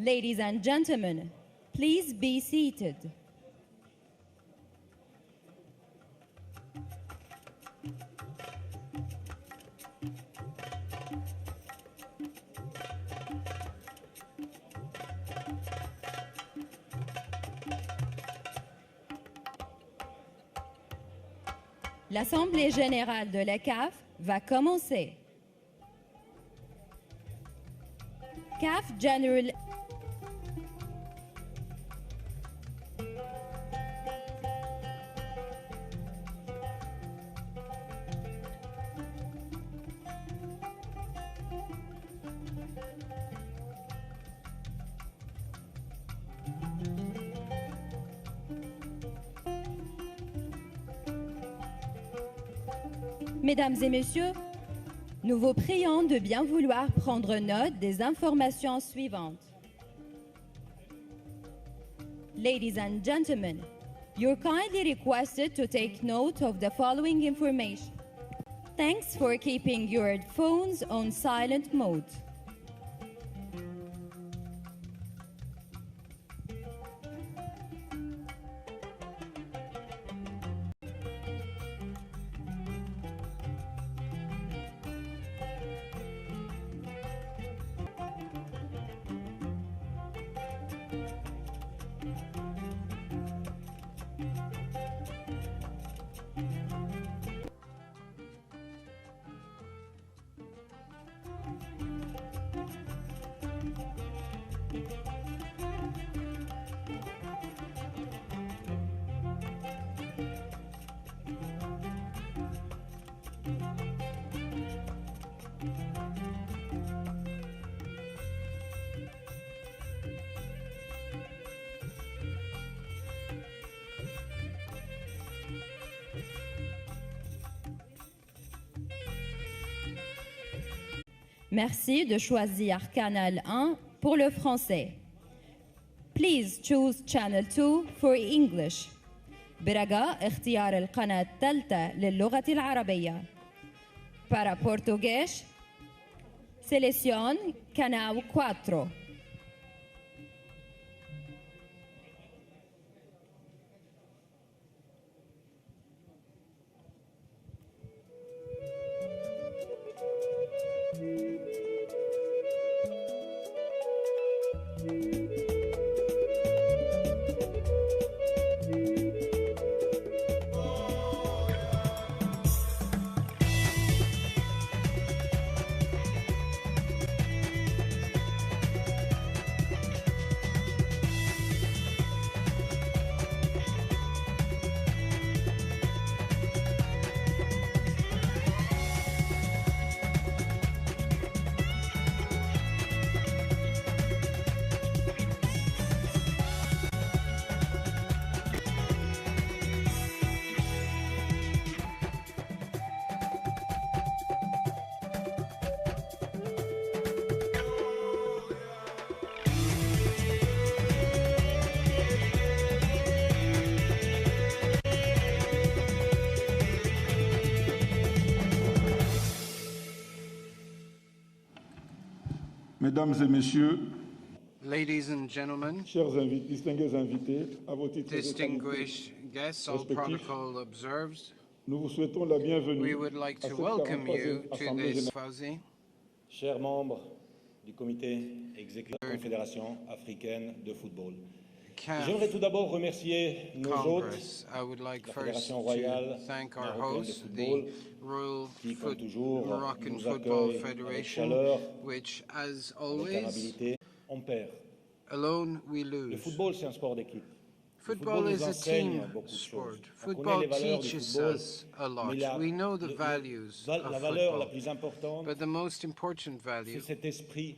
Ladies and gentlemen, please be seated. L'Assemblée générale de la CAF va commencer. CAF General. Mesdames et messieurs, nous vous prions de bien vouloir prendre note des informations suivantes. Ladies and gentlemen, you're kindly requested to take note of the following information. Thanks for keeping your phones on silent mode. Merci de choisir Canal 1 pour le français. Please choose Channel 2 for English. برجاء اختيار القناة الثالثة للغة العربية. Para português, selecione Canal 4. Mesdames et messieurs, ladies and gentlemen, chers distingués invités, à vos titres distinguished guests, all protocol observed, nous vous souhaitons la bienvenue we would like à to cette welcome 43e you to Assemblée this générale. Fauzi, Chers membres du comité exécutif de la Confédération africaine de football, CAF j'aimerais tout d'abord remercier nos hôtes, Congress. I would like la first Fédération royale to thank our marocaine de hosts, football, the Royal qui, comme toujours, Moroccan nous Football accueille avec Federation, chaleur, which, as avec always, amabilité. On perd. alone we Le lose. football, c'est un sport d'équipe. Le Football nous is a enseigne team beaucoup de sport. choses. On Football connaît les valeurs du teaches football, us a mais lot. We know the values la of valeur la football, plus importante, but the most important c'est value cet esprit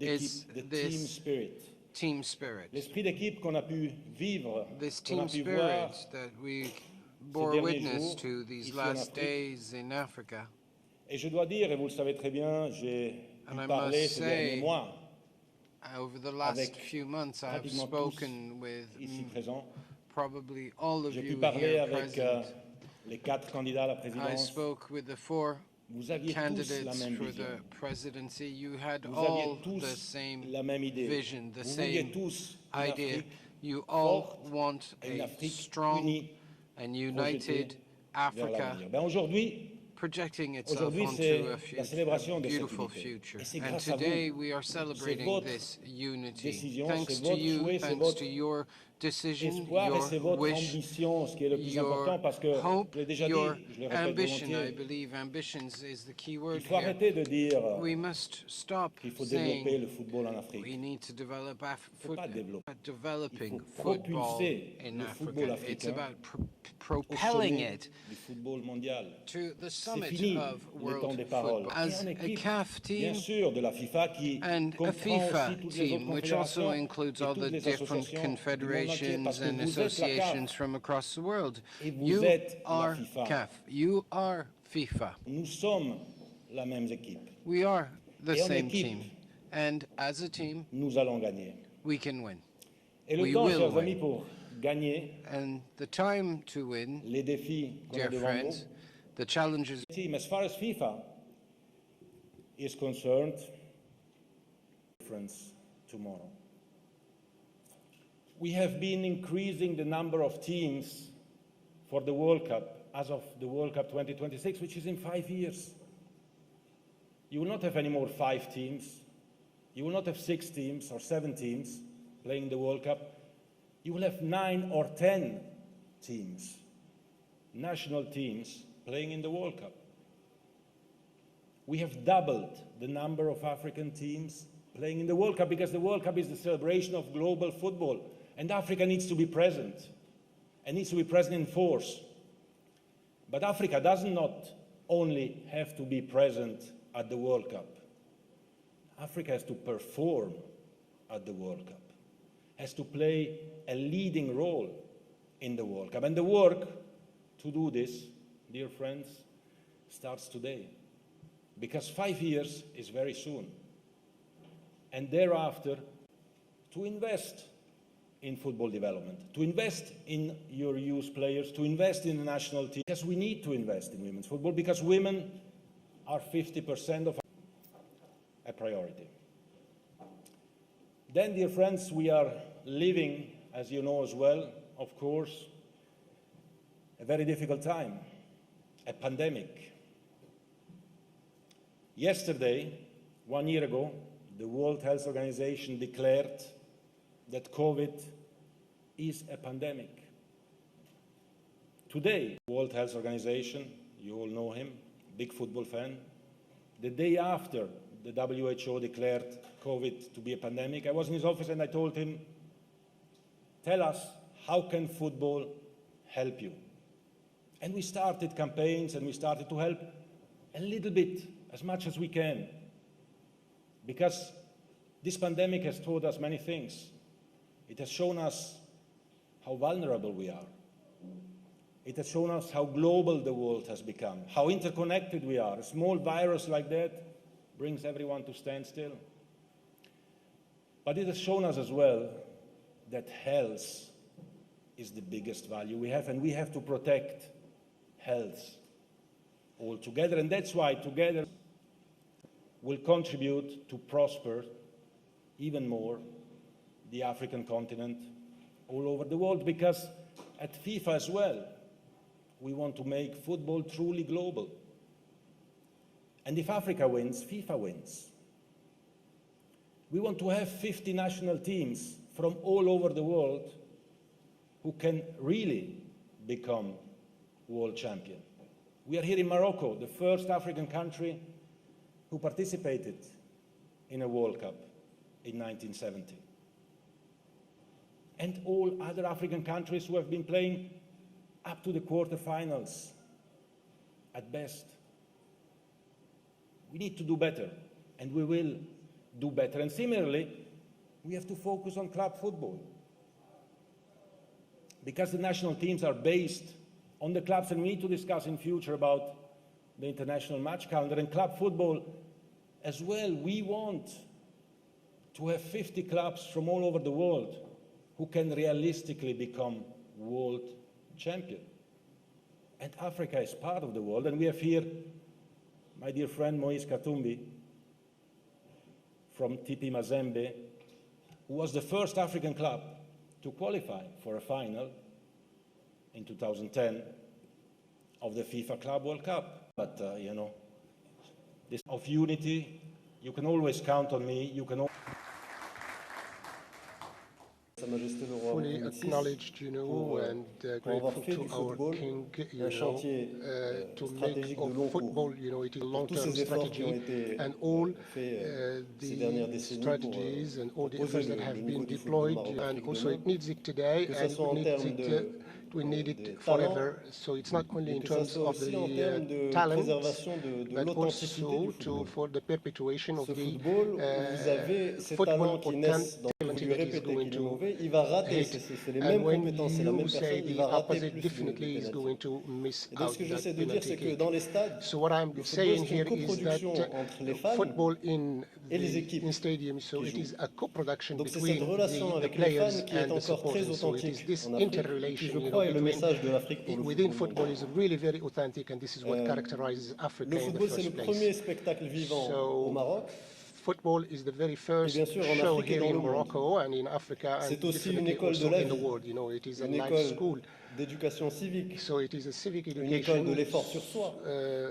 is d'équipe, de team this spirit. team spirit. L'esprit d'équipe qu'on a pu vivre, This qu'on a team pu voir spirit that we bore derniers witness jours to these ici en last Afrique. days in Africa. Et je dois dire, et vous le savez très bien, j'ai And pu I parler must ces derniers say, mois over the last avec few months, I've pratiquement spoken tous with ici présents. probably all of J'ai pu you parler here avec present. les 4 candidats à la I présidence, spoke with the 4 Vous aviez tous la candidates même for vision. the presidency, you had Vous all aviez tous the same la même idée. vision, the Vous vouliez same tous une idea. Afrique You all forte want et une a Afrique strong unie, and projetée united vers Africa l'avenir. Ben aujourd'hui, projecting itself aujourd'hui, onto c'est a, la a célébration de cette beautiful unité. future. Et c'est And grâce à today vous. we are C'est celebrating votre this unity. décision, Thanks c'est to votre you, souhait, c'est thanks votre to your decision, espoir et your c'est votre wish, ambition, ce qui est le plus your important, parce que, hope, je l'ai déjà your dit, je le répète ambition. I volontiers, believe ambitions is the key il word faut here. arrêter de dire We must stop qu'il faut développer saying le football en Afrique. we need to develop faut pas développer. developing Il faut football propulser in le football Africa. It's africain about au propelling sommet it du football mondial. to the C'est summit fini of le world temps des paroles. football. Et As en a équipe, CAF bien team sûr, de la FIFA qui and a comprend FIFA aussi toutes les autres team, which also confédérations includes et all toutes the les different associations du monde entier, confederations parce que and vous êtes la associations CAF from across the world. et vous You êtes la are FIFA. CAF. You are FIFA. Nous sommes la même équipe. We are the Et en same équipe, team. And as a team, nous allons gagner. we can win. Et le We temps, will chers win. amis, pour gagner And the time to win, les défis qu'on a dear devant friends, the challenges. nous. Team, as far as FIFA is concerned, difference tomorrow. We have been increasing the number of teams for the World Cup as of the World Cup 2026, which is in 5 years. You will not have any more 5 teams. You will not have 6 teams or 7 teams playing the World Cup. You will have 9 or 10 teams, national teams, playing in the World Cup. We have doubled the number of African teams playing in the World Cup because the World Cup is the celebration of global football, and Africa needs to be present, and needs to be present in force. But Africa does not only have to be present at the World Cup. Africa has to perform at the World Cup, has to play a leading role in the World Cup. And the work to do this, dear friends, starts today. Because 5 years is very soon. And thereafter, to invest in football development, to invest in your youth players, to invest in the national team. Because we need to invest in women's football, because women are 50% of a priority. Then, dear friends, we are living, as you know as well, of course, a very difficult time, a pandemic. Yesterday, 1 year ago, the World Health Organization declared that COVID is a pandemic. Today, World Health Organization, you all know him, big football fan, the day after the WHO declared COVID to be a pandemic, I was in his office and I told him, tell us, how can football help you? And we started campaigns and we started to help a little bit, as much as we can. Because this pandemic has taught us many things. It has shown us how vulnerable we are. It has shown us how global the world has become, how interconnected we are. A small virus like that brings everyone to stand still. But it has shown us as well that health is the biggest value we have, and we have to protect health all together. And that's why together will contribute to prosper even more the African continent all over the world, because at FIFA as well, we want to make football truly global. And if Africa wins, FIFA wins. We want to have 50 national teams from all over the world who can really become world champion. We are here in Morocco, the first African country who participated in a World Cup in 1970. And all other African countries who have been playing up to the quarterfinals at best. We need to do better, and we will do better. And similarly, we have to focus on club football, because the national teams are based on the clubs, and we need to discuss in future about the international match calendar. And club football as well, we want to have 50 clubs from all over the world who can realistically become world champion. And Africa is part of the world, and we have here my dear friend Moise Katumbi from TP Mazembe, who was the first African club to qualify for a final in 2010 of the FIFA Club World Cup. But, you know, this of unity, you can always count on me. You can fully acknowledged, you know, and grateful to our king, you know, to make of football, you know, it is a long-term strategy, and all the strategies and all the efforts that have been deployed, and also it needs it today, and we need it forever. So it's not only in terms of the talent, but also for the perpetuation of the football potential that is going to hit. And when you say the opposite, definitely is going to miss out that penalty kick. So what I'm saying here is that football in stadiums, so it is a co-production between the players and the supporters. So it is this interrelation, you know, within football is really very authentic, and this is what characterizes Africa in the first place. So football is the very first show here in Morocco and in Africa, and definitely also in the world. You know, it is a life school. D'éducation civique, So it is a civic une education école de l'effort sur soi,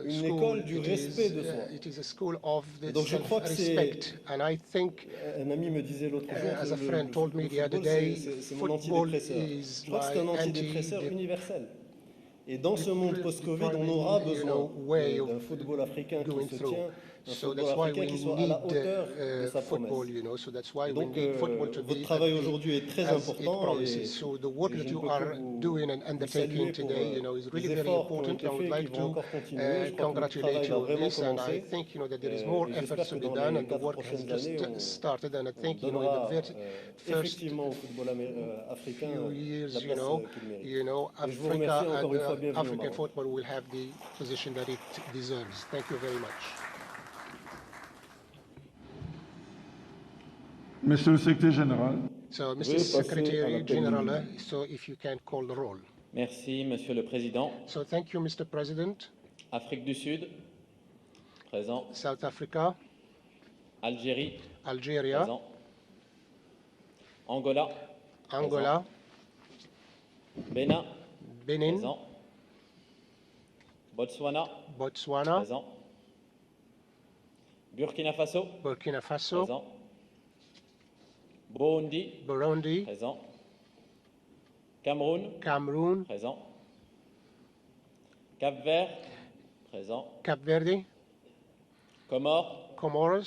une school. école du respect de soi. It is a school of the Donc je crois que self-respect, and I think, un ami me disait l'autre jour as a que friend told me the other football, day, c'est mon football antidépresseur. is Je crois que c'est un my antidépresseur universel. Et dans ce monde post-Covid, on aura besoin d'un football africain qui se tient, un So football that's why africain we qui soit à la hauteur de need sa football, promesse. you know. So that's why we Donc need football to votre be travail aujourd'hui est très as it important promises. et So the work je that ne you peux are que vous doing and saluer undertaking pour today, you know, is really les very efforts qui ont important. été I would faits et like qui vont to encore continuer. Je crois que le congratulate travail you va on vraiment this, and I commencer. think, you know, that there is more efforts J'espère to que be dans done, les and the 4 work has prochaines just années, started. And I on think, you know, in donnera the very first effectivement au football africain few la years, place you know, qu'il mérite. Et je vous Africa remercie encore une fois, and bienvenue au African Maroc. football will have the position that it deserves. Thank you very much. Monsieur le secrétaire général. So, Veuillez Mr. passer à Secretary l'appel General, nominal. so if you can call the roll. Merci, Monsieur le Président. So thank you, Mr. President. Afrique du Sud, présent. South Africa, Algérie, Algeria, présent. Angola, Angola, Bénin, Benin, présent. Botswana, Botswana, présent. Burkina Faso, Burkina Faso, présent. Burundi, Burundi, présent. Cameroun, Cameroon, présent. Cap-Vert, présent. Cape Verde, Comores, Comoros,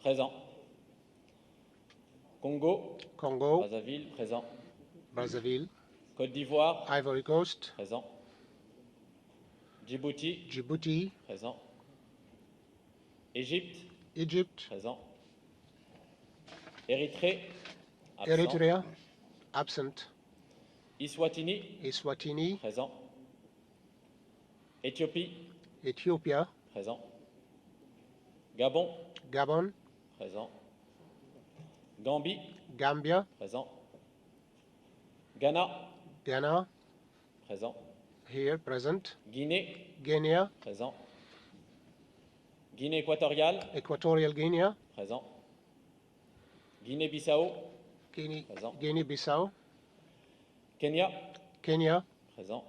présent. Congo, Congo, Brazzaville, présent. Brazzaville, Côte d'Ivoire, Ivory Coast, présent. Djibouti, Djibouti, présent. Égypte, Egypt, présent. Érythrée, absent. Eritrea, absent, Eswatini, Eswatini, présent. Éthiopie, Ethiopia, présent. Gabon, Gabon, présent. Gambie, Gambia, présent. Ghana, Ghana, présent. here, present, Guinée, Guinea, présent. Guinée équatoriale, Equatorial Guinea, présent. Guinée-Bissau, présent. Guinea-Bissau, Kenya, Kenya, présent.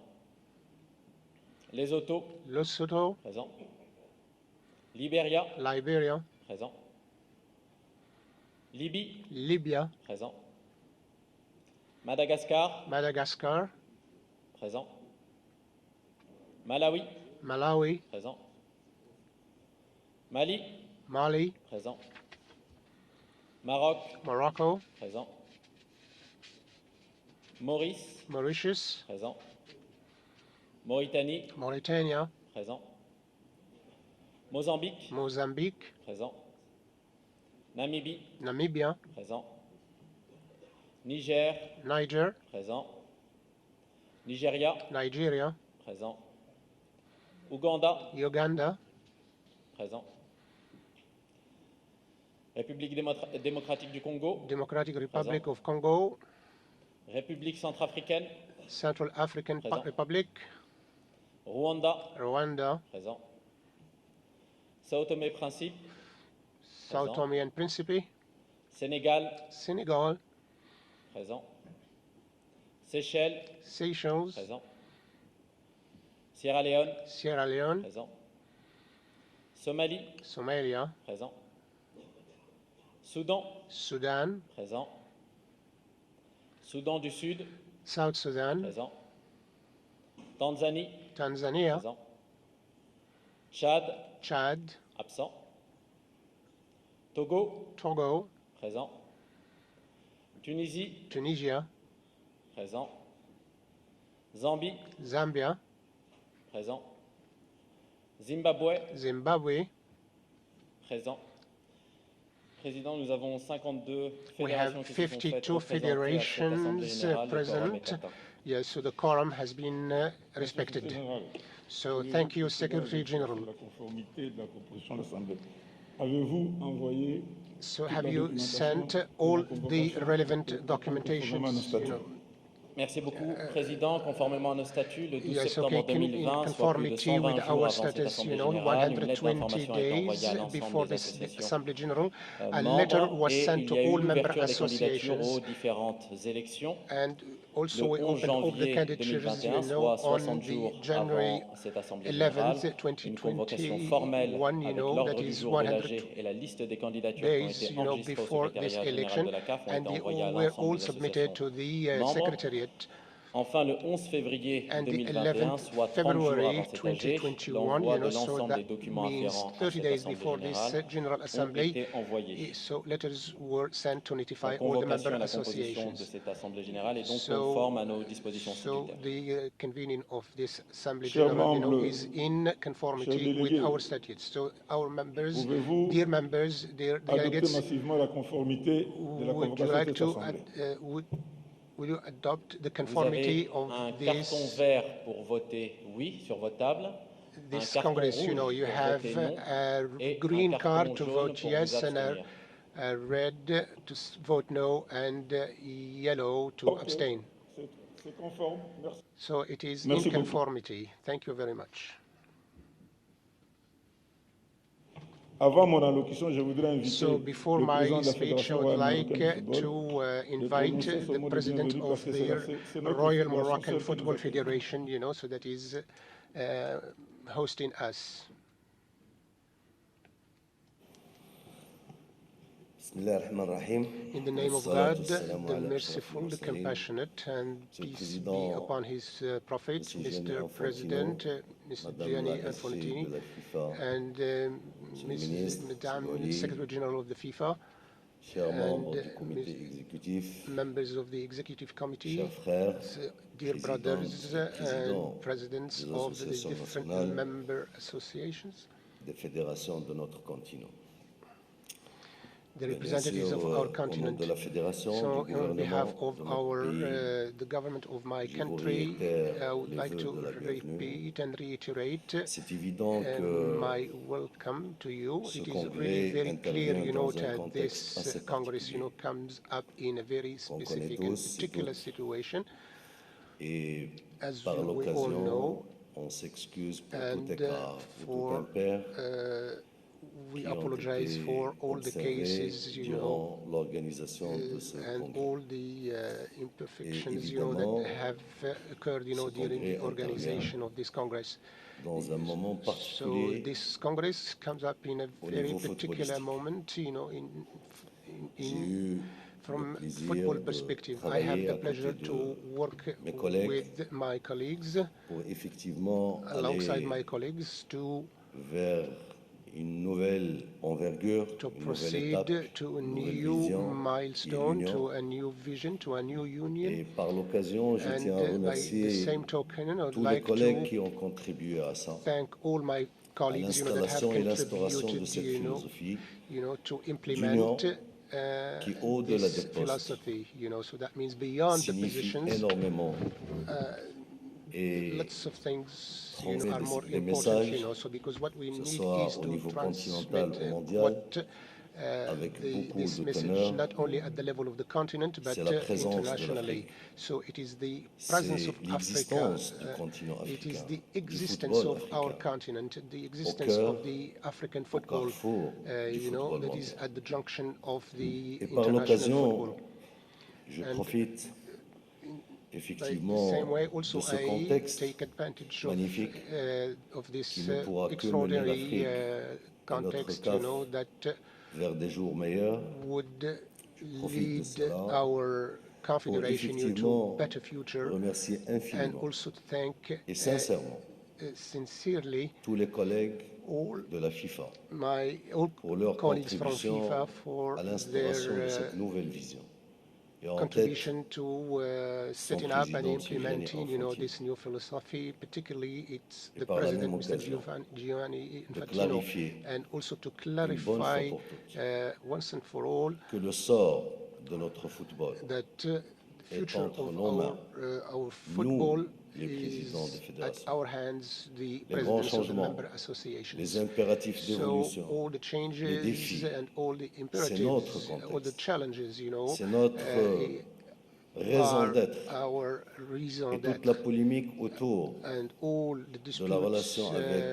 Lesotho, Lesotho, présent. Libéria, Liberia, présent. Libye, Libya, présent. Madagascar, Madagascar, présent. Malawi, Malawi, présent. Mali, Mali, présent. Maroc, Morocco, présent. Maurice, Mauritius, présent. Mauritanie, Mauritania, présent. Mozambique, Mozambique, présent. Namibie, Namibia, présent. Niger, Niger, présent. Nigeria, Nigeria, présent. Ouganda, Uganda, présent. République démocratique du Congo, Democratic Republic Présent. of Congo, République centrafricaine, Central African Présent. Republic. Rwanda. Rwanda. Présent. Sao Tomé et Principe. Sao Présent. Tome and Principe. Sénégal. Senegal. Présent. Seychelles. Seychelles. Présent. Sierra Leone. Sierra Leone. Présent. Somalie. Somalia. Présent. Soudan. Sudan. Présent. Soudan du Sud. South Sudan. Présent. Tanzanie. Tanzania. Présent. Tchad. Chad. Absent. Togo. Togo. Présent. Tunisie. Tunisia. Présent. Zambie. Zambia. Présent. Zimbabwe. Zimbabwe. Présent. Président, nous avons 52 We fédérations have qui se sont faites 52 représenter à cette Assemblée federations générale. Le quorum est present. atteint. Yes, so the quorum has been respected. So thank you, Secretary General. La conformité de la composition de l'Assemblée. Avez-vous envoyé So have you sent all the relevant documentations? Merci beaucoup, Président. Conformément à nos statuts, le 12 Yes, septembre okay, in 2020, soit plus de conformity 120 with jours our avant cette status, Assemblée 120 générale, une lettre d'information a été days envoyée à before l'ensemble des this associations Assembly General, a membres letter was et sent il to y a eu all member l'ouverture des candidatures aux associations, différentes élections. and also Le we 11 opened all the janvier candidatures, 2021, on soit 60 the jours January avant cette Assemblée générale, 11th, une convocation formelle 2021, avec that l'ordre du is jour de 100 l'AG et la liste des candidatures qui ont days, été enregistrées au before this secrétariat général election, de la CAF ont and été they envoyées à were l'ensemble all des submitted associations to the membres. Secretariat. Enfin, le 11 février And the 2021, 11th soit 30 jours February avant cet AG, 2021, l'envoi de so l'ensemble that des documents means afférents à 30 cette days Assemblée before this générale General ont Assembly. été envoyés. So letters were sent to La notify all the convocation member et la composition de associations. cette Assemblée générale est donc So- conforme à nos dispositions So statutaires. the convening of this Assembly Chers General, membres, is in conformity chers with délégués, our statutes. So our members, pouvez-vous dear members, dear adopter delegates, massivement la conformité de la would you convocation de like cette to, Assemblée? will you adopt the Vous conformity avez of un carton this vert pour voter oui sur votre table, un this carton Congress? rouge You pour have voter non a et un green carton card to jaune vote pour yes vous and abstenir. a red to vote no and yellow to Ok. abstain. C'est conforme. Merci. So it is Merci in beaucoup. conformity. Thank you very much. Avant mon allocution, je voudrais inviter So before le my président de la speech, I Fédération would royale like marocaine de football to de invite prononcer son the mot de president bienvenue parce of que c'est the notre Royal fédération Moroccan seule qui nous Football accueille. Federation, so that is hosting us. In the name of God, the merciful, the compassionate, and peace be upon his prophet, Mr. President, Mr. Gianni Infantini, and Madame Secretary General of the FIFA, and members of the Executive Committee, dear brothers and presidents of the different member associations, des fédérations de notre continent. the representatives of our continent. De la fédération, So, du on behalf gouvernement of de notre pays, the government of my je vous country, réitère I would les like vœux to de la bienvenue. repeat and reiterate c'est évident que my welcome to you. ce It is congrès really very clear, intervient dans un that contexte this assez Congress, particulier. comes up in a very On specific connaît and tous, particular toutes. situation. Et As par we all l'occasion, know, on s'excuse pour and tout écart, pour tout for impair we qui ont apologize été for all the observés cases, durant l'organisation de ce and congrès. all the imperfections, évidemment, that have occurred, ce during the congrès organization of this Congress. Dans un moment So particulier this Congress comes up in a au very niveau particular footballistique. moment, J'ai eu from le plaisir football de perspective. I have travailler the à pleasure côté to work mes collègues with my colleagues, pour effectivement alongside aller my colleagues, to vers une nouvelle envergure, une nouvelle étape, proceed to a une nouvelle new vision milestone, et to l'union. a new vision, to a new union. Et par l'occasion, je And tiens à by the remercier same token, I would tous les like collègues to qui ont contribué à ça, thank all my à colleagues, that have l'installation et l'instauration de contributed, cette philosophie to d'union implement qui, au-delà this des postes, philosophy, so that means beyond the signifie positions, énormément. Et lots of things, transmettre are more des important, messages, so because what we que ce need soit is au to niveau transmit continental ou mondial, what this message not only at the level of the continent but internationally. So it is the presence of Africa, it is the existence of our continent, the existence of the African football, that is at the junction of the international football. Je profite effectivement the same way, also de ce I contexte take advantage magnifique of this qui ne pourra que mener extraordinary l'Afrique context, et notre CAF that vers des jours meilleurs. would Profite de lead cela our confederation to a better future, remercier and infiniment also to thank et sincèrement sincerely tous les collègues de la FIFA pour leur colleagues from contribution FIFA for à l'instauration de their cette nouvelle vision. Et en tête, contribution to setting up and implementing, this new philosophy. Particularly, it's the par la president, même Mr. occasion, Giovanni de Infantino, clarifier and also to une bonne fois clarify pour toutes once and for all que le sort de notre football that the future entre of nos mains, our football les présidents des is at fédérations. our hands, the Les grands presidents of the changements, member associations. les impératifs So d'évolution, all the changes les défis, and all the c'est imperatives, notre all the contexte, challenges, c'est notre raison are d'être. our reason Et toute d'être. la polémique autour And all the de disputes la relation avec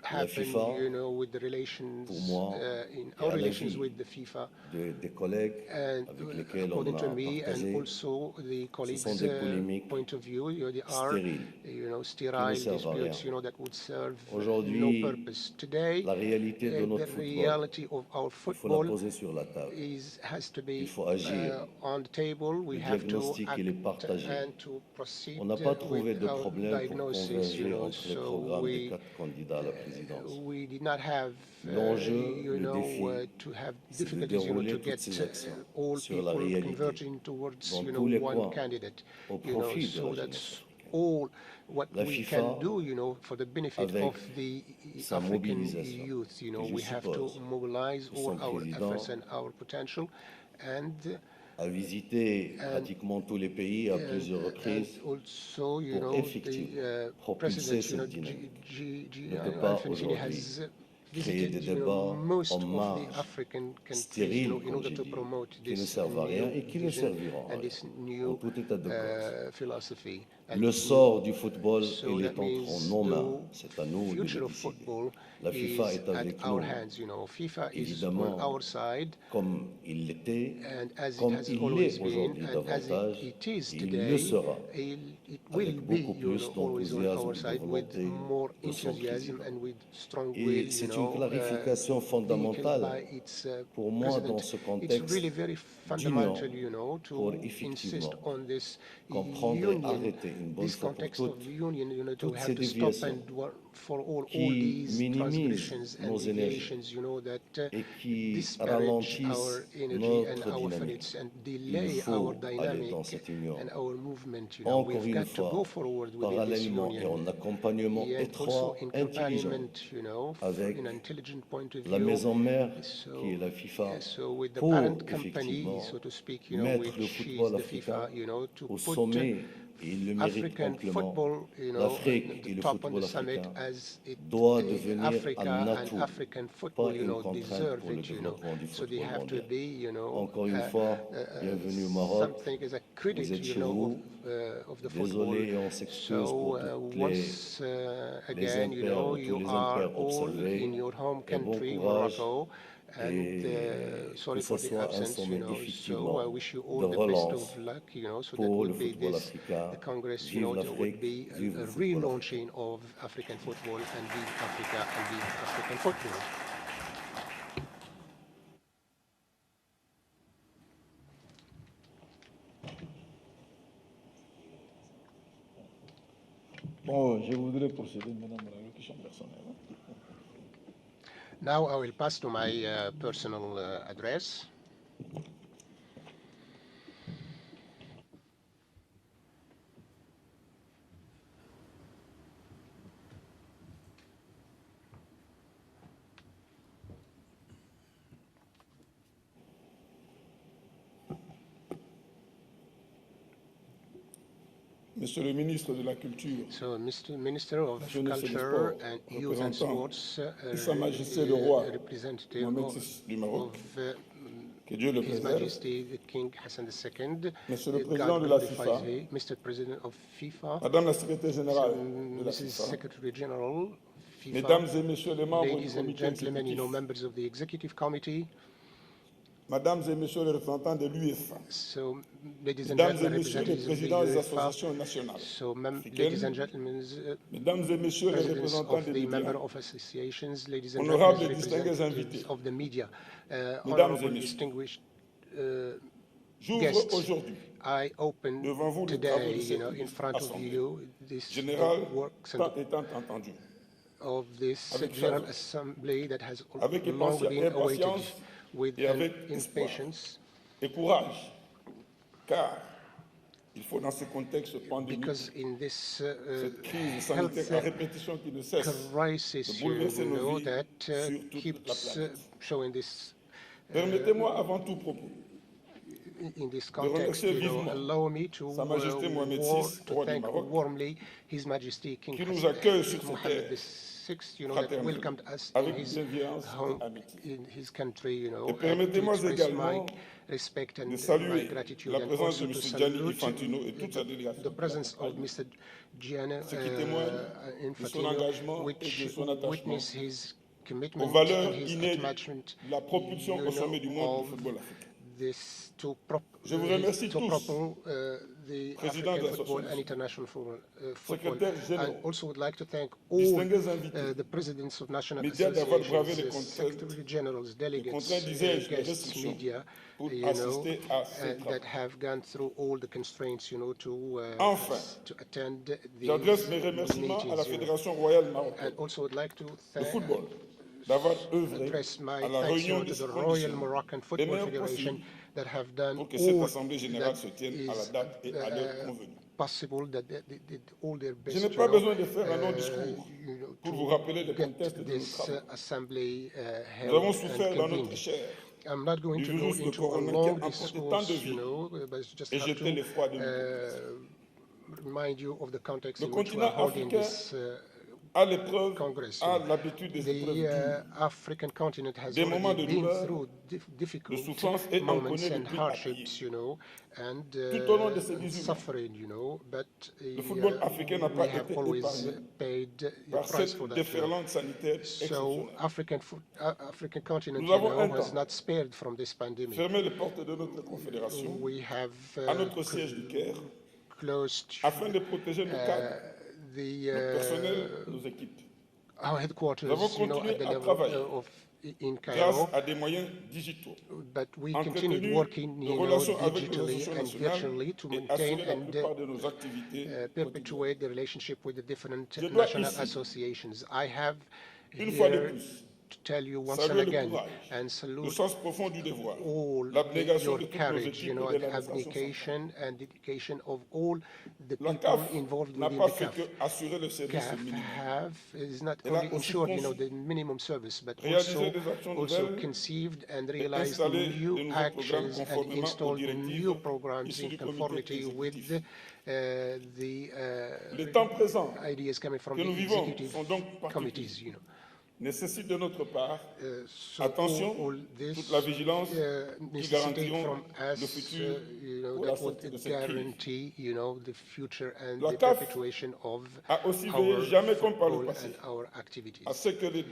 la happen, FIFA, with the relations, pour moi, in et our à relations l'avis with the FIFA, des collègues and avec lesquels on according to a me, partagé, and also the colleagues' sont des polémiques point of view, they are, stériles, sterile servent à rien. disputes, that would serve no Aujourd'hui, purpose. Today, la réalité de notre the football, reality of our il faut la football poser sur la table. has to be Il faut agir. on the table. We Le have to diagnostic, act il est partagé. and to proceed On n'a pas trouvé with de our problème pour diagnosis, converger entre les so programmes des 4 candidats à la présidence. we did not have, L'enjeu, le défi, to have c'est de difficulties, dérouler to toutes get ces actions all sur la people réalité, converging towards, dans tous les one coins, candidate, au profit de so la that's jeunesse africaine. all what La we FIFA, can do, for the benefit avec of the sa African mobilisation, youth. que je We have to suppose mobilize que all son our président efforts and our potential, and a visité pratiquement tous les pays à plusieurs reprises also, pour effectivement propulser cette dynamique. Ne peut pas aujourd'hui créer des débats most en of the marge, African countries, stériles, in comme order j'ai to dit, promote qui ne this servent à rien et qui ne vision serviront à and rien, this en new tout état de cause. philosophy. Le sort du football, So il that est entre means nos mains. the C'est à nous de future le of décider. football La FIFA is est at avec our nous, hands. FIFA is évidemment, on our side, comme il l'était, and as comme it has il always l'est been, aujourd'hui and as davantage, it is et il today, le sera, it will avec be, beaucoup plus always on d'enthousiasme our et de side, with volonté more de son enthusiasm président. and with strong Et will, c'est une clarification vehicled fondamentale by its pour moi president. dans ce It's contexte really very d'union fundamental, pour to effectivement insist on this comprendre et union, arrêter une bonne this fois pour context of toutes union, to toutes have ces to stop déviations and for all qui these minimisent transgressions and nos énergies deviations, that et qui disparage our ralentissent energy and notre our dynamique. efforts and Il delay faut our aller dynamic dans cette union. and our movement. Encore We've une got to fois, go forward within this parallèlement et union, en accompagnement and étroit, also in intelligent, accompaniment, avec in an intelligent point of la view. maison mère So, qui est la FIFA, so with the pour parent company, effectivement so to speak, mettre le which football is the FIFA, africain to au put sommet, et il le mérite African amplement. football, L'Afrique at et the le top on football the summit, africain as it, doit devenir Africa un and atout, African pas football, une contrainte deserve pour le it, développement du So they football have to mondial. be, Encore une fois, bienvenue au Maroc. something as a credit, Vous êtes chez vous. of the football. Désolé et on s'excuse pour So toutes once les again, impairs, tous you les are impairs all observés. in your home Et bon country, courage. Morocco. And Et sorry que for ce the soit un absence, sommet so I effectivement wish you de all the best relance of luck, so that pour le would be football this africain. the Congress, Vive that would l'Afrique, be vive a le football africain. relaunching of African football, and vive Africa and vive African football. Bon, je voudrais procéder maintenant à l'allocution personnelle. Now I will pass to my personal address. Monsieur le ministre de la Culture, So, Mr. Minister of Jeunesse et des Culture Sports, and Youth and représentant Sports, de Sa Majesté le Roi representative Mohamed VI du Maroc, of que Dieu le His préserve, Majesty the King Hassan II, Monsieur le God Président de la glorifies FIFA, Him, Mr. President of FIFA, Madame la Secrétaire Générale de la Mrs. FIFA, Secretary General, FIFA, Mesdames et Messieurs les membres du ladies and comité gentlemen, exécutif, members of the Executive Committee, Mesdames et Messieurs les représentants de l'UEFA, so ladies and Mesdames et gentlemen, Messieurs les representatives of the présidents des UEFA, associations nationales so ladies africaines, and gentlemen, Mesdames et Messieurs les presidents représentants of des the member médias, of associations, ladies and honorables et gentlemen, distingués representatives invités, of the media, Mesdames et honorable Messieurs, distinguished j'ouvre guests, aujourd'hui I open devant vous les travaux today, de cette in front of assemblée you, this générale works tant étant entendu, of this avec General ferveur, Assembly that has avec long been awaited impatience with et avec espoir impatience, et courage, car il faut dans ce contexte pandémique, because in this cette crise sanitaire à répétition qui ne cesse crisis, de bouleverser nos vies that sur toute la keeps planète. showing this. Permettez-moi avant tout propos In this de context, remercier vivement allow me to, Sa Majesté Mohamed VI, to roi du thank Maroc, warmly His Majesty King qui nous Hassan accueille sur cette Mohammed terre VI, that fraternelle, welcomed us in avec his bienveillance home, et amitié. in his country, Et and permettez-moi to express également my respect and de my saluer gratitude, la and présence de also to M. Gianni salute Infantino et toute sa délégation, the presence of Mr. Gianni ce qui témoigne de son engagement et de which son attachement witness his aux commitment valeurs and his innées attachment, de la propulsion au sommet du monde du football africain. this Je vous remercie tous, the Président de African Football l'association, and International Football. secrétaires I généraux, also would like to thank all distingués invités, the presidents of national médias d'avoir bravé les associations, contraintes, secretary generals, les delegates, contraintes, disais-je, les guests, restrictions media, pour assister à ces that travaux. have gone through all the constraints, Enfin, to attend the j'adresse mes remerciements à la meetings, Fédération royale marocaine and also would like to de thank football d'avoir œuvré address my à la thanks réunion to de the ces Royal conditions Moroccan les Football meilleures Federation possibles that have done pour que cette all assemblée générale that se tienne à la is, date et à l'heure convenue. possible, that they did all their best. Je n'ai pas besoin de faire un long discours pour vous rappeler le get contexte de nos this travaux. assembly Nous avons held souffert and dans notre convened. chair I'm not going du to go virus de into a corona qui long a emporté tant de discourse, vies but just et have jeté les froids de to nous. remind you of the context Le in which we continent are holding africain this à l'épreuve, Congress. a l'habitude des épreuves The dures, African continent has des moments already de been douleur, through difficult de souffrance et en moments connaît and depuis hardships, and Tout au long de ces 18 mois, suffering, but le football africain n'a we pas have été always épargné paid the par price cette for that. déferlante sanitaire So exceptionnelle. African continent, Nous avons un was temps not spared from this pandemic. Fermé les portes de notre confédération We have à notre siège du Caire closed afin de protéger nos cadres, the notre personnel, nos équipes. our headquarters, Nous avons continué at the à level travailler in grâce Cairo, à des moyens digitaux, but we entretenu continued working, de relations avec nos digitally associations and nationales virtually to et maintain assurer la and plupart de nos activités quotidiennes. perpetuate the relationship with the different Je dois national ici, associations. I have une fois de here plus, to tell you once and saluer le again courage, and le salute sens profond du devoir, all l'abnégation your de toutes nos courage, équipes et de and l'administration centrale. abnegation and dedication of all the La people CAF involved n'a within pas the fait CAF. que assurer le service CAF minimum. is not Elle a only aussi ensured, conçu, the minimum service, but réalisé des actions also nouvelles conceived and et realized installé de new nouveaux programmes actions and conformément aux installed directives new programs issues in du comité conformity with exécutif. the Les temps présents ideas coming from que nous the vivons executive sont donc committees. particuliers. Nécessite de notre part So attention, all this, toute la vigilance qui necessitate garantiront from us, le futur pour that la would sortie de cette crise. guarantee, the future and La the CAF perpetuation of a aussi our veillé, jamais comme par le football passé, and our activities. à ce que les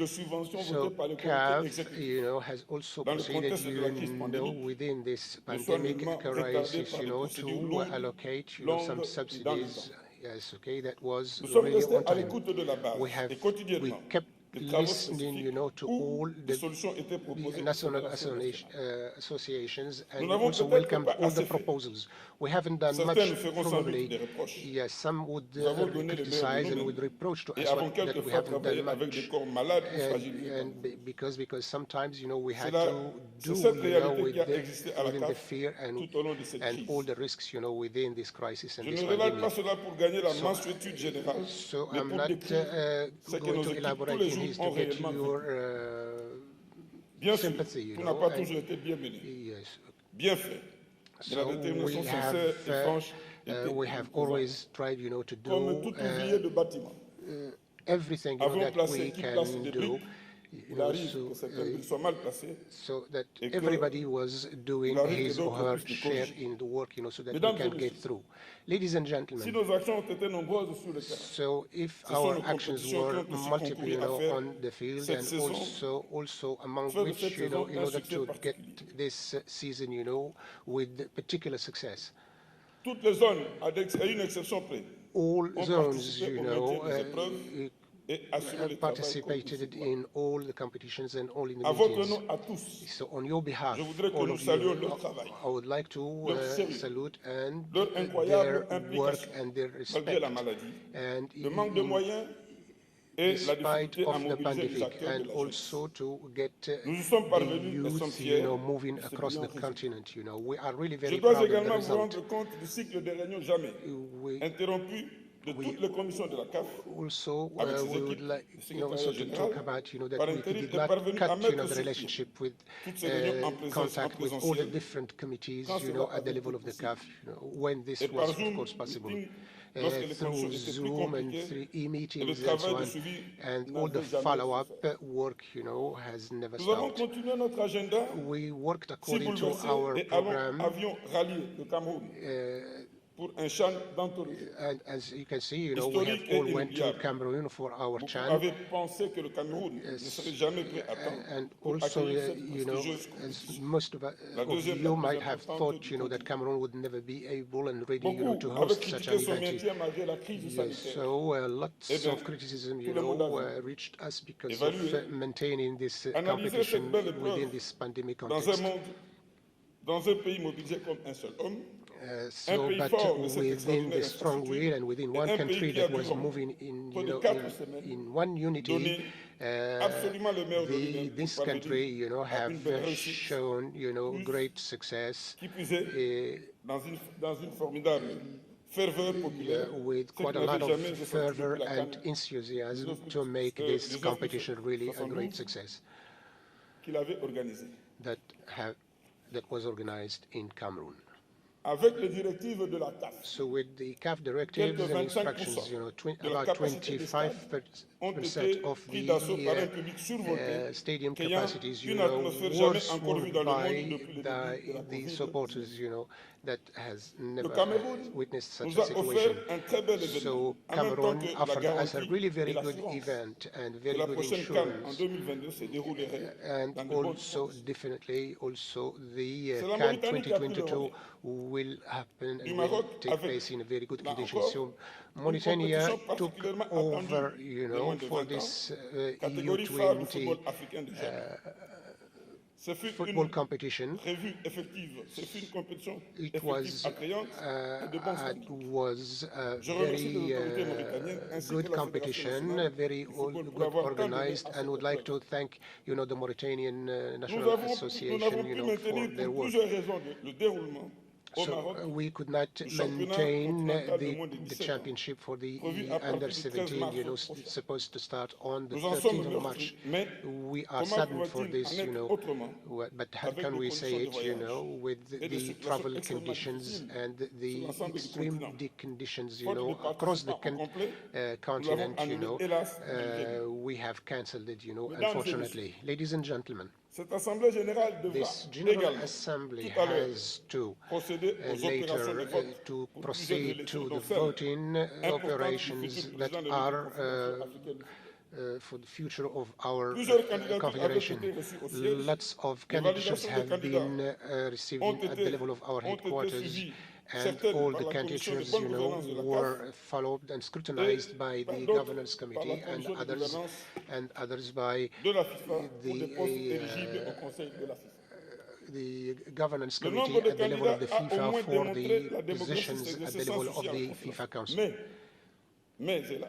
subventions So votées par le comité CAF, exécutif has also dans le proceeded, contexte de la crise pandémique, within this ne soient pandemic nullement retardées crisis, par des procédures to lourdes, allocate, longues some et dans le subsidies. temps. Yes, okay, that was Nous sommes really restés on à time. l'écoute de la base et We quotidiennement kept des travaux listening, spécifiques to où all des the solutions étaient proposées aux national fédérations nationales. associations, Nous and n'avons also peut-être welcomed pas all assez the fait. proposals. We haven't done Certains much, nous feront sans doute probably. des reproches. Yes, some would Nous avons donné le meilleur de criticize and nous-mêmes. would reproach to Et us avons that we quelquefois haven't travaillé done avec des much. corps malades ou fragilisés. Because sometimes, we had C'est to do, cette réalité with qui a existé à la within the CAF fear and tout au long de cette crise. all the risks, within this crisis and Je this ne relate pandemic. pas cela pour gagner la mansuétude générale, So mais I'm pour not décrire ce que going nos to équipes tous elaborate les in jours this ont to get réellement your vécu. Bien sûr, sympathy, tout n'a pas and- toujours été bien mené, yes. bien fait. Mais la So détermination we sincère et have franche We have always tried, to Comme do tout ouvrier de bâtiment. everything Avons that we placé qui place can des do. briques. Il arrive que certaines briques soient mal placées. So that Et que everybody was doing arrive que his or d'autres her puissent les share corriger. in the work, so that we Mesdames et can get messieurs, through. Ladies and Si gentlemen, nos actions ont été nombreuses sur le terrain, so if ce sont our nos actions compétitions qui were ont aussi multiple, concouru à faire on the field, cette and saison, also among faire de which, cette in saison un order succès to get particulier. this season, with particular success. Toutes les zones, à une exception près, All ont zones, participé au maintien des épreuves et assuré le travail participated in all the competitions and all in the À votre meetings. nom à tous, So on your behalf, je voudrais que all nous of saluons you, leur travail, I would like to leur sérieux, salute and leur incroyable their work implication, and their malgré la respect. maladie, And le manque de moyens et la despite difficulté à of the mobiliser les pandemic, acteurs de and la jeunesse. also to get Nous y sommes the parvenus et sommes youth, fiers moving de ce across the brillant résultat. continent. We are really Je very dois proud of the également vous result. rendre compte du cycle des réunions jamais We interrompu de toutes les commissions de la CAF also avec ses we would équipes, like, le secrétariat also to général, talk about, that par we intérim, did est not parvenu à cut, mettre the sur pied relationship with toutes ces réunions en présence, contact with all the présentiel, different committees, quand cela at the avait level été of the possible. CAF, when this Et par was, of Zoom course, possible. meeting, lorsque les Through conditions étaient plus Zoom and compliquées, through et le e-meetings and travail so de on, suivi and all the n'avait jamais follow-up cessé. work, has never Nous avons stopped. continué notre agenda We worked si according to bouleversé our et program, avions rallié le Cameroun pour un chant d'anthologie. and as you can see, we have Historique et all went to inoubliable. Cameroon for our Beaucoup chant. avaient pensé que le Cameroun ne serait jamais prêt à temps And pour also, accueillir cette as prestigieuse compétition. most of La deuxième, you la plus might have importante thought, du that continent. Cameroon would never be able and ready, Beaucoup to avaient host such an critiqué son event. maintien malgré la crise Yes, sanitaire. so lots Eh bien, of criticism, tout le monde a vu. reached us because Évaluer, of maintaining this analyser competition cette belle épreuve within this pandemic dans un context. monde, dans un pays mobilisé comme un seul homme, So, pays but fort de cette within extraordinaire the strong infrastructure, will and within et one un country pays qui a that was durement, moving in, près de 4 semaines, in one unity, donné absolument le meilleur de lui-même pour this parvenir country, à have une belle réussite. shown, Plus great success. Qui plus est, dans une formidable ferveur populaire, With ce qui quite a n'avait lot jamais of été fervor depuis la and CAN enthusiasm to make les this autres competition really a 72 great success qu'il avait organisé. that was organized in Cameroon. Avec les directives de la CAF, So with the CAF directives quelques and 25% instructions, de la about capacité des stades ont 25% été of pris d'assaut par un public the survolté, stadium créant capacities, une atmosphère jamais were encore vue dans le by monde depuis le début de la the COVID. supporters, that has Le never Cameroun witnessed such nous a a situation. offert un très bel événement, So en même temps Cameroon que la offered us a garantie really et very good l'assurance event and que very la good prochaine CAN en insurance. 2022 se déroulerait And dans de bonnes also, conditions. definitely, also the C'est la CAN Mauritanie qui a pris le 2022 relais. will happen Du and Maroc will take avec, place in a very good là conditions. encore, So une Mauritania compétition took particulièrement over, attendue des moins de for 20 ans, this catégorie phare du U20 football africain du jeunes. Ce fut football une competition. revue effective, ce fut une compétition It effective, attrayante et de bons standings. was a Je remercie les very autorités mauritaniennes ainsi que good la Fédération competition, nationale very du football pour good avoir tant donné organized, à and cette would like to épreuve. thank, the Mauritanian Nous National n'avons pu Association, for maintenir their pour work. plusieurs raisons le déroulement au So Maroc. we could not le championnat maintain continental de moins de the 17 ans, championship for the prévu à partir under du 13 17, mars prochain. supposed to start on the Nous en 13th sommes of March. meurtris, mais We are comment saddened for pouvait-il this, en être autrement but how avec can des we conditions say de it, voyage with et des the situations travel extrêmement conditions difficiles and sur the l'ensemble du extreme continent. conditions, Faute de across the participants au complet, nous l'avons continent, annulé, hélas, malgré nous. we have cancelled it, Mesdames et unfortunately. Ladies and gentlemen, Cette Assemblée générale devra this General également Assembly tout à l'heure has to procéder aux opérations de later vote to pour plusieurs proceed élections, to the dont celle voting importante du operations futur that président de are l'Union africaine. for the future of our Plusieurs candidatures confederation. avaient été reçues au siège. Lots of Les candidates validations des have candidats been received ont at the été- level of our ont été headquarters, suivies, and certaines all par the la commission de candidatures, bonne gouvernance de la were CAF, followed and scrutinized et by par the d'autres governance par la committee commission de gouvernance and others by de la FIFA pour des the, postes éligibles au Conseil de la FIFA. the governance Le committee nombre de at the level of the candidats a au FIFA moins for démontré the la démocratie positions at the s'exercer level sans of souci à la the confiance. FIFA Council. Mais c'est là.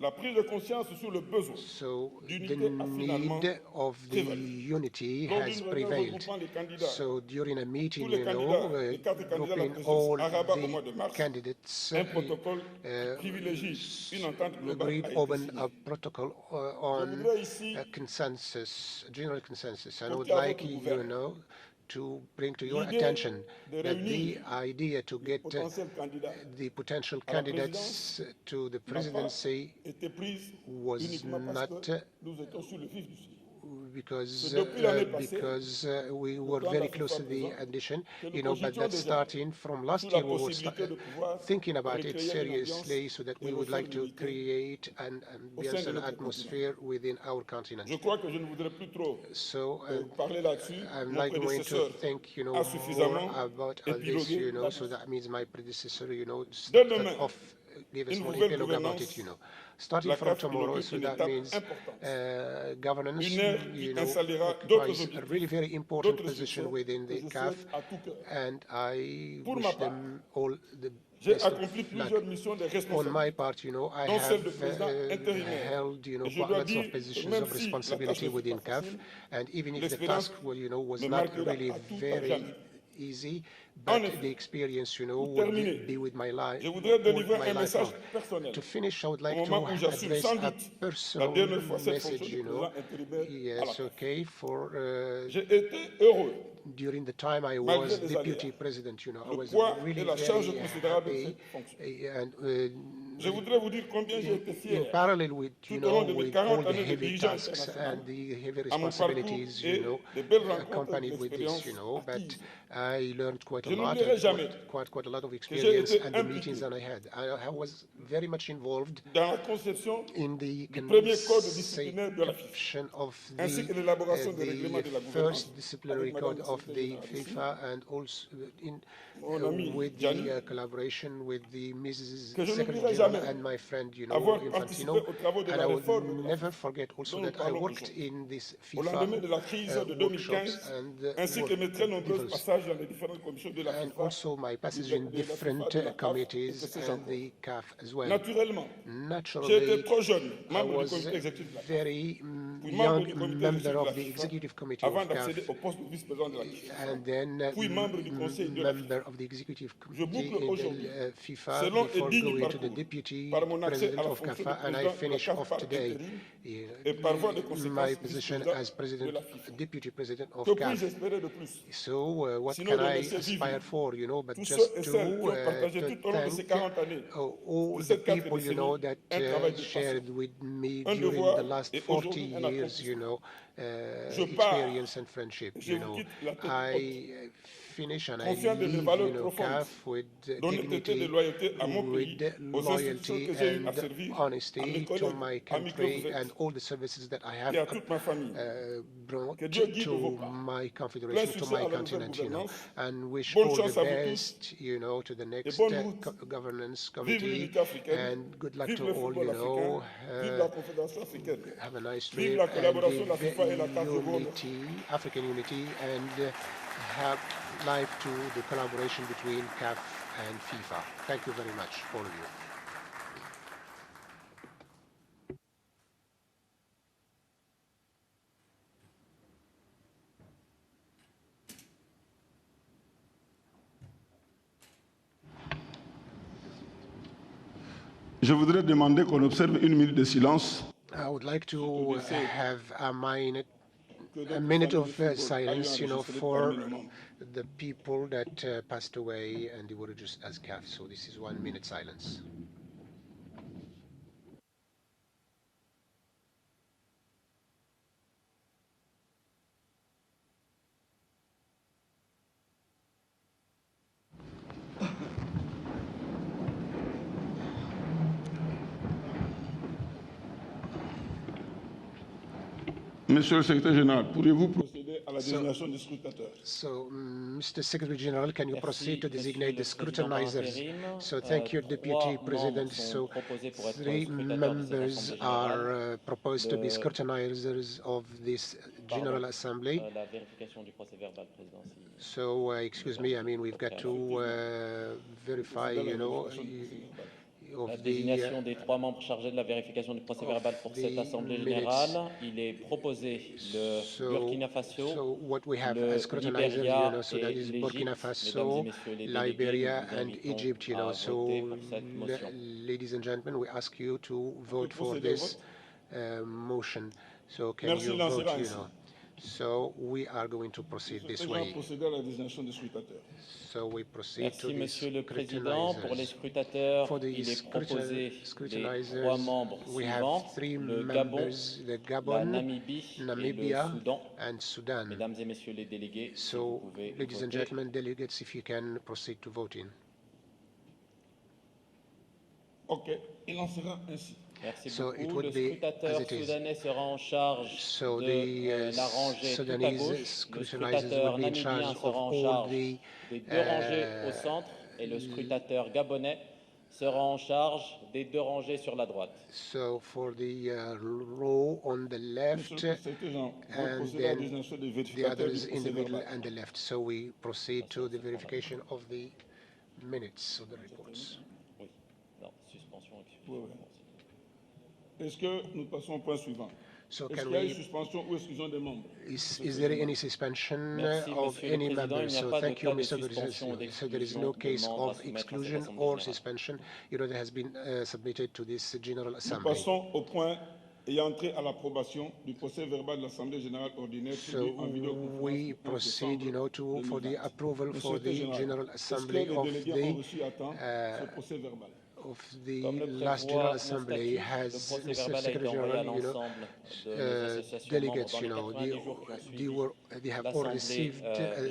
La prise de conscience sur le besoin So d'unité the a finalement need of the prévalu. unity Lors has d'une réunion prevailed. regroupant les candidats, So during a meeting, tous les candidats, les 4 candidats à la grouping présidence all à Rabat au mois de the mars, candidates, un protocole qui privilégie une entente globale agreed a été upon signé. a protocol Je on voudrais ici a consensus, a general consensus. And I would porter à like votre you gouverne to bring to your attention that the idea to get the potential candidates to the presidency was not because we were very close to the addition, but that starting from last year we were thinking about it seriously, so that we would like to create an ambience and atmosphere within our continent. So I'm not going to think, more about all this, so that means my predecessor, started off, gave a small epilogue about it, Starting from tomorrow, so that means governance, occupies a really very important position within the CAF, and I wish them all the best of luck. On my part, I have held, quite lots of positions of responsibility within CAF, and even if the task, was not really very easy, but the experience, would be with my life, long. To finish, I would like to address a personal message, Yes, okay, for during the time I was deputy president, I was really very happy, and in parallel with, with all the heavy tasks and the heavy responsibilities, accompanied with this, but I learned quite a lot, quite a lot of experience, and the meetings that I had. I was very much involved in the conception of the first disciplinary code of the FIFA, and also with the collaboration with the Mrs. Secretary General and my friend, Infantino. And I will never forget also that I worked in this FIFA workshops and and also my passage in different committees and the CAF as well. Naturally, I was a very young member of the executive committee of CAF, and then member of the executive committee in the FIFA before going to the deputy president of CAF, and I finish off today my position as deputy president of CAF. So what can I aspire for, but just to thank all the people, that shared with me during the last 40 years, experience and friendship, I finish and I leave, CAF with dignity, with loyalty and honesty to my country and all the services that I have brought to my confederation, to my continent, and wish all the best, to the next governance committee, and good luck to all, have a nice trip, and live unity, African unity, and have life to the collaboration between CAF and FIFA. Thank you very much, all of you. Je voudrais demander qu'on observe 1 minute de silence. I would like to have a minute of silence, for the people that passed away and they were just as CAF. So this is 1 minute silence. Monsieur le Secrétaire Général, pourriez-vous procéder à la désignation des scrutateurs? So, Mr. Secretary General, can you proceed to designate the scrutinizers? So, thank you, Deputy President. So, 3 members are proposed to be scrutinizers of this General Assembly. So, excuse me, I mean, we've got to verify, la désignation des 3 membres chargés de la vérification du procès-verbal pour cette Assemblée générale. Il est proposé le Burkina Faso, le Liberia so that is Burkina Faso, Liberia, and Egypt. So, ladies and gentlemen, we ask you to vote for this motion. So, can you vote? So we are going to proceed this way. So we proceed to Merci, the Monsieur le Président. Pour les scrutateurs, For the il est proposé les scrutinizers, trois membres we have suivants, 3 le members, Gabon, the la Gabon, Namibie et le Namibia, Soudan. and Sudan. Mesdames et Messieurs les délégués, si vous So, pouvez ladies and voter. gentlemen, delegates, if you can proceed to voting. OK, il en sera ainsi. Merci So it beaucoup. would Le be scrutateur as it is. soudanais sera en charge So de la rangée tout à Sudanese gauche. Le scrutinizers scrutateur will be in namibien charge sera of en all charge the des deux rangées au centre et le scrutateur gabonais sera en charge des deux rangées sur la droite. So for the row on the left and then the others in the middle and the left. So we proceed to the verification of the minutes of the reports. Oui. Non, suspension, excusez. Oui, oui. Est-ce que nous passons au point suivant? So Est-ce can qu'il y a une we, suspension ou exclusion des membres? is there any suspension Merci, of Monsieur le any Président. members? Il n'y a So pas de thank you, cas de Mr. suspension ou President. So there is no d'exclusion de case membres à of soumettre à cette exclusion Assemblée or générale. suspension, that has been submitted to this General Nous Assembly. passons au point ayant trait à l'approbation du procès verbal de l'Assemblée générale ordinaire tenu en vidéoconférence We du 11 proceed, décembre for the 2020. approval for Monsieur le the Général, General est-ce que Assembly les of délégués ont the reçu à temps ce procès verbal? of the Comme le last prévoit General nos Assembly statuts, le has procès Mr. verbal a été Secretary envoyé à General, l'ensemble de nos associations membres delegates, dans les 90 jours qui ont suivi they have all l'Assemblée received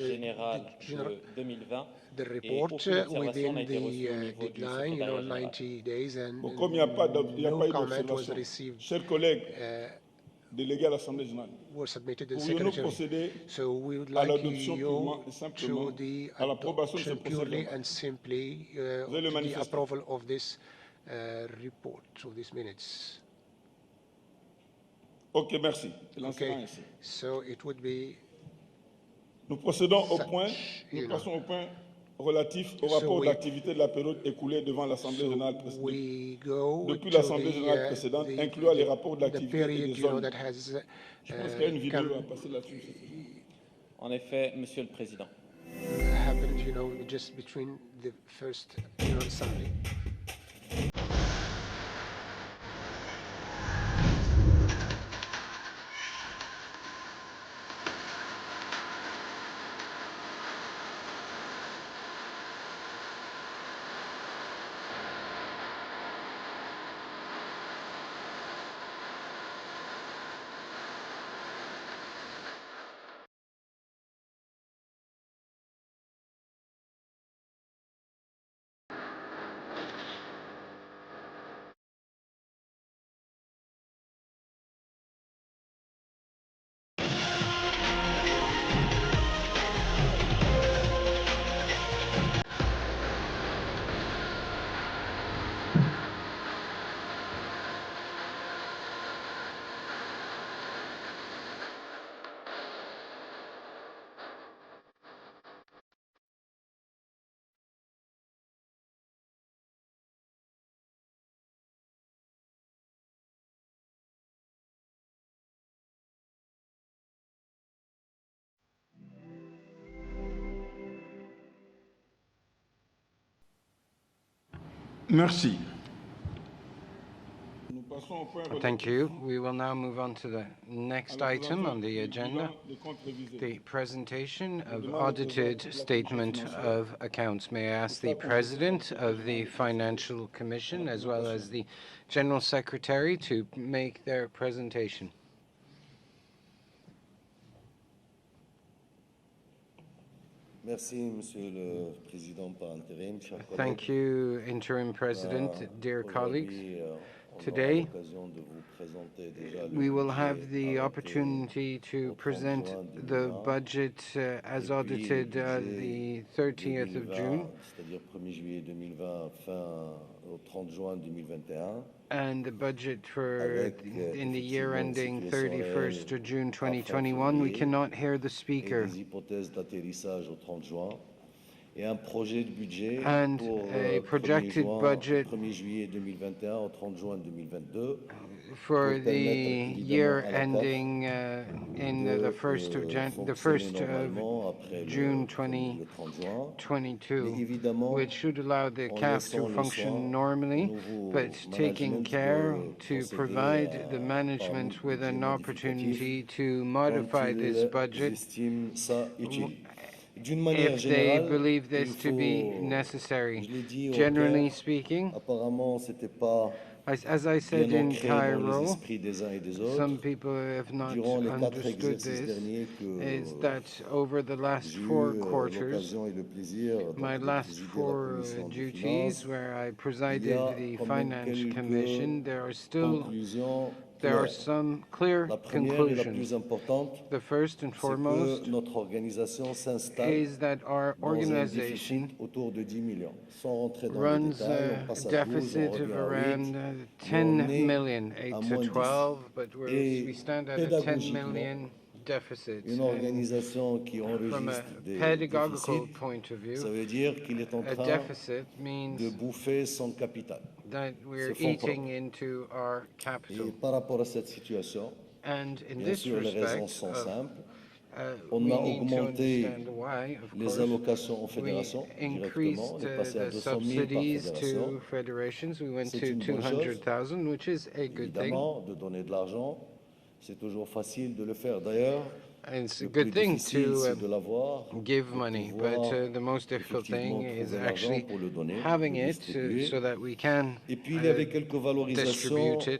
générale de 2020. the Et report aucune observation within n'a été reçue au the niveau du deadline, secrétariat général. 90 days, and Bon, comme il n'y a pas no eu comment was d'observation, received, chers collègues délégués à l'Assemblée générale, were submitted to the pourrions-nous Secretary. procéder So we would à like l'adoption you purement et simplement to the à l'approbation de ce adoption procès purely verbal? and simply Vous allez le to the manifester. approval of this report, of these minutes. OK, merci. Il en sera Okay, ainsi. so it would be Nous procédons au such, point, you nous know. passons au point relatif au So rapport we- d'activité de la période écoulée devant l'Assemblée générale précédente. we go Depuis to l'Assemblée générale précédente, incluant les rapports the d'activité et period, des zones. that has Je pense qu'il y a une vidéo come- à passer là-dessus. En effet, Monsieur le Président. happened, just between the first General Assembly. Merci. Thank you. We will now move on to the next item on the agenda, the presentation of audited statement of accounts. May I ask the President of the Financial Commission as well as the General Secretary to make their presentation. Merci, Monsieur le Président par intérim, chers collègues. Thank you, Interim President, dear colleagues. Today, we will have the opportunity to present the budget as audited the 30th of June, c'est-à-dire 1er juillet 2020, fin au 30 juin 2021. and the budget for in the year ending 31st of June 2021. We cannot hear the speaker. Des hypothèses d'atterrissage au 30 juin. Et un projet de budget And pour a projected budget 1er juillet 2021 au 30 juin 2022 for the year ending in the 1st of June 2022, which should allow the CAF to function normally, but taking care to provide the management with an opportunity to modify this budget if they believe this to be necessary. Generally speaking, as I said in Cairo, some people have not understood this, is that over the last 4 quarters, my last 4 duties where I presided the Finance Commission, there are some clear conclusions. The first and foremost is that our organization runs a deficit of around 10 million, 8 to 12, but we stand at a 10 million deficit. From a pedagogical point of view, a deficit means that we're eating into our capital. And in this respect, we need to understand why, of course, we increased the subsidies to federations. We went to 200,000, which is a good thing. And it's a good thing to give money, but the most difficult thing is actually having it so that we can distribute it.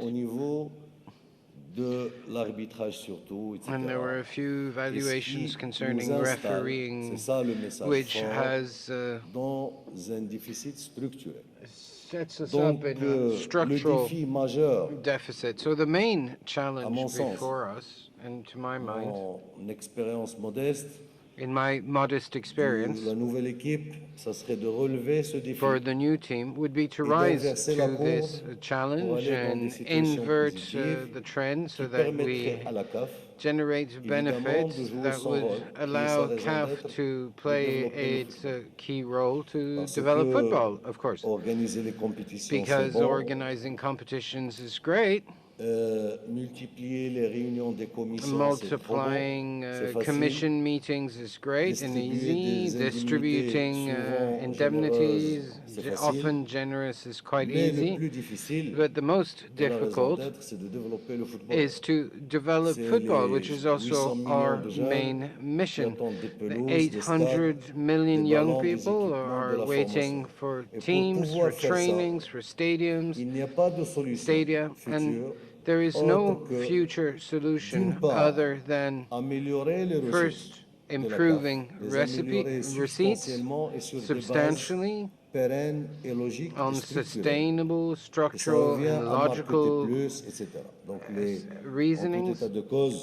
And there were a few valuations concerning refereeing, which has sets us up in a structural deficit. So the main challenge before us, and to my mind, in my modest experience, for the new team would be to rise to this challenge and invert the trend so that we generate benefits that would allow CAF to play its key role to develop football, of course, because organizing competitions is great. Multiplying commission meetings is great and easy. Distributing indemnities, often generous, is quite easy. But the most difficult is to develop football, which is also our main mission. The 800 million young people are waiting for teams, for trainings, for stadia, and there is no future solution other than first improving receipts substantially on sustainable, structural, and logical reasonings,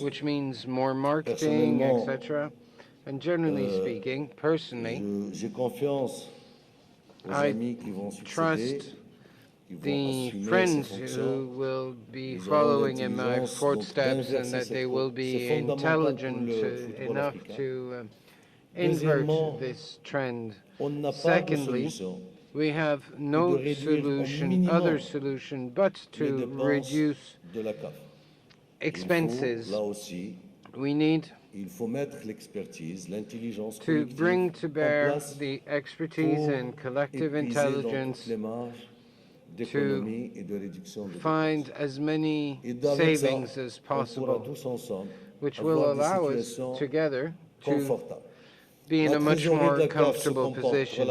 which means more marketing, etc. And generally speaking, personally, I trust the friends who will be following in my footsteps and that they will be intelligent enough to invert this trend. Secondly, we have no other solution but to reduce expenses. We need to bring to bear the expertise and collective intelligence to find as many savings as possible, which will allow us together to be in a much more comfortable position.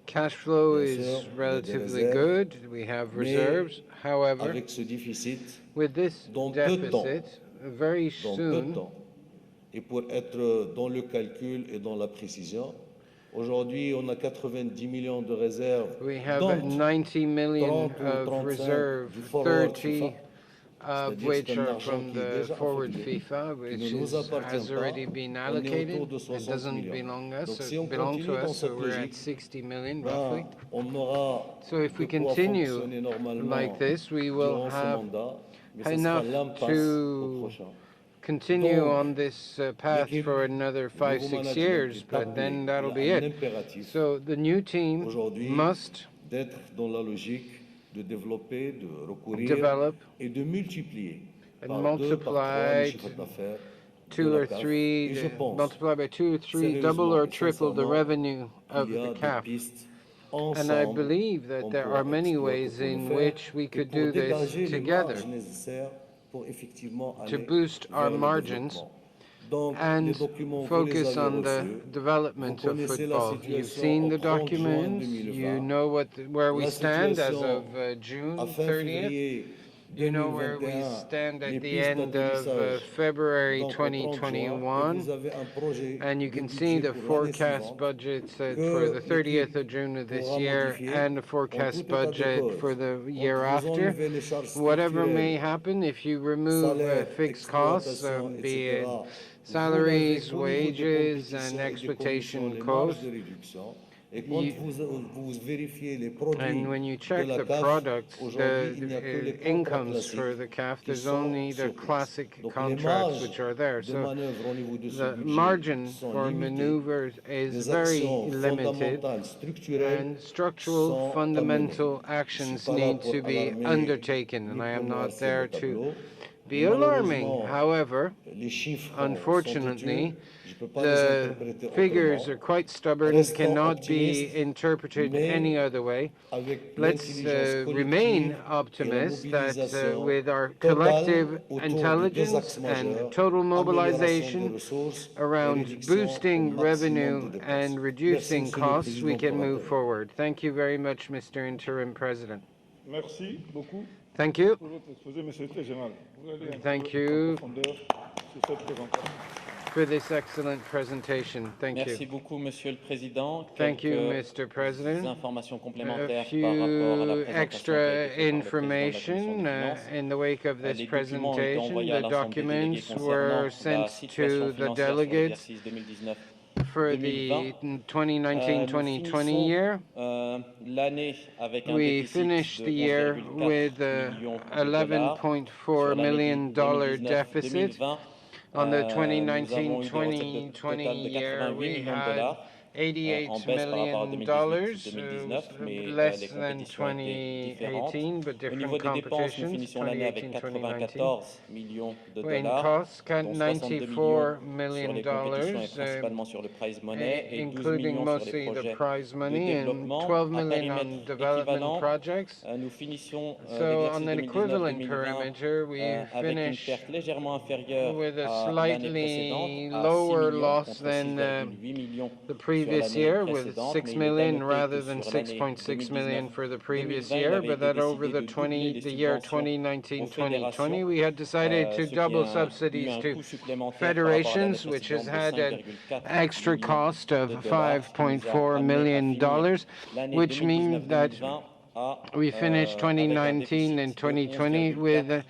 Cash flow is relatively good. We have reserves. However, with this deficit, very soon, Aujourd'hui, on a 90 millions de réserves. We have 90 million of reserve, 30 of which are from the forward FIFA, which has already been allocated. It doesn't belong to us, so we're at 60 million roughly. So if we continue like this, we will have enough to continue on this path for another 5-6 years, but then that'll be it. So the new team must develop and multiplied multiply by 2 or 3, double or triple the revenue of the CAF. And I believe that there are many ways in which we could do this together to boost our margins and focus on the development of football. You've seen the documents, you know where we stand as of June 30th. You know where we stand at the end of February 2021, and you can see the forecast budgets for the 30th of June of this year and the forecast budget for the year after. Whatever may happen, if you remove fixed costs, be it salaries, wages, and exploitation costs, and when you check the products, the incomes for the CAF, there's only the classic contracts which are there. So the margin for maneuvers is very limited, and structural fundamental actions need to be undertaken. And I am not there to be alarming. However, unfortunately, the figures are quite stubborn, cannot be interpreted any other way. Let's remain optimists that with our collective intelligence and total mobilization around boosting revenue and reducing costs, we can move forward. Thank you very much, Mr. Interim President. Merci beaucoup. Thank you. Pour votre exposé, Monsieur le Secrétaire Général. Thank you sur cette présentation. For this excellent presentation. Thank you. Merci beaucoup, Monsieur le Président. Thank you, Mr. President. Informations A complémentaires par rapport à la few présentation extra qui a été faite par le président de la information Commission des Finances. in the wake of this Les documents ont été presentation. envoyés à The l'ensemble des délégués documents concernant were la sent situation to the financière sur delegates l'exercice 2019. for the 2019-2020 year. L'année avec un We déficit finished de the year 11,4 with a millions de dollars. $11.4 million deficit. 2019-2020, On the nous avons eu des recettes 2019-2020 totales de year, 88 we millions de had dollars. En $88 baisse par rapport à million, 2018-2019, mais less les than compétitions étaient différentes. 2018, but Au different niveau des dépenses, nous competitions, finissons l'année avec 2018-2019. 94 millions de In dollars, costs, dont 64 $94 millions sur million, les compétitions et principalement sur le prize money, et 12 including millions sur les mostly the projets prize de money and développement. 12 À million on périmètre development équivalent, projects. nous finissons So on l'exercice an equivalent 2019-2020 parameter, we avec une finish perte légèrement inférieure with a à l'année précédente, slightly à 6 lower millions loss contre than 6,8 millions the sur previous l'année year, with précédente, 6 mais il est à million noter rather que than sur l'année 6.6 million for the 2019-2020, previous il year, avait but été that over décidé the de doubler les year subventions aux 2019-2020, fédérations, we had decided to ce qui double a eu subsidies un to coût supplémentaire par rapport à l'année federations, which précédente has de had an 5,4 extra millions cost of de dollars, ce qui nous a $5.4 amené à million, finir l'année which means that 2019-2020 we finished avec un 2019 and déficit de 2020 with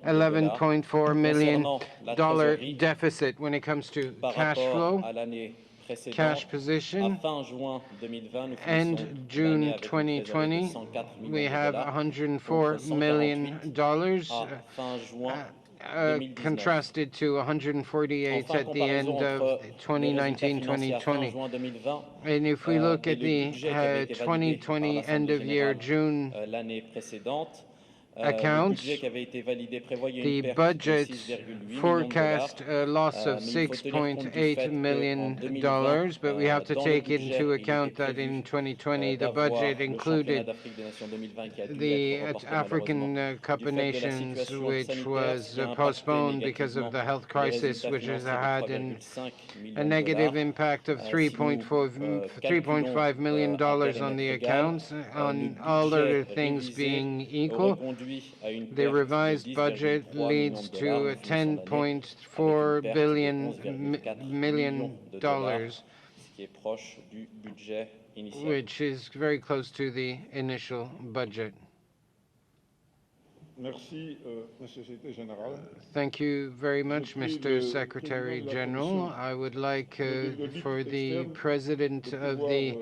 11,4 millions de dollars. $11.4 million Concernant la trésorerie, deficit when it comes to par cash rapport flow, à l'année précédente, cash à position. fin juin 2020, nous And finissons l'année June avec une trésorerie de 2020, 104 we millions de have dollars, $104 contre million 148 à fin juin 2019. contrasted to 148 Enfin, at the end comparaison of entre les résultats financiers à fin 2019-2020. juin 2020 And if we look et at le the budget qui avait été validé par 2020 end l'Assemblée of year générale June l'année précédente, le accounts, budget qui avait été validé prévoyait the une perte de budget 6,8 millions de forecast dollars. a loss of Mais il faut tenir compte du fait $6.8 million, qu'en 2020, but we have to dans le take budget, into il account était that in prévu 2020 the d'avoir budget le championnat included d'Afrique des Nations 2020 qui a dû the être reporté African malheureusement. Cup Du of fait de la Nations, situation which sanitaire was qui a impacté postponed because of négativement the health les crisis, résultats which has financiers de had 3,5 millions a de negative dollars. impact of Si nous $3.5 million à on périmètre the égal, accounts, le on all budget other things révisé being aurait equal. conduit à une The perte de revised 10,3 budget millions leads de dollars. to Nous finissons l'année avec $10.4 une perte de 11,4 millions de dollars, ce qui est proche du budget initial. which is very close to the initial budget. Merci, Monsieur le Secrétaire Général. Thank you very much, prie Mr. le Secretary président de la General. Commission I would like de l'audit for the externe President de of pouvoir, the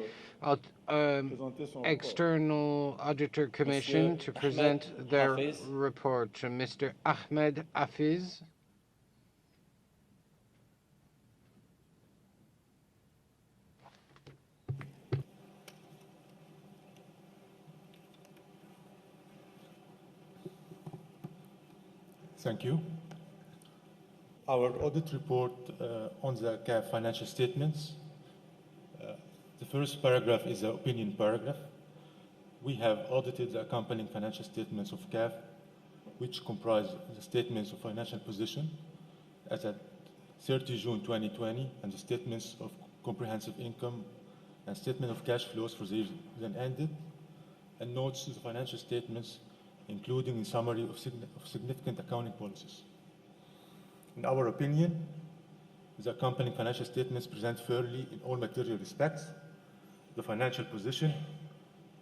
présenter son rapport. External Auditor Commission to present Ahmed their Hafiz. report. Mr. Ahmed Hafiz. Thank you. Our audit report on the CAF financial statements. The first paragraph is the opinion paragraph. We have audited the accompanying financial statements of CAF, which comprise the statements of financial position as at 30 June 2020 and the statements of comprehensive income and statement of cash flows for the year then ended, and notes to the financial statements, including a summary of significant accounting policies. In our opinion, the accompanying financial statements present fairly in all material respects the financial position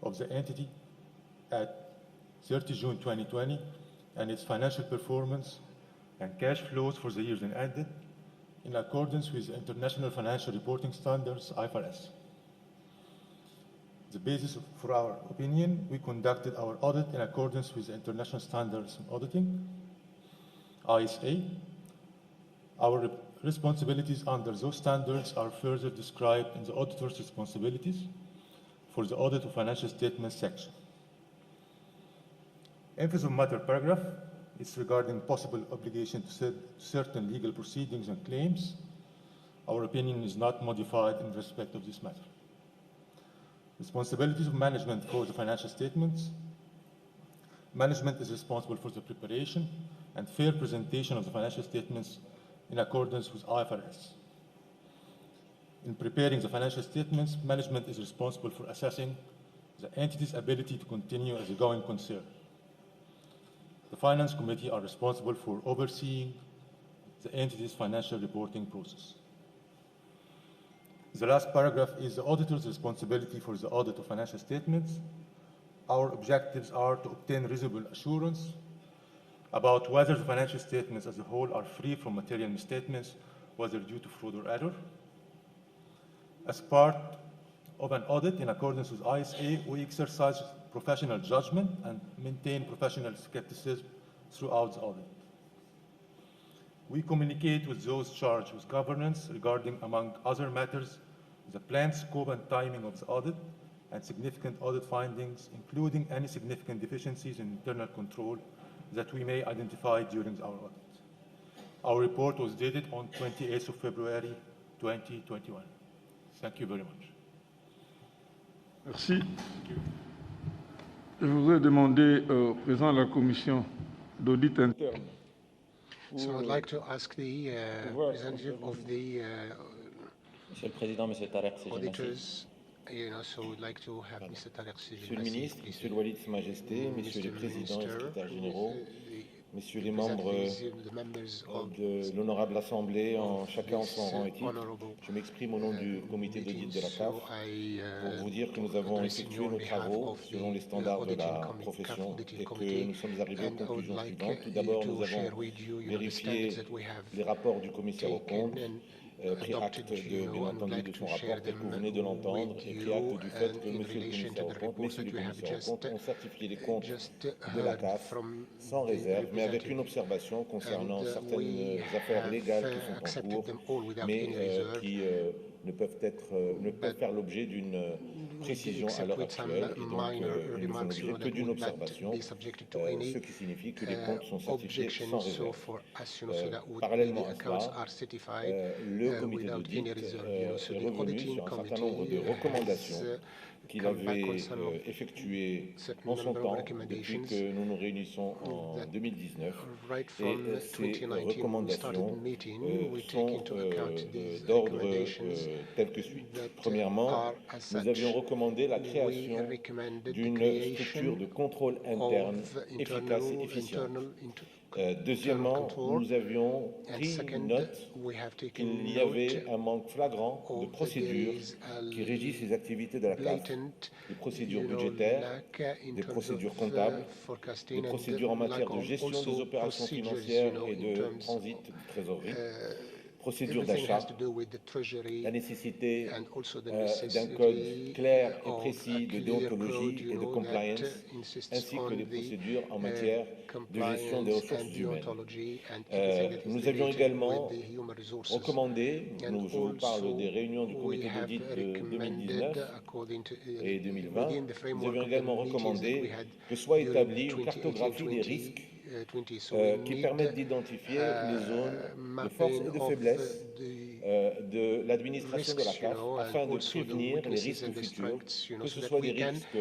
of the entity at 30 June 2020 and its financial performance and cash flows for the year then ended in accordance with International Financial Reporting Standards, IFRS. The basis for our opinion, we conducted our audit in accordance with the International Standards in Auditing, ISA. Our responsibilities under those standards are further described in the auditor's responsibilities for the audit of financial statements section. Emphasis on matter paragraph is regarding possible obligation to certain legal proceedings and claims. Our opinion is not modified in respect of this matter. Responsibilities of management for the financial statements. Management is responsible for the preparation and fair presentation of the financial statements in accordance with IFRS. In preparing the financial statements, management is responsible for assessing the entity's ability to continue as a going concern. The Finance Committee are responsible for overseeing the entity's financial reporting process. The last paragraph is the auditor's responsibility for the audit of financial statements. Our objectives are to obtain reasonable assurance about whether the financial statements as a whole are free from material misstatements, whether due to fraud or error. As part of an audit in accordance with ISA, we exercise professional judgment and maintain professional skepticism throughout the audit. We communicate with those charged with governance regarding, among other matters, the planned scope and timing of the audit and significant audit findings, including any significant deficiencies in internal control that we may identify during our audit. Our report was dated on 28th of February 2021. Thank you very much. Merci. Je voudrais demander au président de la commission d'audit interne. So I'd like to ask the representative of the Monsieur le Président, Monsieur Tarek auditors, so we'd like to have Mr. Tarek Monsieur le ministre, Monsieur le Walid Sa Majesté, Messieurs les présidents et secrétaires généraux, Messieurs les membres de l'honorable Assemblée, chacun en son rang et titre, je m'exprime au nom du comité d'audit de la CAF pour vous dire que nous avons effectué nos travaux selon les standards de la profession et que nous sommes arrivés aux conclusions suivantes. Tout d'abord, nous avons vérifié les rapports du commissaire aux comptes, pris acte bien entendu de son rapport tel que vous venez de l'entendre et pris acte du fait que Monsieur le commissaire aux comptes, Messieurs les commissaires aux comptes ont certifié les comptes de la CAF sans réserve, mais avec une observation concernant certaines affaires légales qui sont en cours, mais qui ne peuvent faire l'objet d'une précision à l'heure actuelle, et donc ils ne font l'objet que d'une observation, ce qui signifie que les comptes sont certifiés sans réserve. Parallèlement à cela, le comité d'audit est revenu sur un certain nombre de recommandations qu'il avait effectuées en son temps depuis que nous nous réunissons en 2019. Et ces recommandations sont d'ordre tel que suit. Premièrement, nous avions recommandé la création d'une structure de contrôle interne efficace et efficiente. Deuxièmement, nous avions pris note qu'il y avait un manque flagrant de procédures qui régissent les activités de la CAF, des procédures budgétaires, des procédures comptables, des procédures en matière de gestion des opérations financières et de transit de trésorerie, procédure d'achat, la nécessité d'un code clair et précis de déontologie et de compliance, ainsi que des procédures en matière de gestion des ressources humaines. Nous avions également recommandé, je vous parle des réunions du comité d'audit de 2019 et 2020, nous avions également recommandé que soit établie une cartographie des risques qui permettent d'identifier les zones de force et de faiblesse de l'administration de la CAF afin de prévenir les risques futurs, que ce soit des risques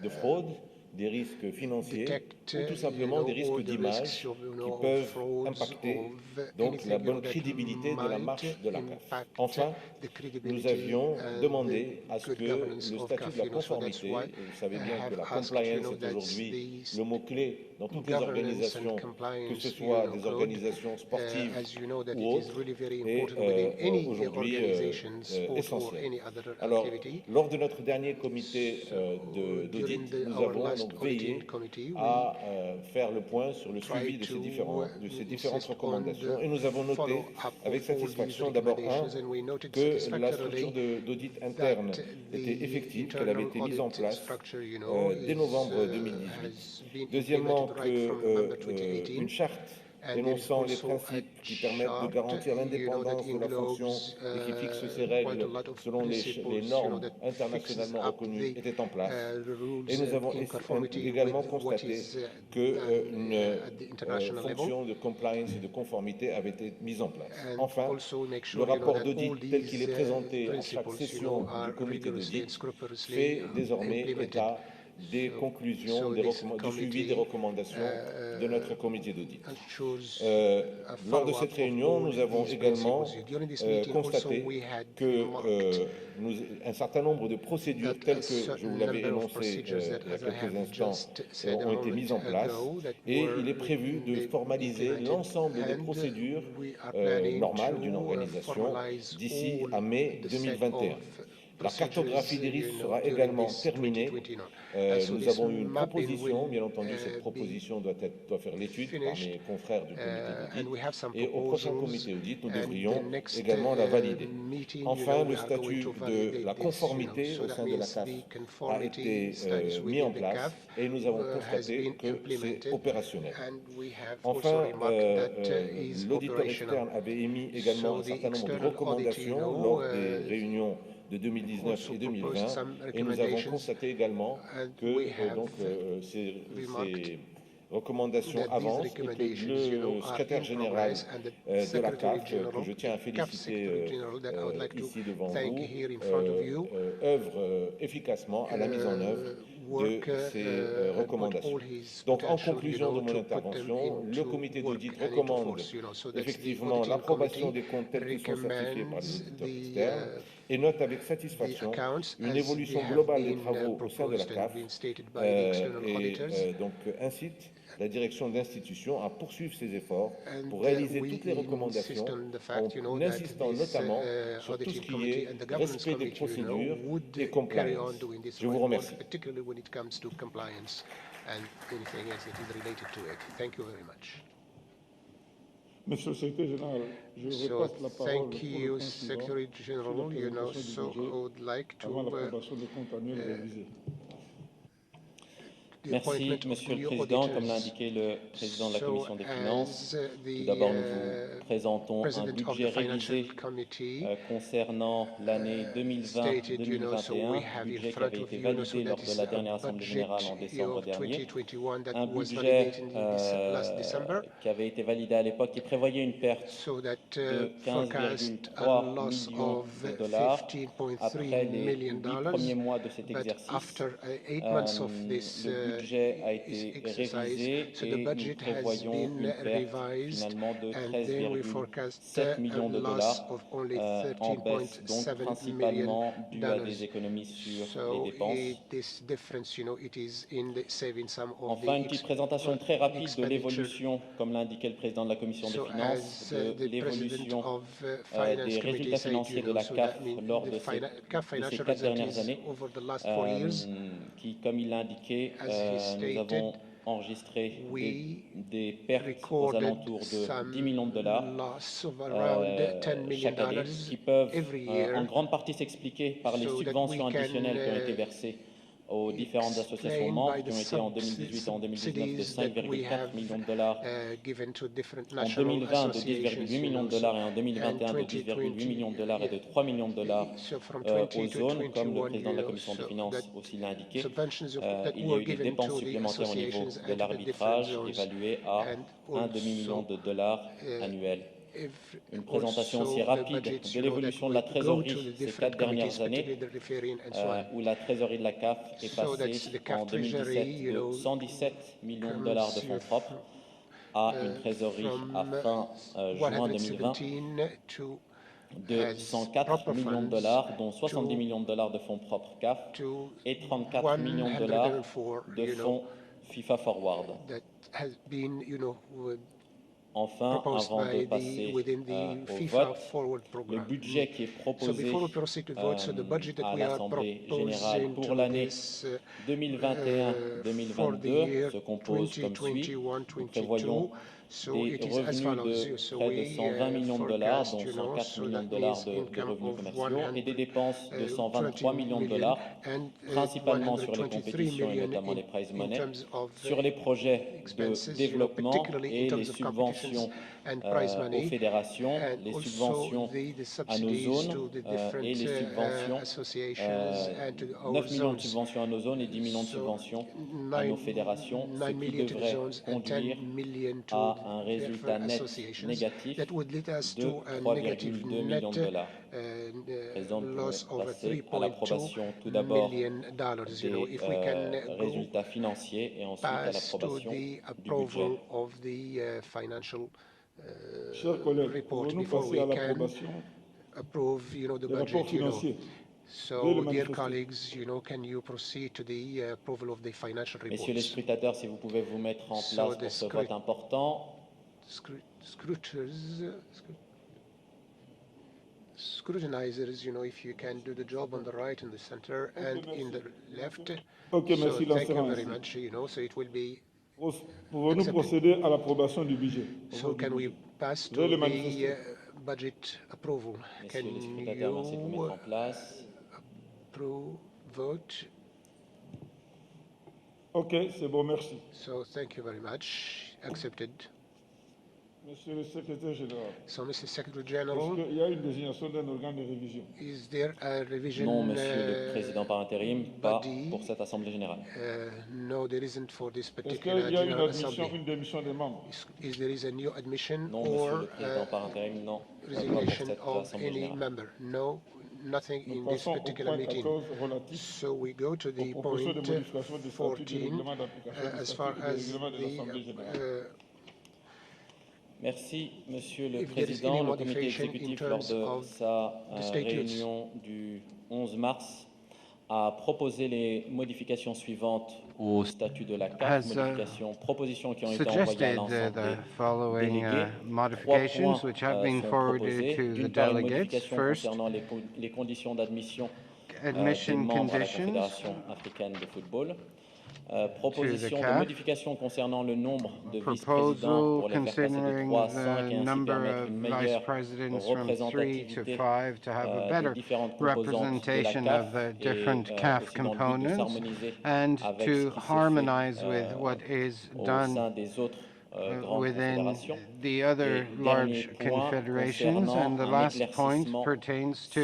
de fraude, des risques financiers ou tout simplement des risques d'image qui peuvent impacter donc la bonne crédibilité de la marche de la CAF. Enfin, nous avions demandé à ce que le statut de la conformité, et vous savez bien que la compliance est aujourd'hui le mot-clé dans toutes les organisations, que ce soit des organisations sportives ou autres, est aujourd'hui essentiel. Alors, lors de notre dernier comité d'audit, nous avons donc veillé à faire le point sur le suivi de ces différentes recommandations et nous avons noté avec satisfaction d'abord que la structure d'audit interne était effective, qu'elle avait été mise en place dès novembre 2018. Deuxièmement, qu'une charte énonçant les principes qui permettent de garantir l'indépendance de la fonction et qui fixe ces règles selon les normes internationalement reconnues était en place. Et nous avons également constaté qu'une fonction de compliance et de conformité avait été mise en place. Enfin, le rapport d'audit tel qu'il est présenté à chaque session du comité d'audit fait désormais état des conclusions, du suivi des recommandations de notre comité d'audit. Lors de cette réunion, nous avons également constaté qu'un certain nombre de procédures telles que je vous l'avais énoncé il y a quelques instants ont été mises en place et il est prévu de formaliser l'ensemble des procédures normales d'une organisation d'ici à mai 2021. La cartographie des risques sera également terminée. Nous avons eu une proposition, bien entendu, cette proposition doit faire l'étude par mes confrères du comité d'audit, et au prochain comité d'audit, nous devrions également la valider. Enfin, le statut de la conformité au sein de la CAF a été mis en place et nous avons constaté que c'est opérationnel. Enfin, l'auditeur externe avait émis également un certain nombre de recommandations lors des réunions de 2019 et 2020, et nous avons constaté également que ces recommandations avancent et que le secrétaire général de la CAF, que je tiens à féliciter ici devant vous, œuvre efficacement à la mise en œuvre de ces recommandations. Donc, en conclusion de mon intervention, le comité d'audit recommande effectivement l'approbation des comptes tels qu'ils sont certifiés par les auditeurs externes et note avec satisfaction une évolution globale des travaux au sein de la CAF et donc incite la direction de l'institution à poursuivre ses efforts pour réaliser toutes les recommandations en insistant notamment sur tout ce qui est respect des procédures et compliance. Je vous remercie. Monsieur le secrétaire général, je repasse la parole Thank you, Secretary General. You know, so I would like to avant l'approbation des comptes annuels révisés. Merci, Monsieur le Président. Comme l'a indiqué le Président de la Commission des Finances, tout d'abord, nous vous présentons un budget révisé concernant l'année 2020-2021, budget qui avait été validé lors de la dernière Assemblée générale en décembre dernier, un budget qui avait été validé à l'époque qui prévoyait une perte de 15,3 millions de dollars après les 8 premiers mois de cet exercice. Le budget a été révisé et nous prévoyons une perte finalement de 13,7 millions de dollars en baisse, donc principalement due à des économies sur les dépenses. Enfin, une petite présentation très rapide de l'évolution, comme l'a indiqué le Président de la Commission des Finances, de l'évolution des résultats financiers de la CAF lors de ces 4 dernières années, qui, comme il l'a indiqué, nous avons enregistré des pertes aux alentours de 10 millions de dollars chaque année, qui peuvent en grande partie s'expliquer par les subventions additionnelles qui ont été versées aux différentes associations membres qui ont été en 2018 et en 2019 de 5,4 millions de dollars, en 2020 de 10,8 millions de dollars et en 2021 de 10,8 millions de dollars et de 3 millions de dollars aux zones, comme le président de la Commission des finances aussi l'a indiqué. Il y a eu des dépenses supplémentaires au niveau de l'arbitrage évaluées à un demi-million de dollars annuels. Une présentation aussi rapide de l'évolution de la trésorerie ces 4 dernières années, où la trésorerie de la CAF est passée en 2017 de 117 millions de dollars de fonds propres à une trésorerie à fin juin 2020 de 104 millions de dollars, dont 70 millions de dollars de fonds propres CAF et 34 millions de dollars de fonds FIFA Forward. Enfin, avant de passer au vote, le budget qui est proposé à l'Assemblée générale pour l'année 2021-2022 se compose comme suit. Nous prévoyons des revenus de près de 120 millions de dollars, dont 104 millions de dollars de revenus commerciaux, et des dépenses de 123 millions de dollars, principalement sur les compétitions et notamment les prize money, sur les projets de développement et les subventions aux fédérations, les subventions à nos zones et les subventions, 9 millions de subventions à nos zones et 10 millions de subventions à nos fédérations, ce qui devrait conduire à un résultat net négatif de 3,2 millions de dollars. Président, vous pouvez passer à l'approbation tout d'abord des résultats financiers et ensuite à l'approbation du budget. Chers collègues, pouvons-nous passer à l'approbation des rapports financiers? So, dear colleagues, can you proceed to the approval of the financial reports? Messieurs les scrutateurs, si vous pouvez vous mettre en place pour ce vote important. Scrutinizers, if you can do the job on the right, in the center, and in the left. Okay, so merci, thank you very much. So it will be. Pouvons-nous procéder à l'approbation du budget? So can we pass to the budget approval? Messieurs les scrutateurs, merci de vous mettre en place. Approve, vote. Ok, c'est bon, merci. So thank you very much. Accepted. Monsieur le secrétaire général. So, Mr. Secretary General, est-ce qu'il y a une désignation d'un organe de révision? Is there a revision? Non, Monsieur le Président par intérim, pas pour cette Assemblée générale. No, there isn't for this Est-ce particular qu'il y a une General admission, Assembly. une démission des membres? Is there is a new admission Non, Monsieur or le Président par intérim, non. resignation Pas pour cette of Assemblée any générale. member? No, nothing Nous in this passons au particular point meeting. 14 relatif So we go to the aux propositions de point modification des statuts du 14 règlement d'application des as far statuts et du as règlement de l'Assemblée générale. Merci, Monsieur le If there is Président. any Le comité modification in exécutif, lors terms de of sa the statutes. réunion du 11 mars, a proposé les modifications suivantes au statut de la CAF, propositions qui ont été envoyées à l'ensemble des délégués. Modifications which have been forwarded to the delegates. First, concernant les conditions d'admission des admission membres à la conditions Confédération africaine de football. Proposition de CAF. modification concernant le nombre de vice-présidents pour les faire passer de 3 à 5 et ainsi permettre une meilleure représentativité des différentes composantes de la CAF et aussi dans le but de s'harmoniser and avec to ce qui harmonize se with fait what is au done sein des autres grandes within confédérations. the other Et large dernier point confederations. And the concernant un last point éclaircissement pertains sur to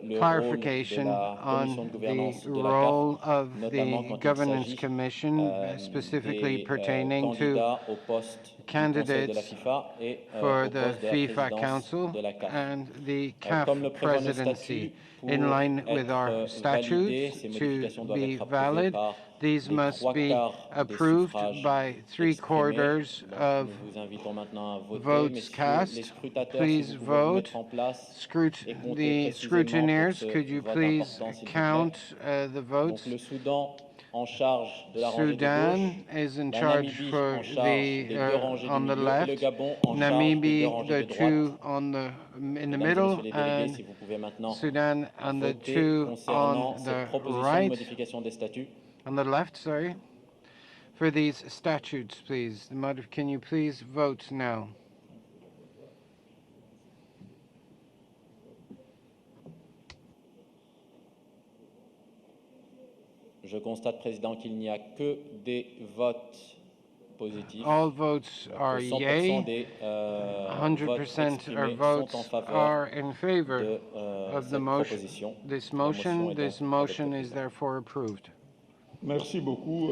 le clarification rôle de la commission de on gouvernance the de la role CAF, of notamment the quand il Governance s'agit Commission, specifically des pertaining to candidats au poste du Conseil de la candidates FIFA et for au the poste de la FIFA présidence Council de la CAF. and the CAF Comme le prévoit le presidency. statut, pour In line with our être validé, statutes, ces to modifications doivent be être approuvées valid, par these les must 3 be quarts des approved suffrages by exprimés. 3/4 Donc, of nous vous invitons maintenant à voter. votes Messieurs cast. les scrutateurs, Please si vous pouvez vous vote. mettre en place et compter The précisément pour scrutineers, ce could you vote please important, s'il vous count plaît. the votes? Donc, le Soudan en charge de la rangée de Sudan gauche, is in la charge Namibie for en charge des 2 rangées on du the milieu et le left, Gabon en charge des 2 Namibie rangées the de droite. two on the in the Mesdames et middle, messieurs les délégués, and si vous pouvez maintenant Sudan on the voter two concernant on cette the proposition de right, modification des statuts. on the left. Sorry, for these statutes, please. Can you please vote now? Je constate, Président, qu'il n'y a que des votes positifs. All votes are yay. 100% of votes are in favor of the motion. This motion is therefore approved. Merci beaucoup.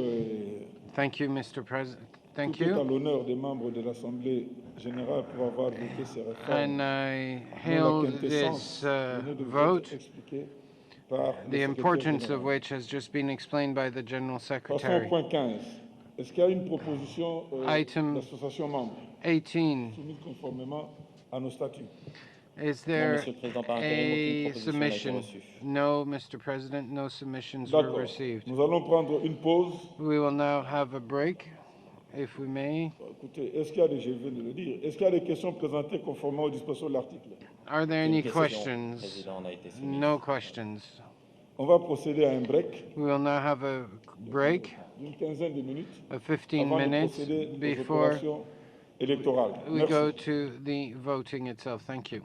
Thank you, Mr. President. Thank Tout est à you. l'honneur des membres de l'Assemblée générale pour avoir voté ces réformes. And I dont la hail quintessence this venait de vous vote, être expliquée par le the secrétaire importance of général. which has just been explained by the General Passons au Secretary. point 15. Est-ce qu'il y a une proposition Item d'association membre 18. soumise conformément à nos statuts? Is there Monsieur le Président, par intérim, aucune a proposition n'a été submission? reçue. No, Mr. President, no submissions were D'accord. received. Nous allons prendre une pause. We will now have a break, if we may. Écoutez, est-ce qu'il y a des, je viens de le dire, est-ce qu'il y a des questions présentées conformément aux dispositions de l'article? Are there Une any question, questions? Président, n'a été soumise. No questions. On va procéder à un break We will now have a break d'une quinzaine de minutes of 15 avant de minutes procéder aux before opérations électorales. we Merci. go to the voting itself. Thank you.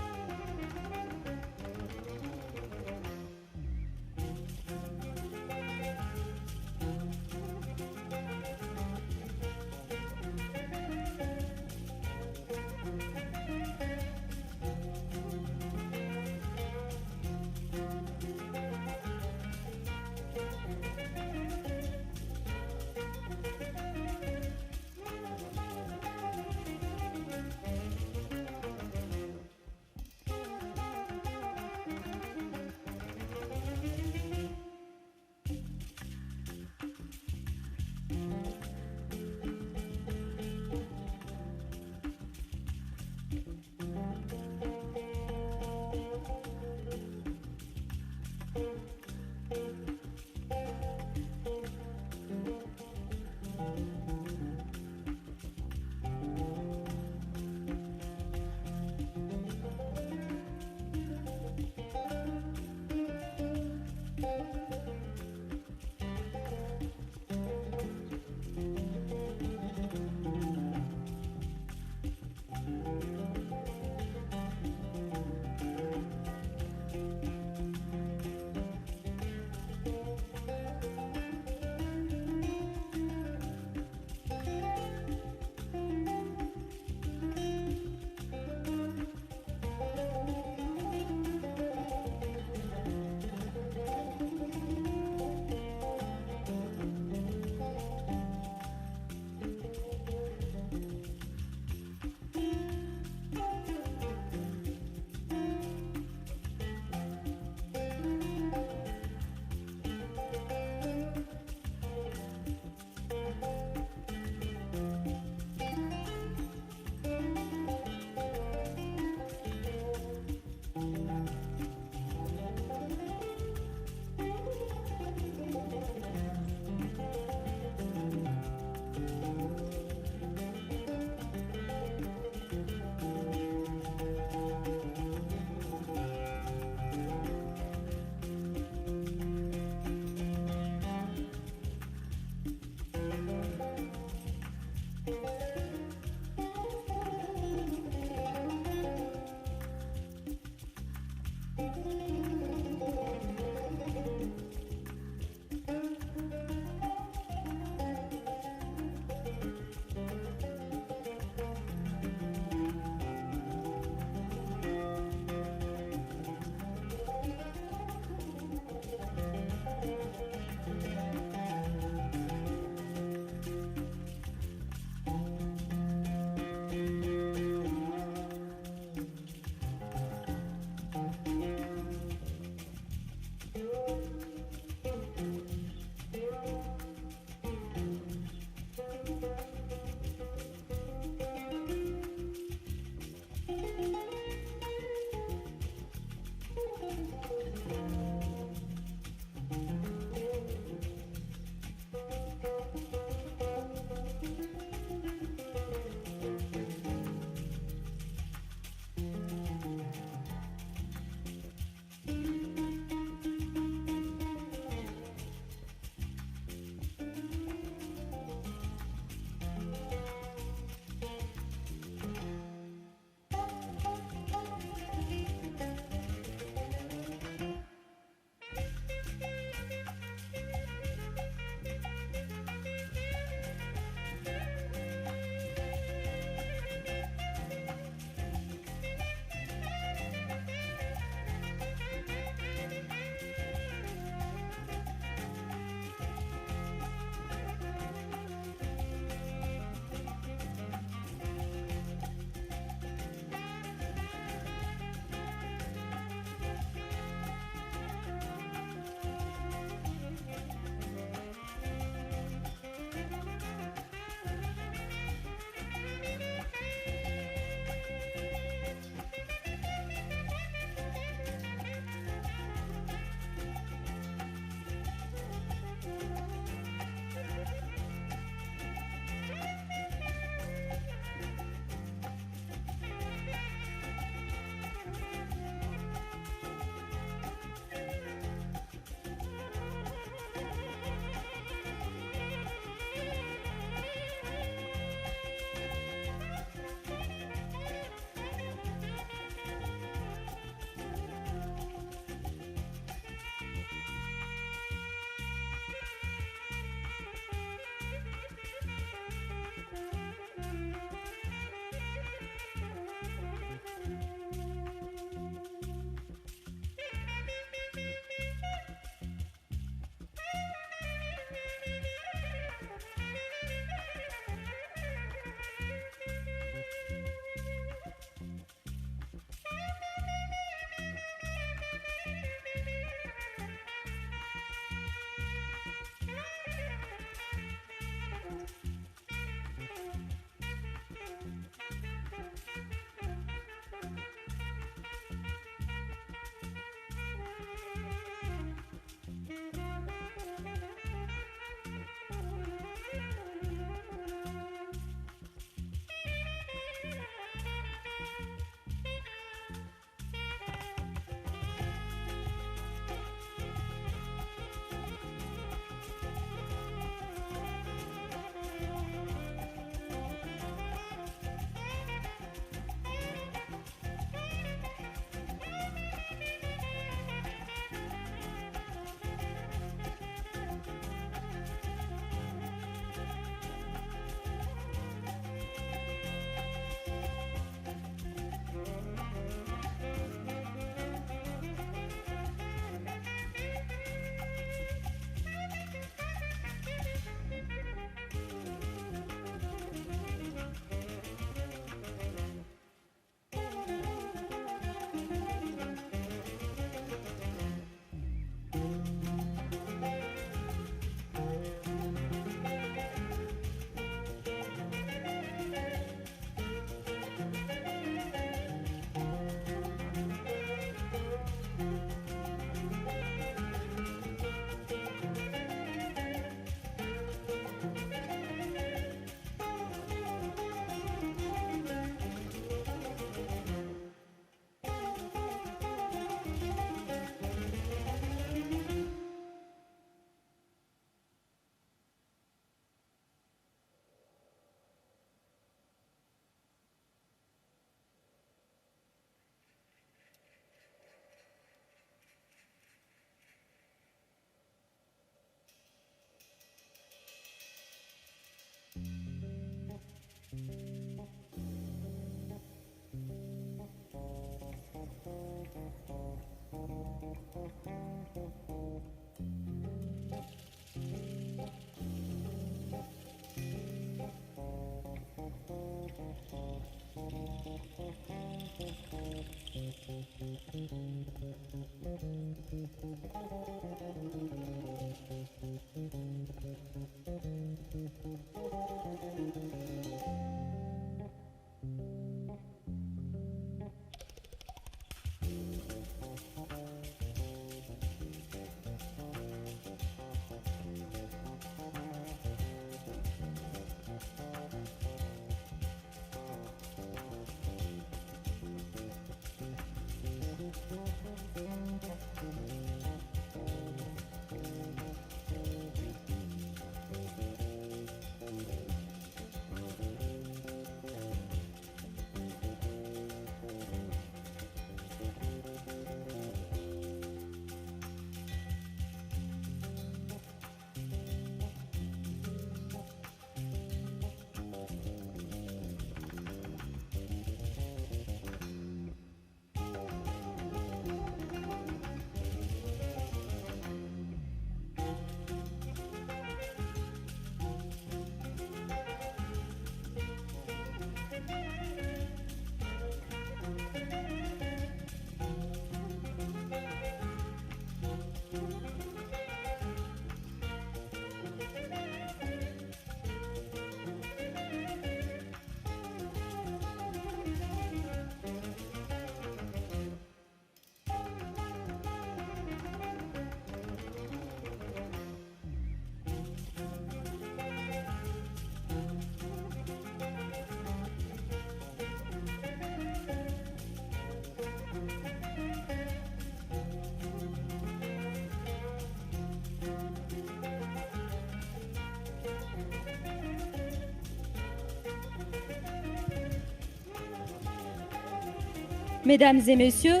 Mesdames et messieurs,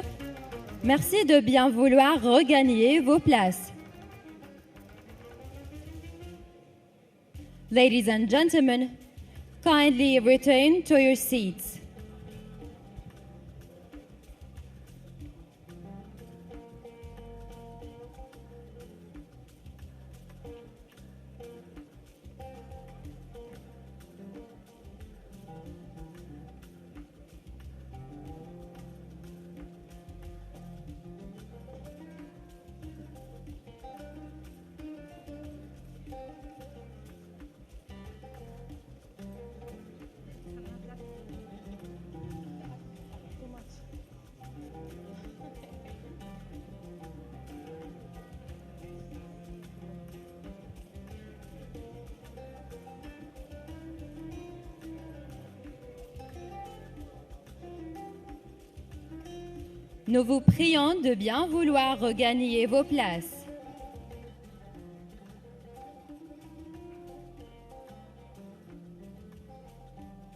merci de bien vouloir regagner vos places. Ladies and gentlemen, kindly return to your seats. Nous vous prions de bien vouloir regagner vos places.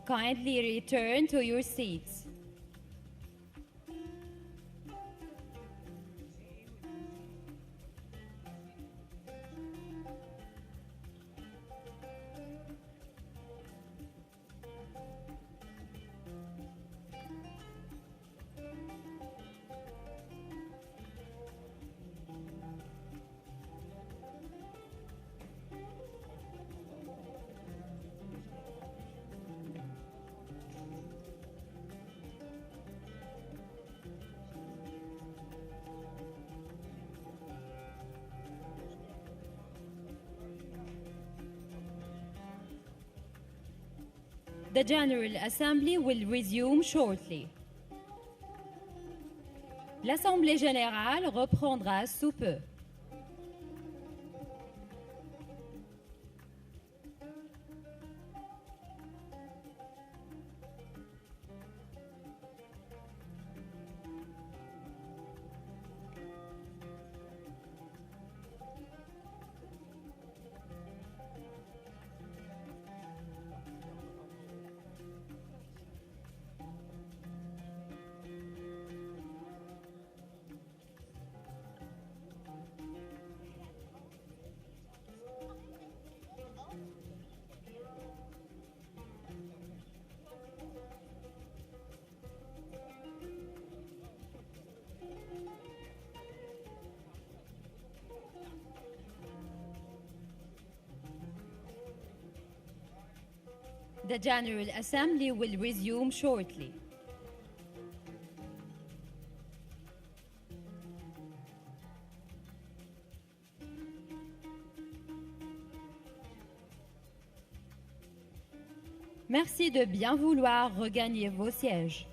Kindly return to your seats. The General Assembly will resume shortly. L'Assemblée générale reprendra sous peu. The General Assembly will resume shortly. Merci de bien vouloir regagner vos sièges.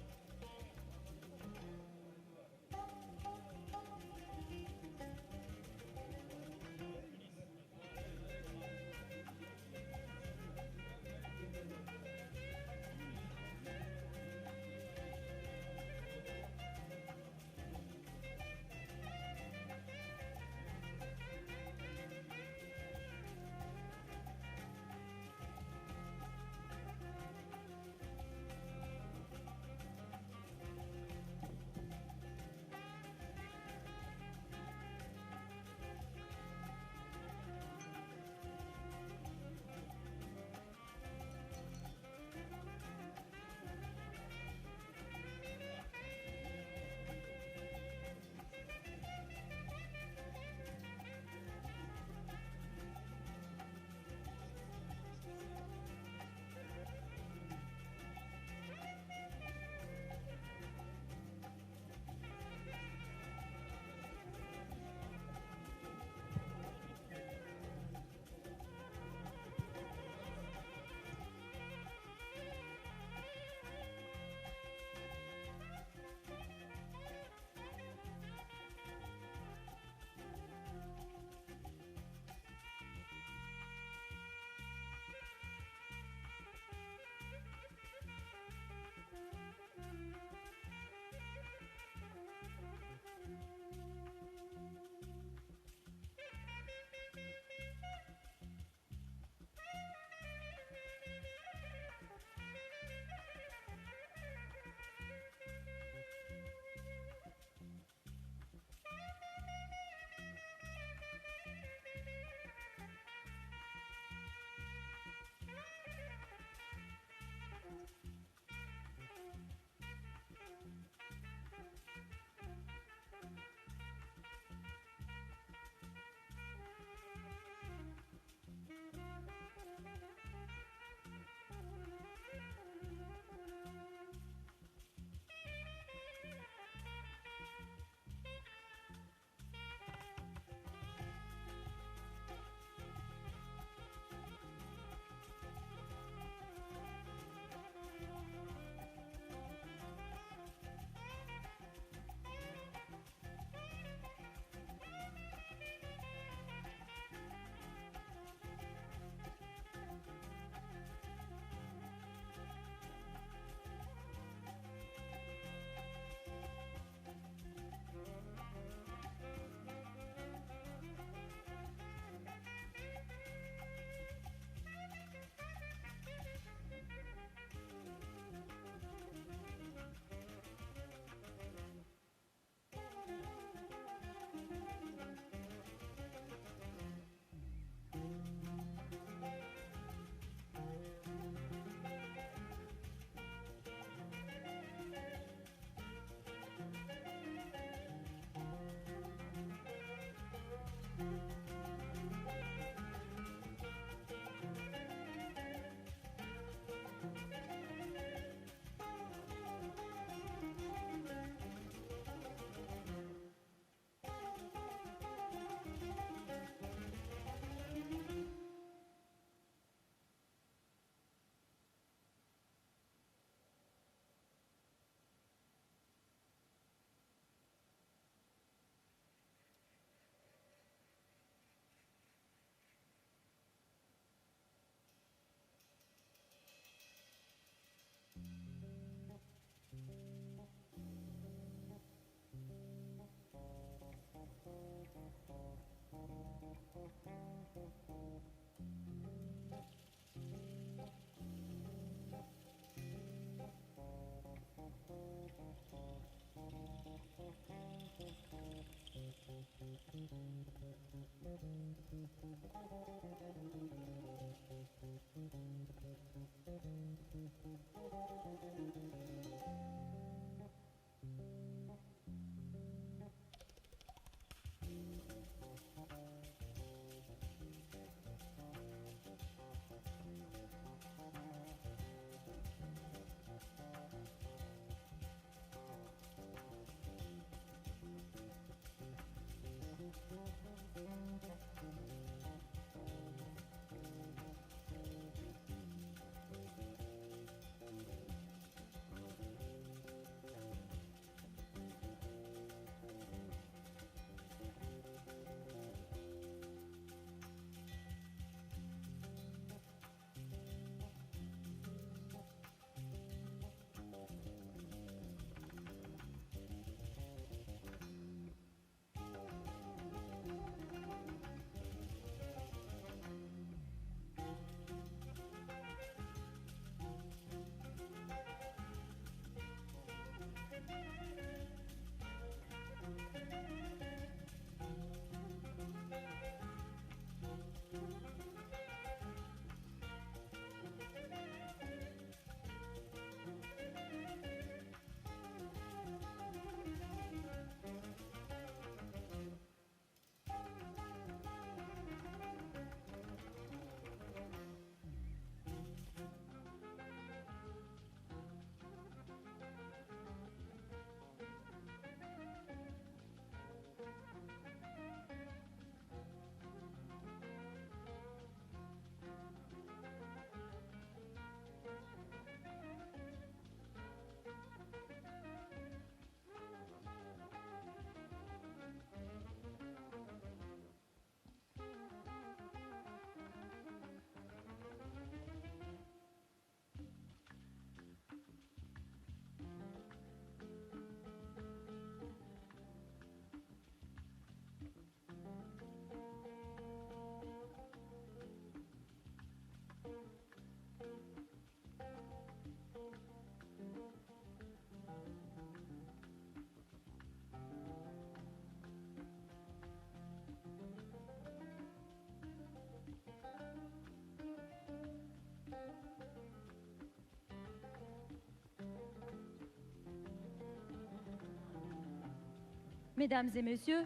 Mesdames et messieurs,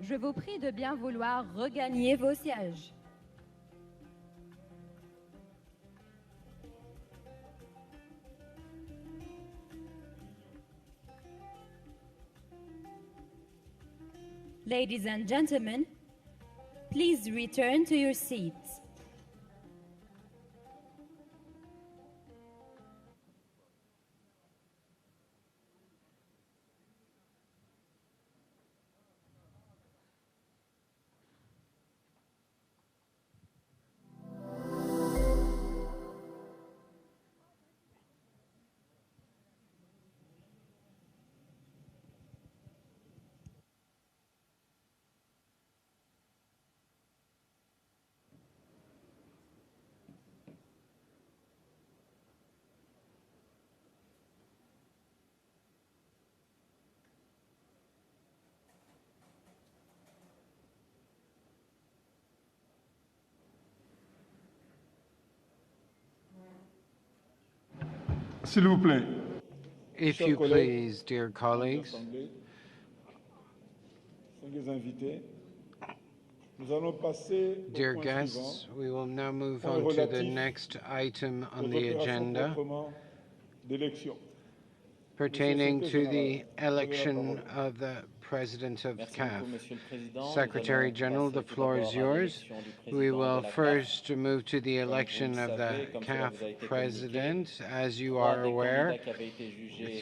je vous prie de bien vouloir regagner vos sièges. Ladies and gentlemen, please return to your seats. S'il vous plaît. If you please, dear colleagues, dear guests, we will now move on to the next item on the agenda pertaining to the election of the President of CAF. Secretary General, the floor is yours. We will first move to the election of the CAF President. As you are aware,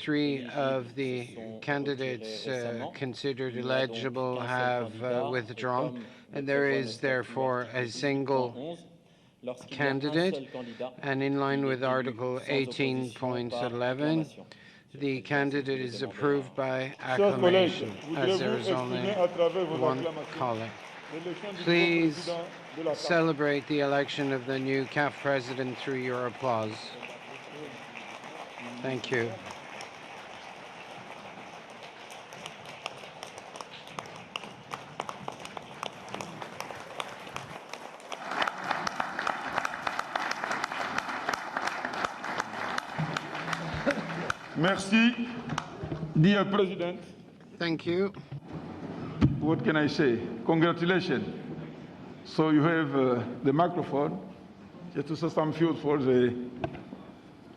3 of the candidates considered eligible have withdrawn, and there is therefore a single candidate, and in line with Article 18.11, the candidate is approved by acclamation, as there is only one colleague. Please celebrate the election of the new CAF president through your applause. Thank you. Merci, dear President. Thank you. What can I say? Congratulations. So you have the microphone. Just to say some few for the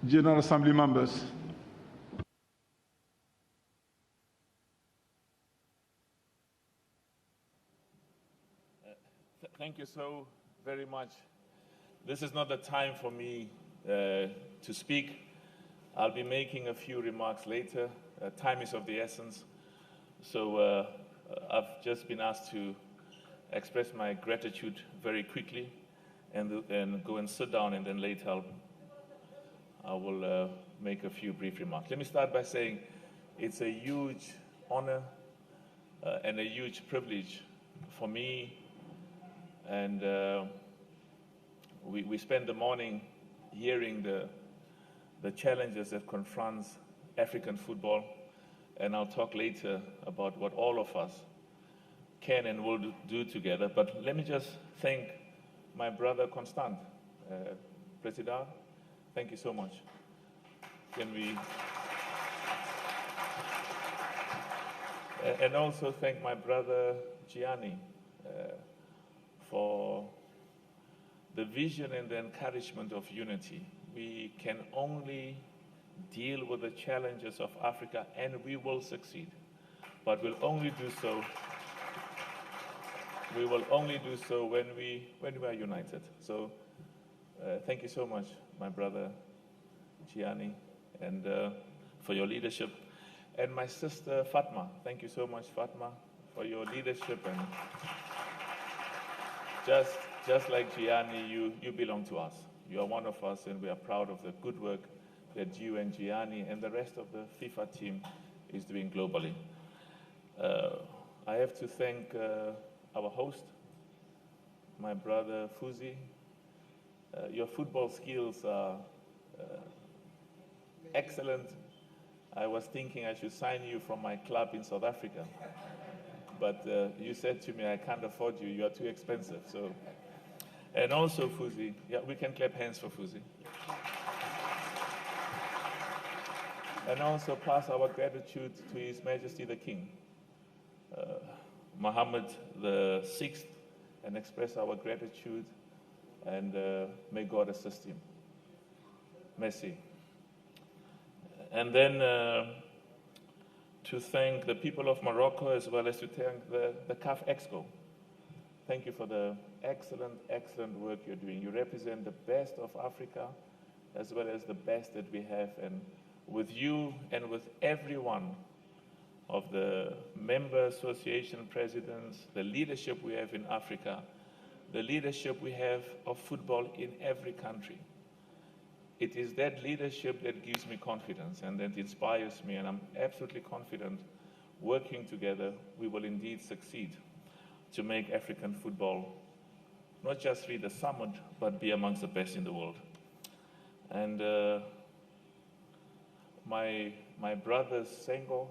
General Assembly members. Thank you so very much. This is not the time for me to speak. I'll be making a few remarks later. Time is of the essence. So I've just been asked to express my gratitude very quickly and go and sit down, and then later I will make a few brief remarks. Let me start by saying it's a huge honor and a huge privilege for me, and we spent the morning hearing the challenges that confronts African football, and I'll talk later about what all of us can and will do together. But let me just thank my brother Constant. President, thank you so much. Can we... and also thank my brother Gianni for the vision and the encouragement of unity. We can only deal with the challenges of Africa, and we will succeed. But we'll only do so. We will only do so when we are united. So, thank you so much, my brother Gianni, and for your leadership, and my sister Fatma. Thank you so much, Fatma, for your leadership, and just like Gianni, you belong to us. You are one of us, and we are proud of the good work that you and Gianni and the rest of the FIFA team is doing globally. I have to thank our host, my brother Fuzi. Your football skills are excellent. I was thinking I should sign you from my club in South Africa, but you said to me, I can't afford you, you are too expensive. So. And also Fuzi, yeah, we can clap hands for Fuzi. And also pass our gratitude to His Majesty the King, Mohammed VI, and express our gratitude, and may God assist him. Merci. And then to thank the people of Morocco, as well as to thank the CAF Exco. Thank you for the excellent work you're doing. You represent the best of Africa, as well as the best that we have. And with you and with every one of the member association presidents, the leadership we have in Africa, the leadership we have of football in every country. It is that leadership that gives me confidence and that inspires me, and I'm absolutely confident working together we will indeed succeed to make African football not just reach the summit, but be amongst the best in the world. And my brothers Sengo,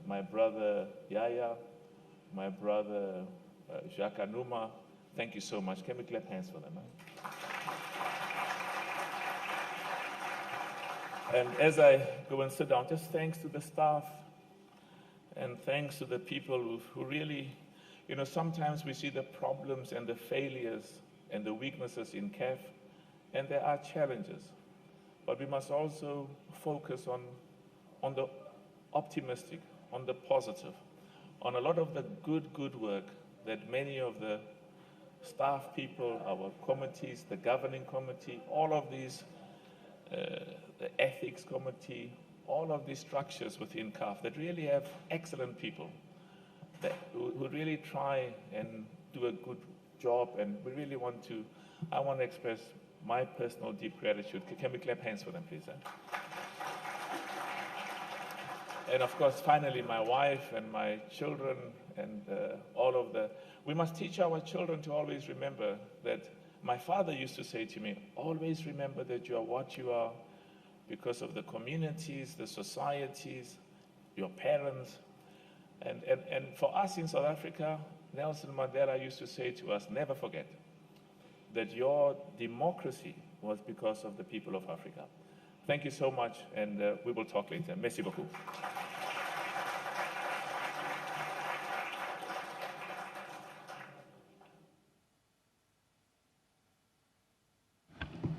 my brother Yaya, my brother Jacques Anouma, thank you so much. Can we clap hands for them? And as I go and sit down, just thanks to the staff and thanks to the people who really, you know, sometimes we see the problems and the failures and the weaknesses in CAF, and there are challenges. But we must also focus on the optimistic, on the positive, on a lot of the good work that many of the staff people, our committees, the governing committee, all of these, the ethics committee, all of these structures within CAF that really have excellent people who really try and do a good job, and we really want to, I want to express my personal deep gratitude. Can we clap hands for them, please? and of course, finally, my wife and my children and we must teach our children to always remember that my father used to say to me, always remember that you are what you are because of the communities, the societies, your parents. And for us in South Africa, Nelson Mandela used to say to us, never forget that your democracy was because of the people of Africa. Thank you so much, and we will talk later. Merci beaucoup.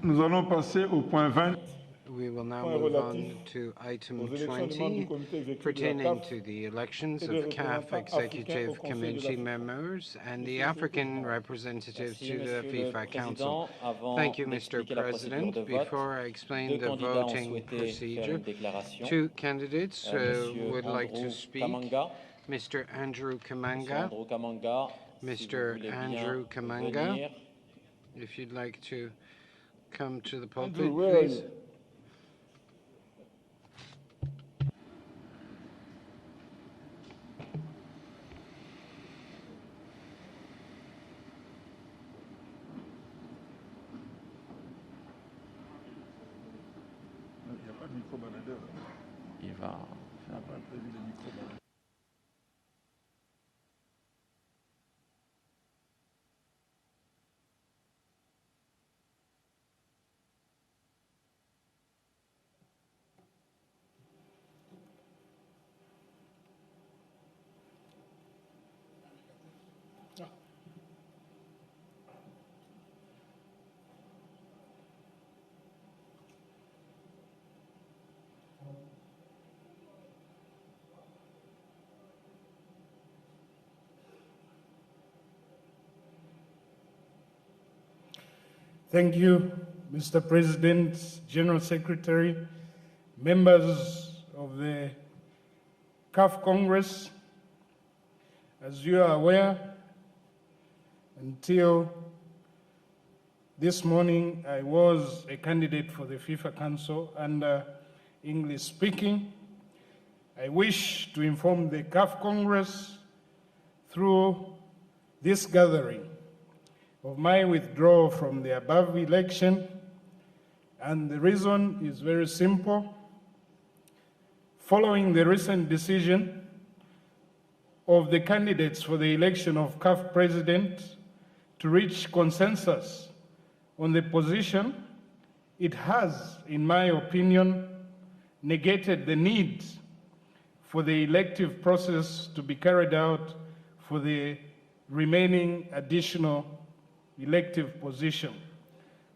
Nous allons passer au point 20. We will now move on to item 20, pertaining to the elections of CAF Executive Committee members and the African representatives to the FIFA Council. Thank you, Mr. President. Before I explain the voting procedure, two candidates would like to speak. Mr. Andrew Kamanga. Mr. Andrew Kamanga, if you'd like to come to the pulpit, please. Il va faire Thank you, Mr. President, General Secretary, members of the CAF Congress. As you are aware, until this morning, I was a candidate for the FIFA Council under English speaking. I wish to inform the CAF Congress through this gathering of my withdrawal from the above election, and the reason is very simple. Following the recent decision of the candidates for the election of CAF President to reach consensus on the position, it has, in my opinion, negated the need for the elective process to be carried out for the remaining additional elective position.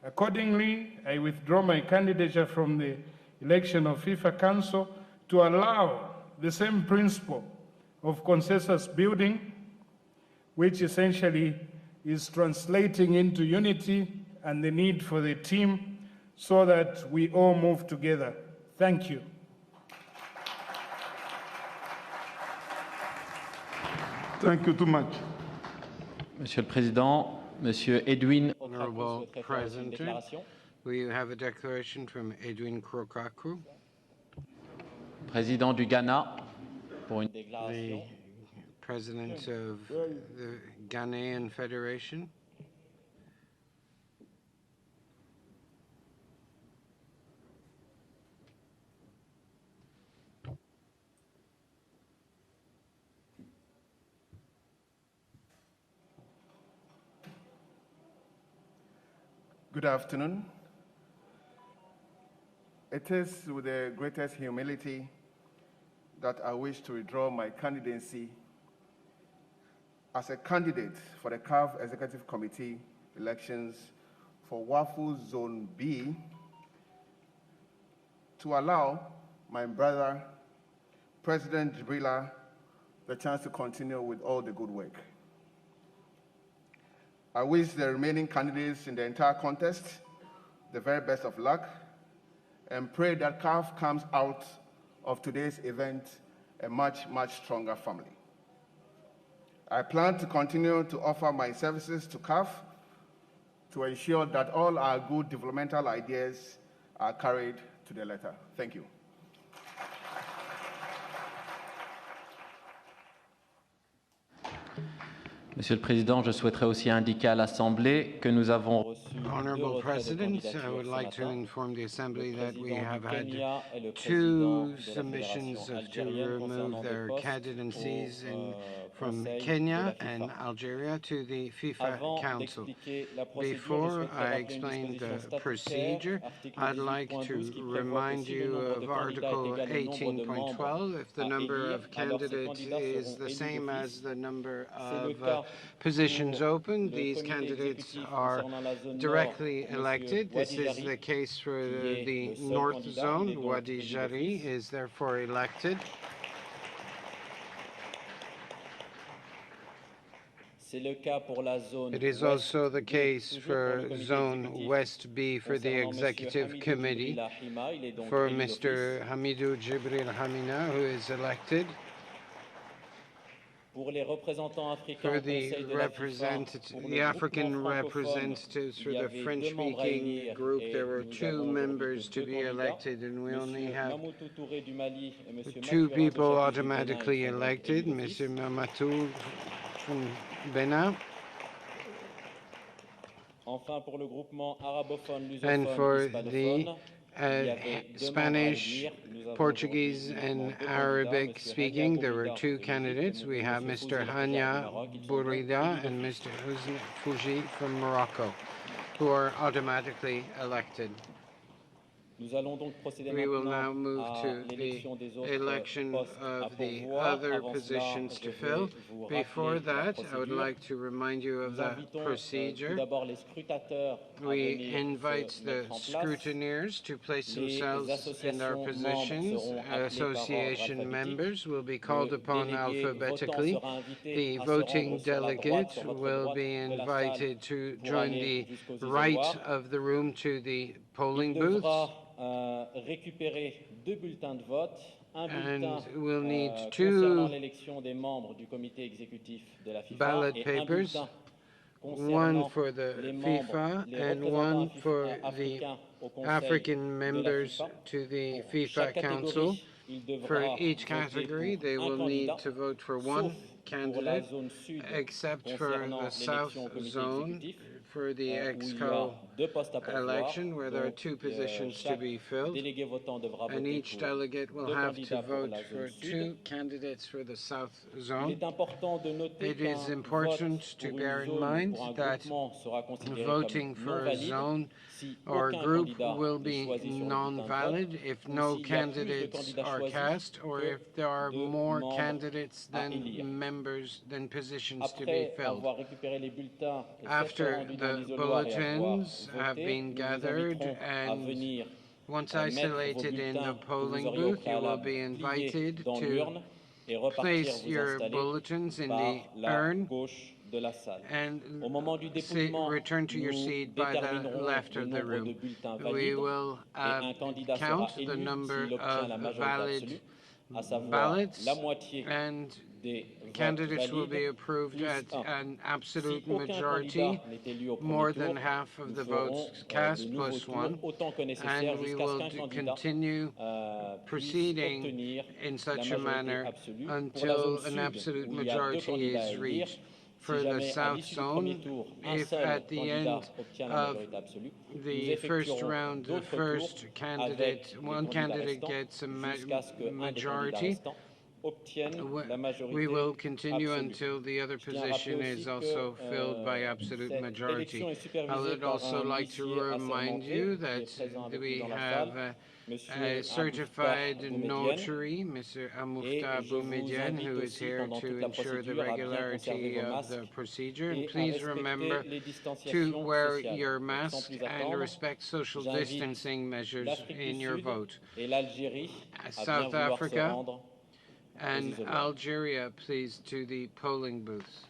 Accordingly, I withdraw my candidature from the election of FIFA Council to allow the same principle of consensus building, which essentially is translating into unity and the need for the team so that we all move together. Thank you. Thank you too much. Monsieur le Président, Monsieur Edwin. Honorable President, we have a declaration from Edwin Krokaku. Président du Ghana, pour une déclaration. The President of the Ghanaian Federation. Good afternoon. It is with the greatest humility that I wish to withdraw my candidacy as a candidate for the CAF Executive Committee elections for WAFU Zone B to allow my brother, President Jibrila, the chance to continue with all the good work. I wish the remaining candidates in the entire contest the very best of luck and pray that CAF comes out of today's event a much, much stronger family. I plan to continue to offer my services to CAF to ensure that all our good developmental ideas are carried to the letter. Thank you. Monsieur le Président, je souhaiterais aussi indiquer à l'Assemblée que nous avons reçu Honorable President, I would like to inform the Assembly that we have had two submissions to remove their candidacies from Kenya and Algeria to the FIFA Council. Before I explain the procedure, I'd like to remind you of Article 18.12. If the number of candidates is the same as the number of positions open, these candidates are directly elected. This is the case for the North Zone. Wadi Jari is therefore elected. It is also the case for Zone West B for the Executive Committee, for Mr. Hamidou Jibril Hamina, who is elected. For the African representatives for the French-speaking group, there were two members to be elected, and we only have two people automatically elected, Mr. Mamatou from Benin. And for the Spanish, Portuguese, and Arabic speaking, there were two candidates. We have Mr. Hania Bourida and Mr. Husn Fouji from Morocco, who are automatically elected. We will now move to the election of the other positions to fill. Before that, I would like to remind you of the procedure. We invite the scrutineers to place themselves in their positions. Association members will be called upon alphabetically. The voting delegate will be invited to join the right of the room to the polling booths. And we'll need two ballot papers, one for the FIFA and one for the African members to the FIFA Council. For each category, they will need to vote for one candidate, except for the South Zone for the EXCO election, where there are two positions to be filled, and each delegate will have to vote for two candidates for the South Zone. It is important to bear in mind that voting for a zone or group will be non-valid if no candidates are cast, or if there are more candidates than members than positions to be filled. After the bulletins have been gathered and once isolated in the polling booth, you will be invited to place your bulletins in the urn and return to your seat by the left of the room. We will count the number of valid ballots, and candidates will be approved at an absolute majority, more than half of the votes cast plus one, and we will continue proceeding in such a manner until an absolute majority is reached. For the South Zone, if at the end of the first round, one candidate gets a majority, we will continue until the other position is also filled by absolute majority. I would also like to remind you that we have a certified notary, Mr. Amoufta Boumediene, who is here to ensure the regularity of the procedure. And please remember to wear your mask and respect social distancing measures in your vote. South Africa and Algeria, please, to the polling booths.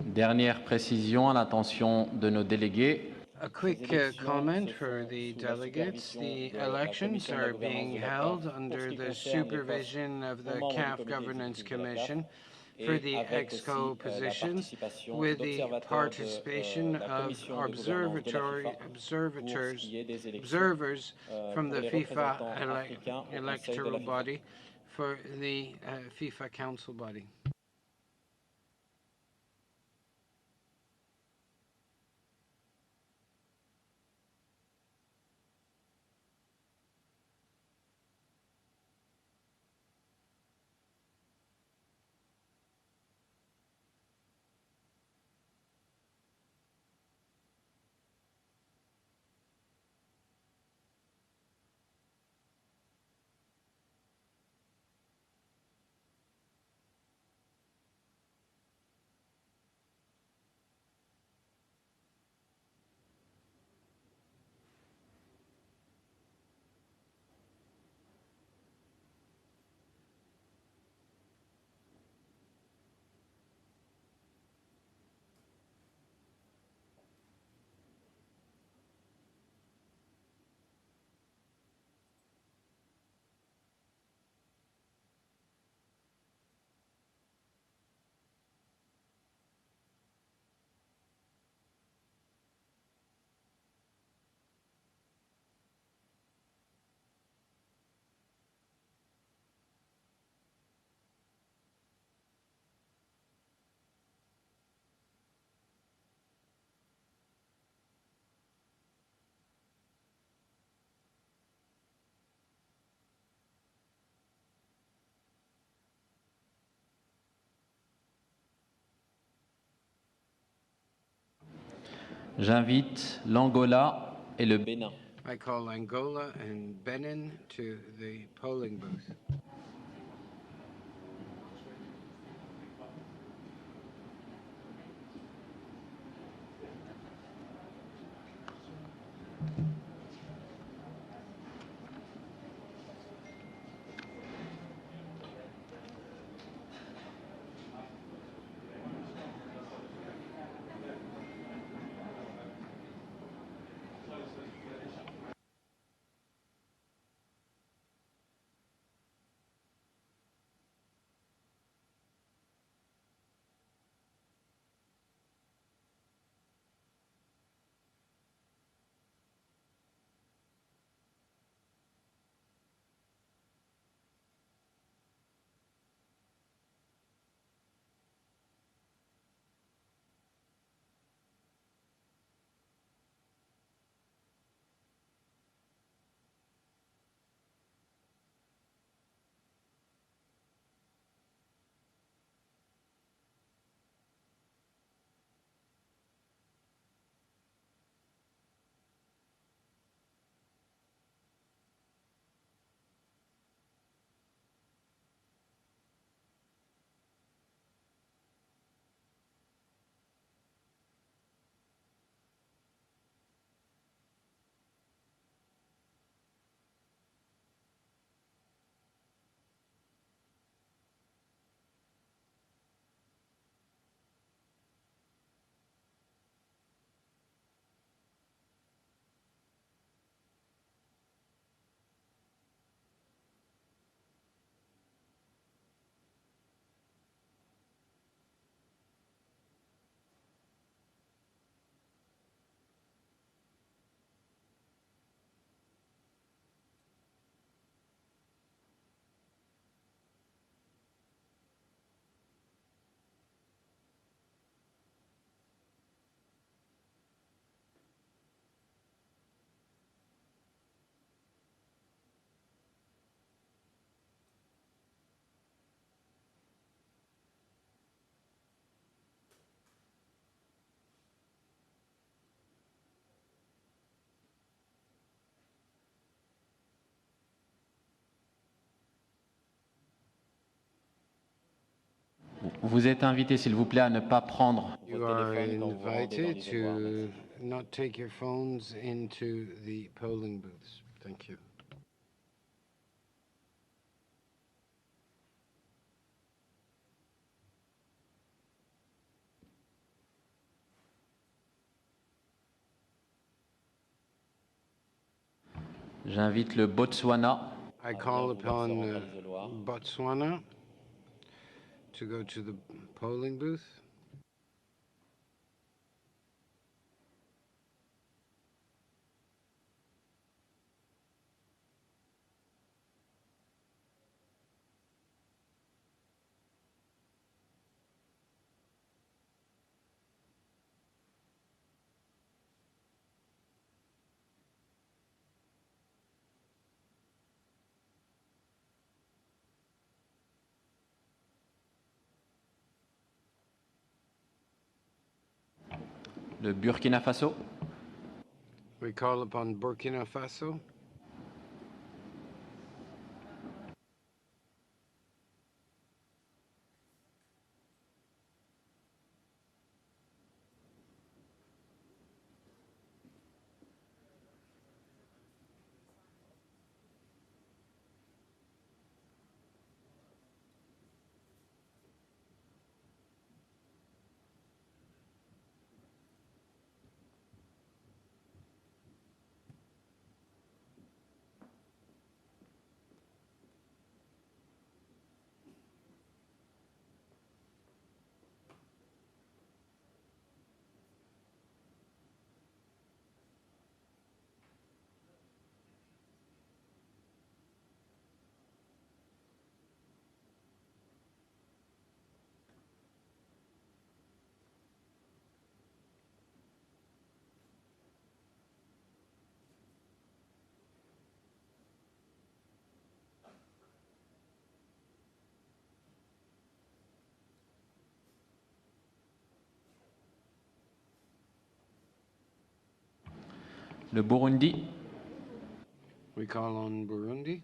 Dernière précision à l'attention de nos délégués. A quick comment for the delegates. The elections are being held under the supervision of the CAF Governance Commission for the EXCO positions, with the participation of observers from the FIFA electoral body for the FIFA Council body. J'invite l'Angola et le Bénin. I call Angola and Benin to the polling booth. Vous êtes invité, s'il vous plaît, à ne pas prendre You vos are téléphones quand vous rendez dans invited les devoirs. to Merci. not take your phones into the polling booths. Thank you. J'invite le Botswana. I call upon Botswana to go to the polling booth. Le Burkina Faso. We call upon Burkina Faso. Le Burundi. We call on Burundi.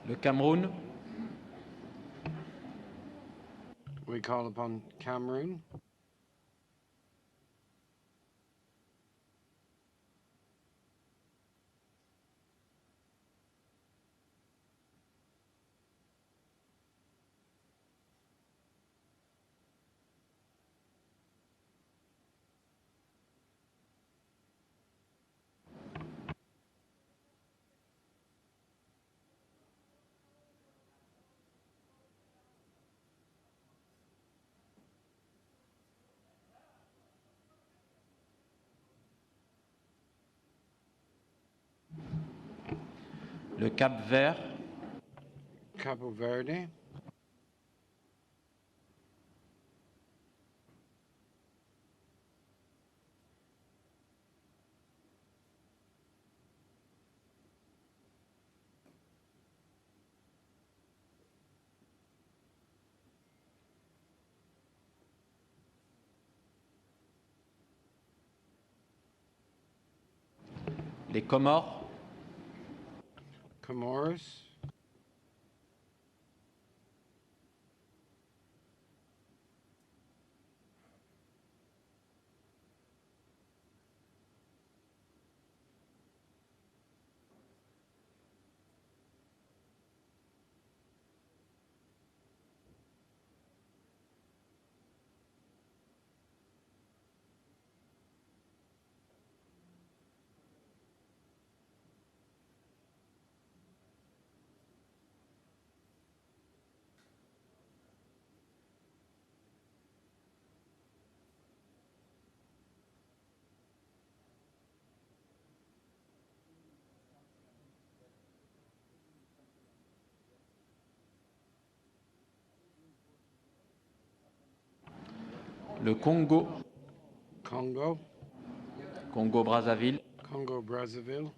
Le Cameroun. We call upon Cameroon. Le Cap-Vert. Cabo Verde. Les Comores. Comoros. Le Congo. Congo. Congo-Brazzaville. Congo-Brazzaville.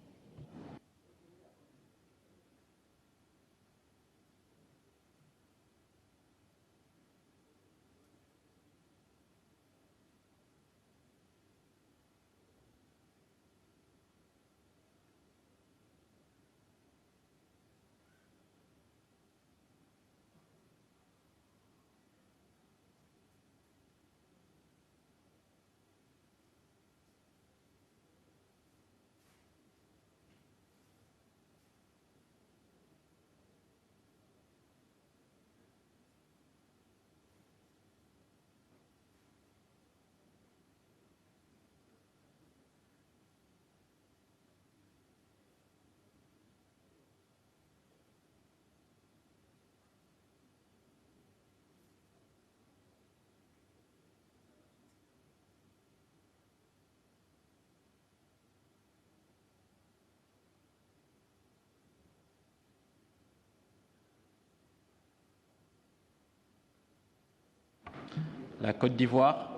La Côte d'Ivoire.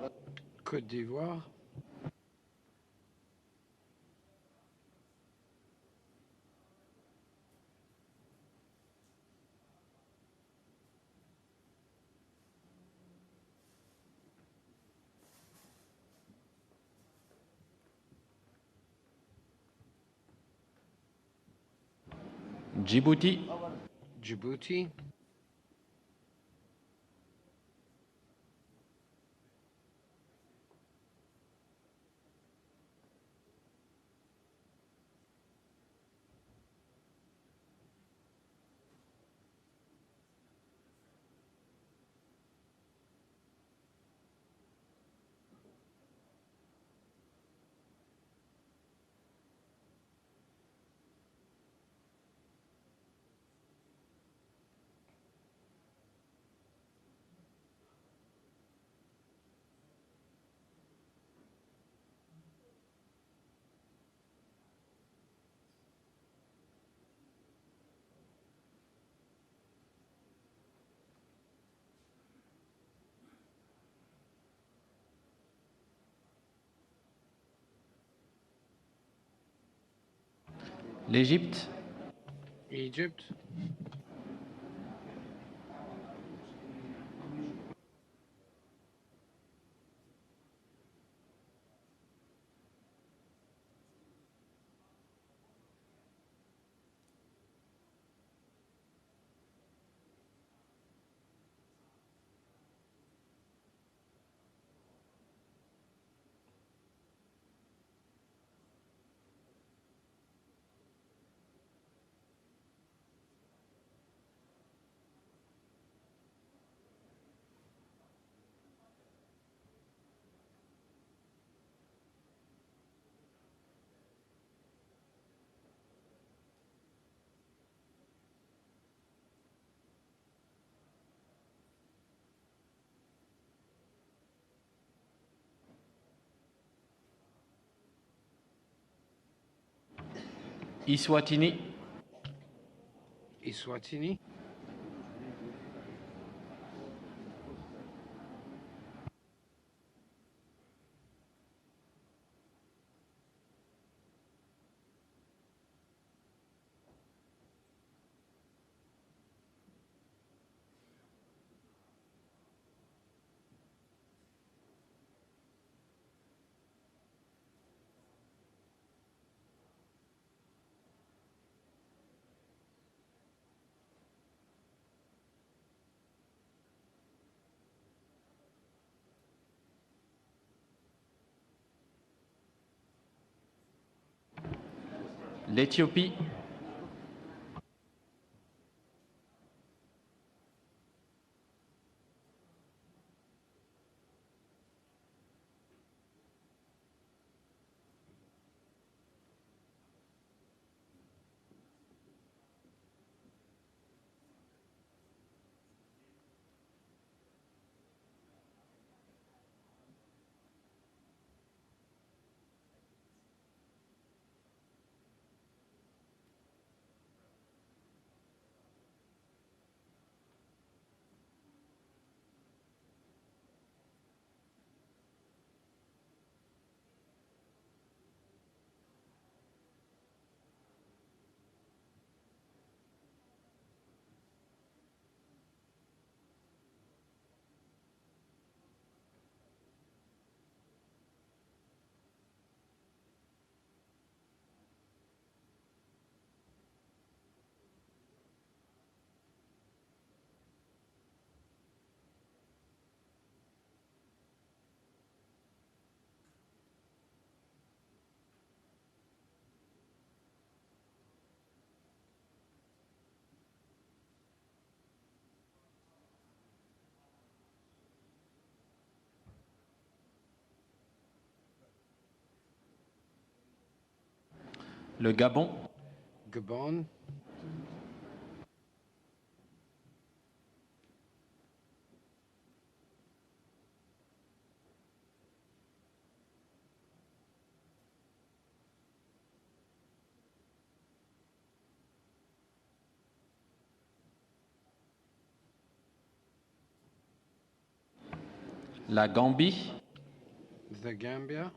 Côte d'Ivoire. Djibouti. Djibouti. L'Égypte. Egypt. Eswatini. Eswatini. L'Éthiopie. Le Gabon. Gabon. La Gambie. The Gambia.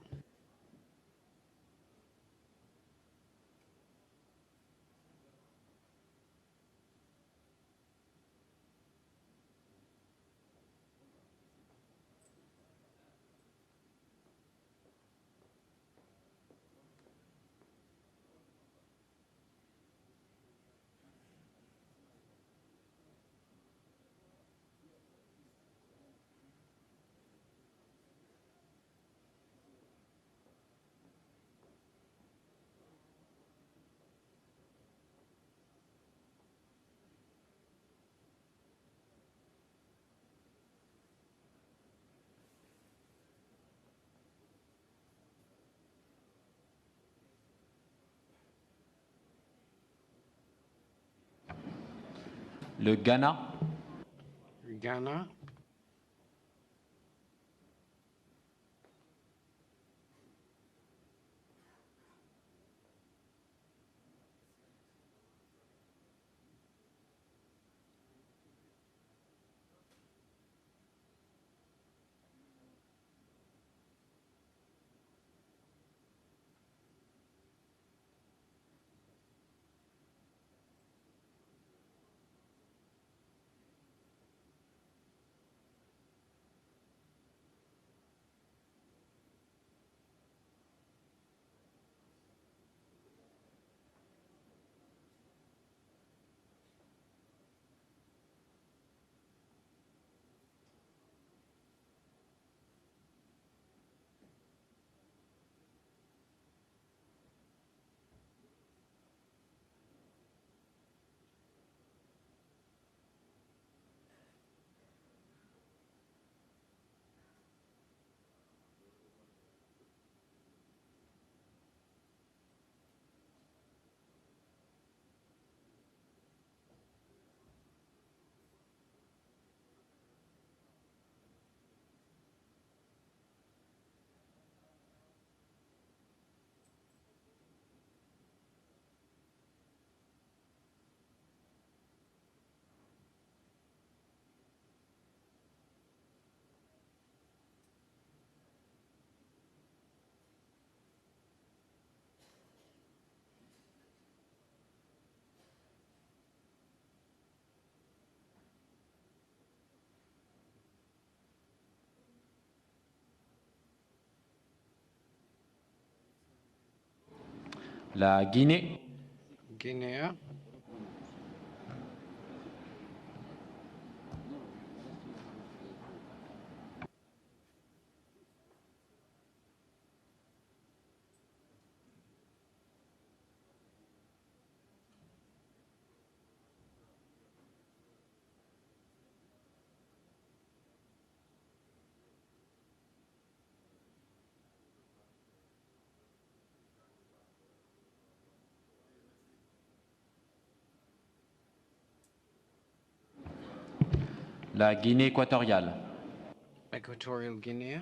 Le Ghana. Ghana. La Guinée. Guinea. La Guinée équatoriale. Equatorial Guinea.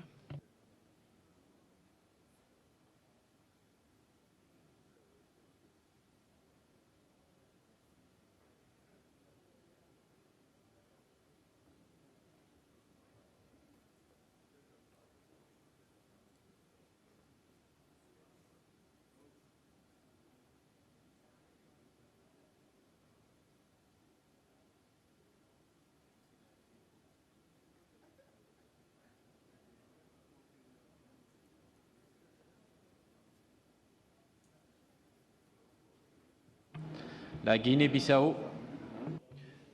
La Guinée-Bissau.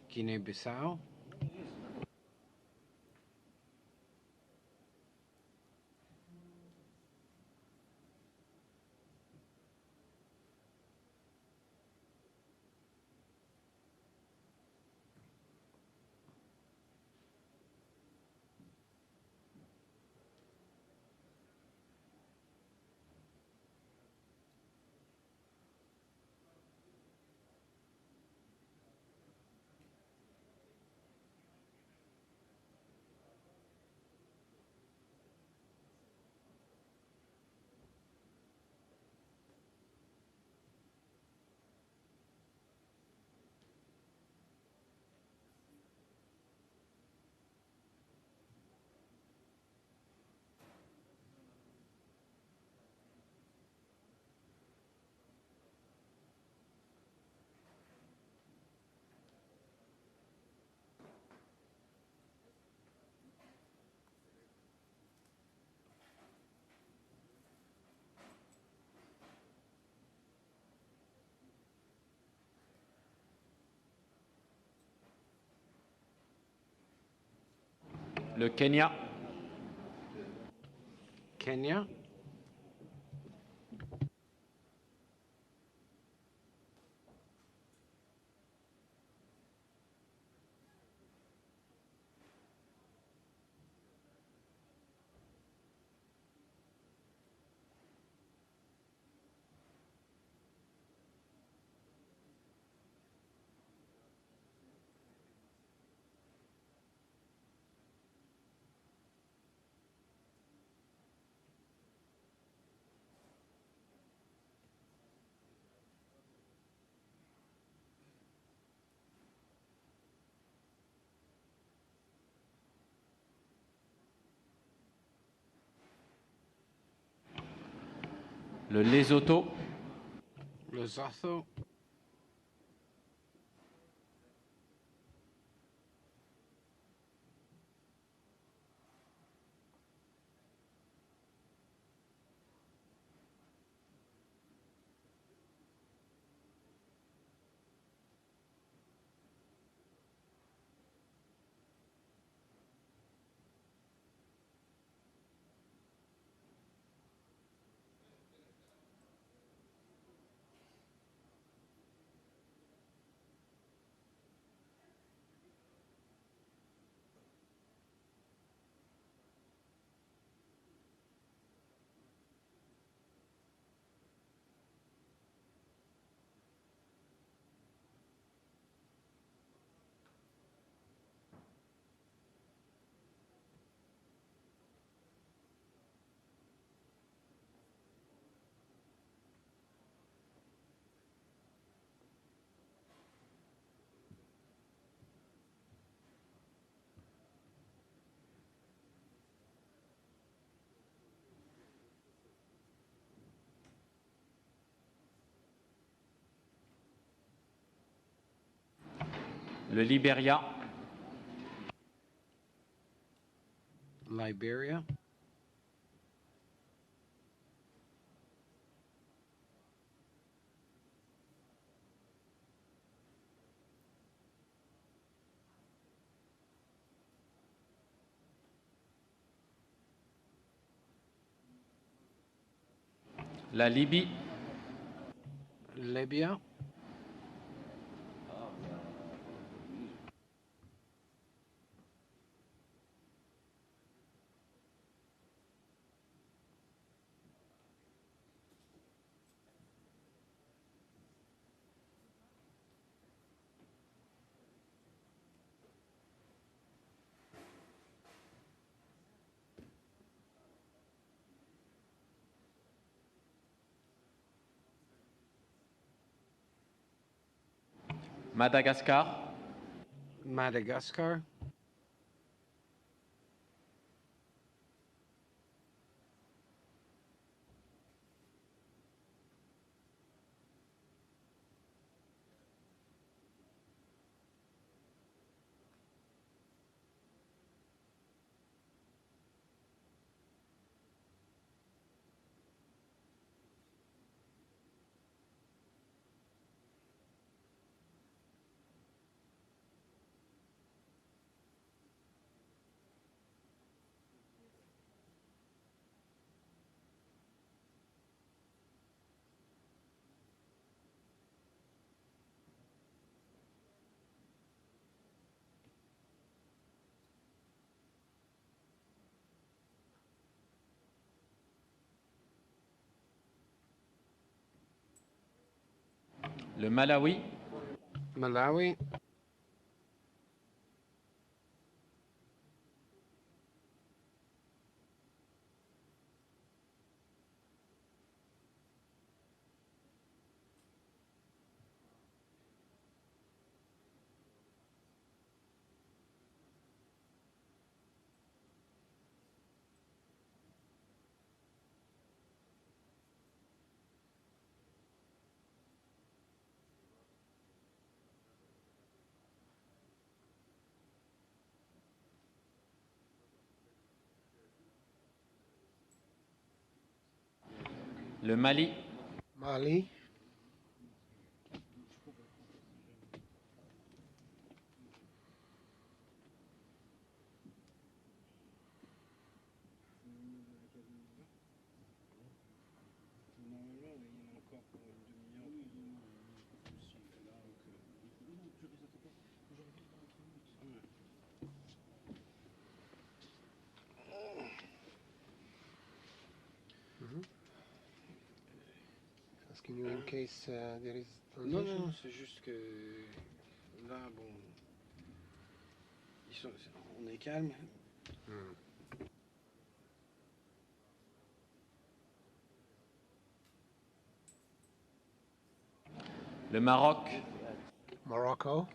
Guinea-Bissau. Le Kenya. Kenya. Le Lesotho. Lesotho. Le Liberia. Liberia. La Libye. Libya. Madagascar. Madagascar. Le Malawi. Malawi. Le Mali. Mali. asking you in case there is Non, translation. non, c'est juste que là, bon, on est calme. Le Maroc. Morocco.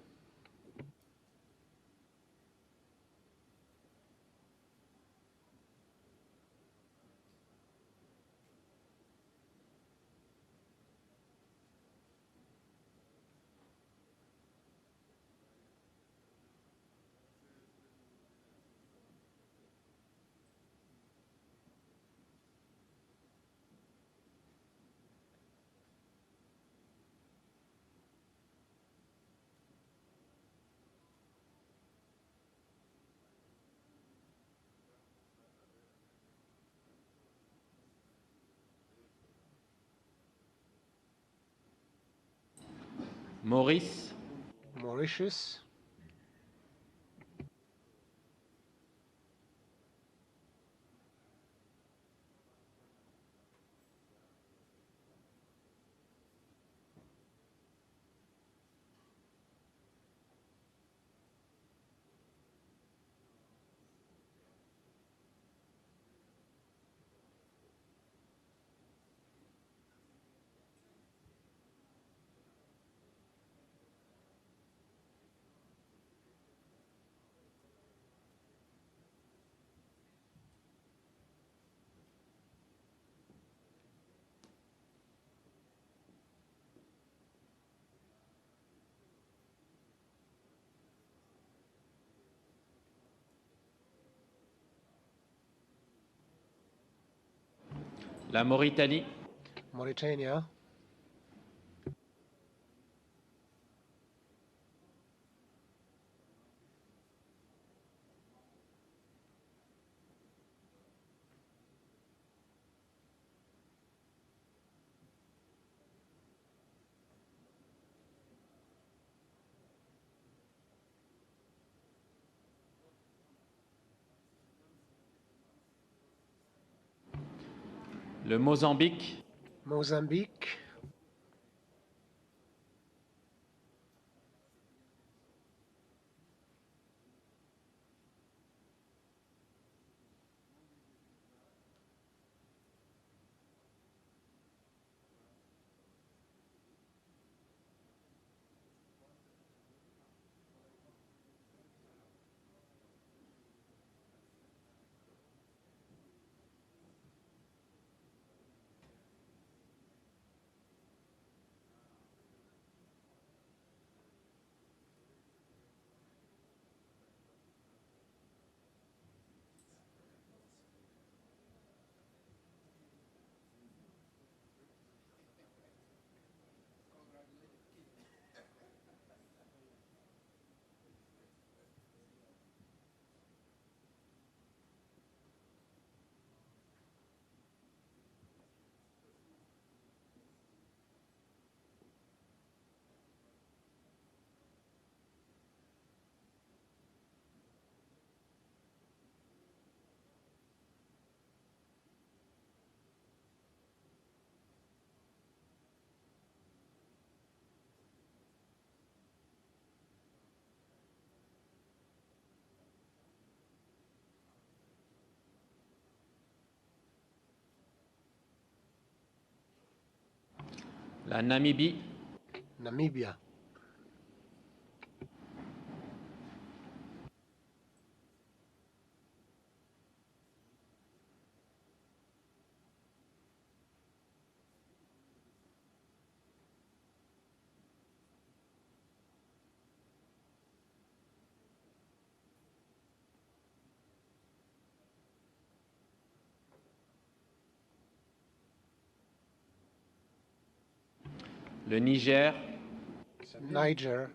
Maurice. Mauritius. La Mauritanie. Mauritania. Le Mozambique. Mozambique. La Namibie. Namibia. Le Niger. Niger.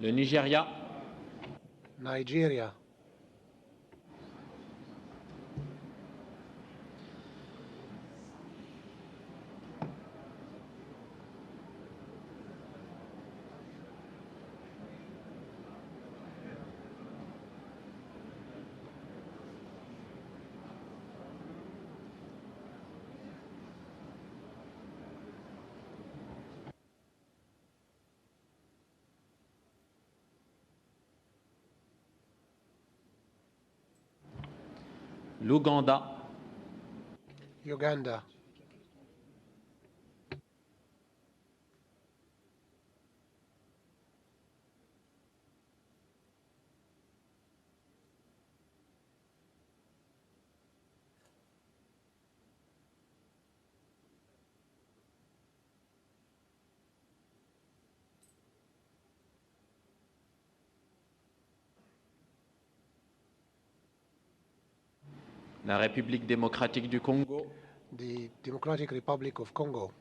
Le Nigeria. Nigeria. L'Ouganda. Uganda. La République démocratique du Congo. The Democratic Republic of Congo.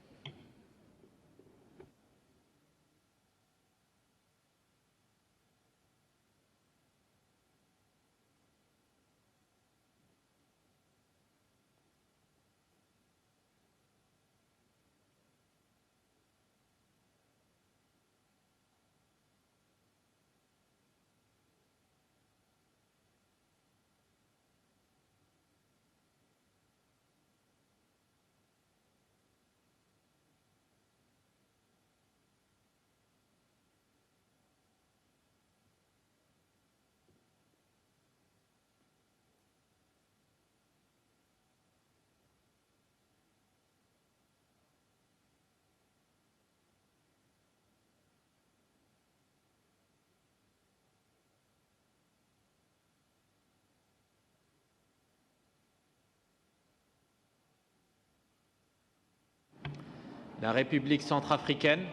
La République centrafricaine.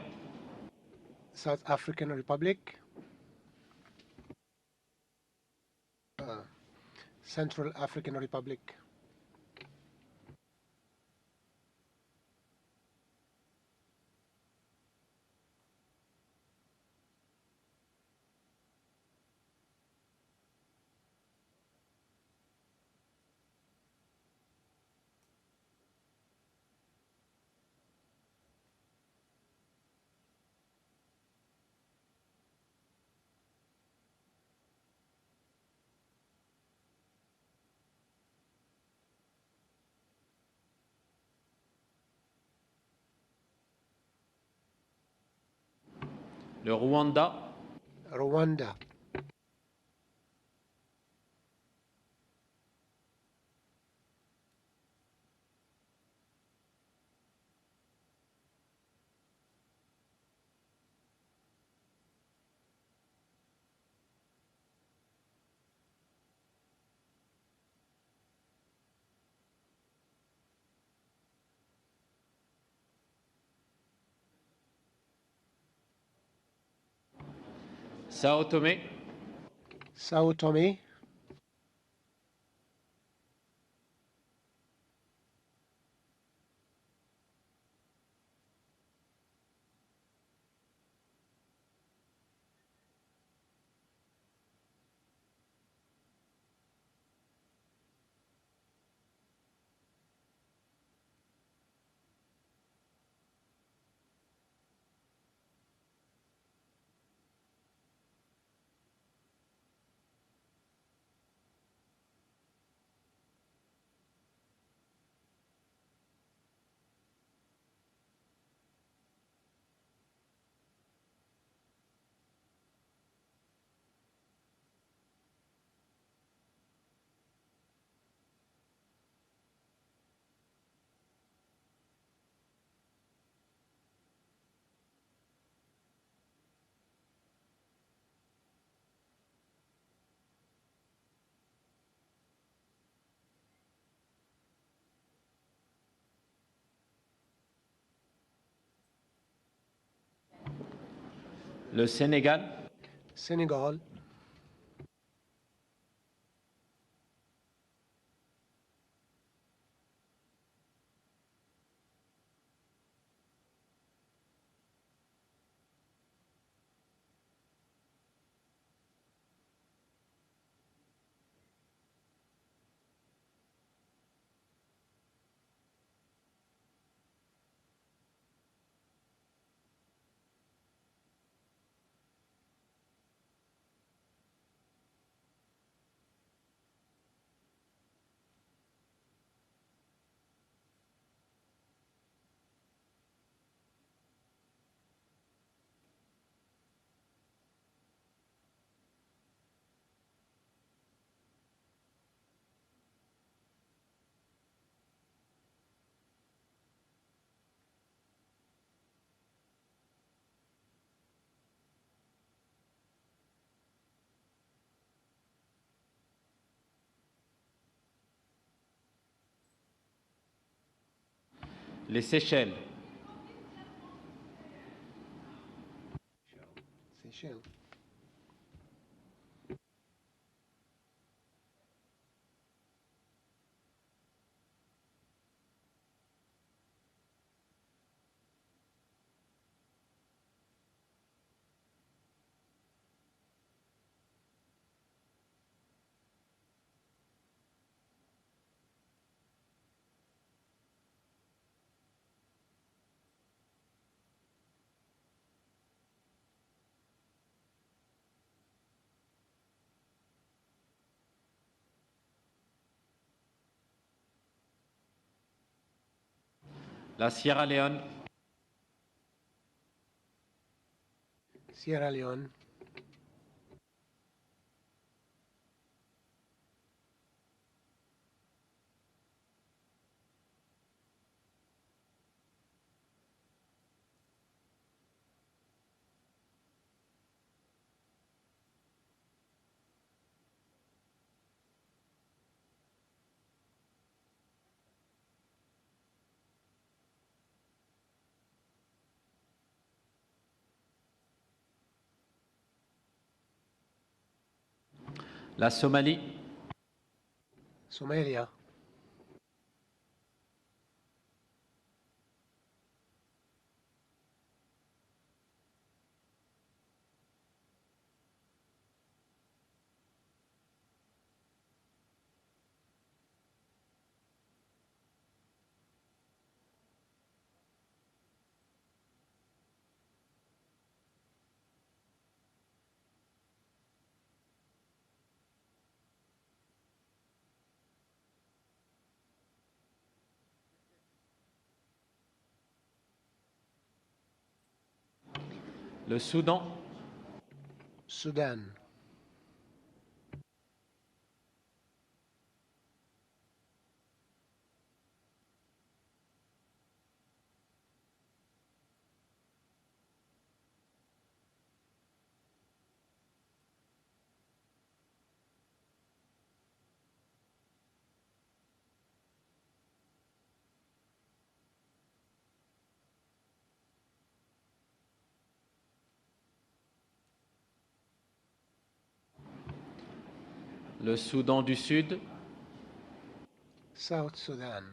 South African Republic. Central African Republic. Le Rwanda. Rwanda. Sao Tomé. Sao Tome. Le Sénégal. Senegal. Les Seychelles. Seychelles. La Sierra Leone. Sierra Leone. La Somalie. Somalia. Le Soudan. Sudan. Le Soudan du Sud. South Sudan.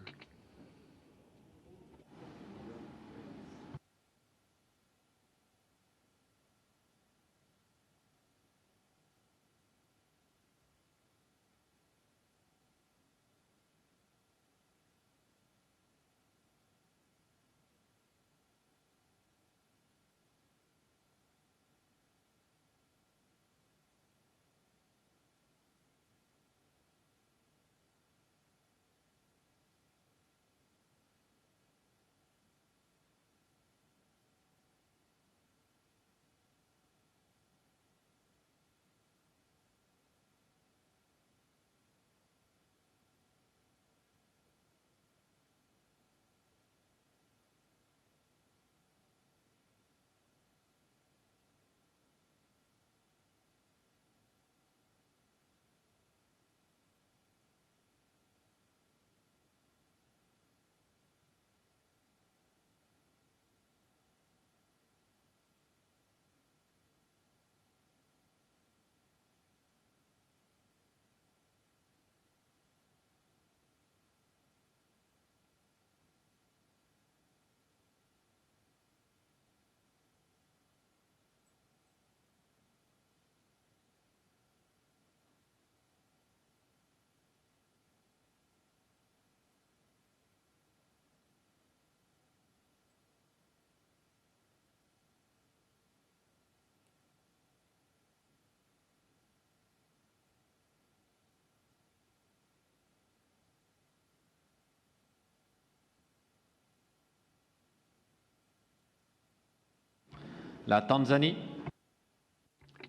La Tanzanie.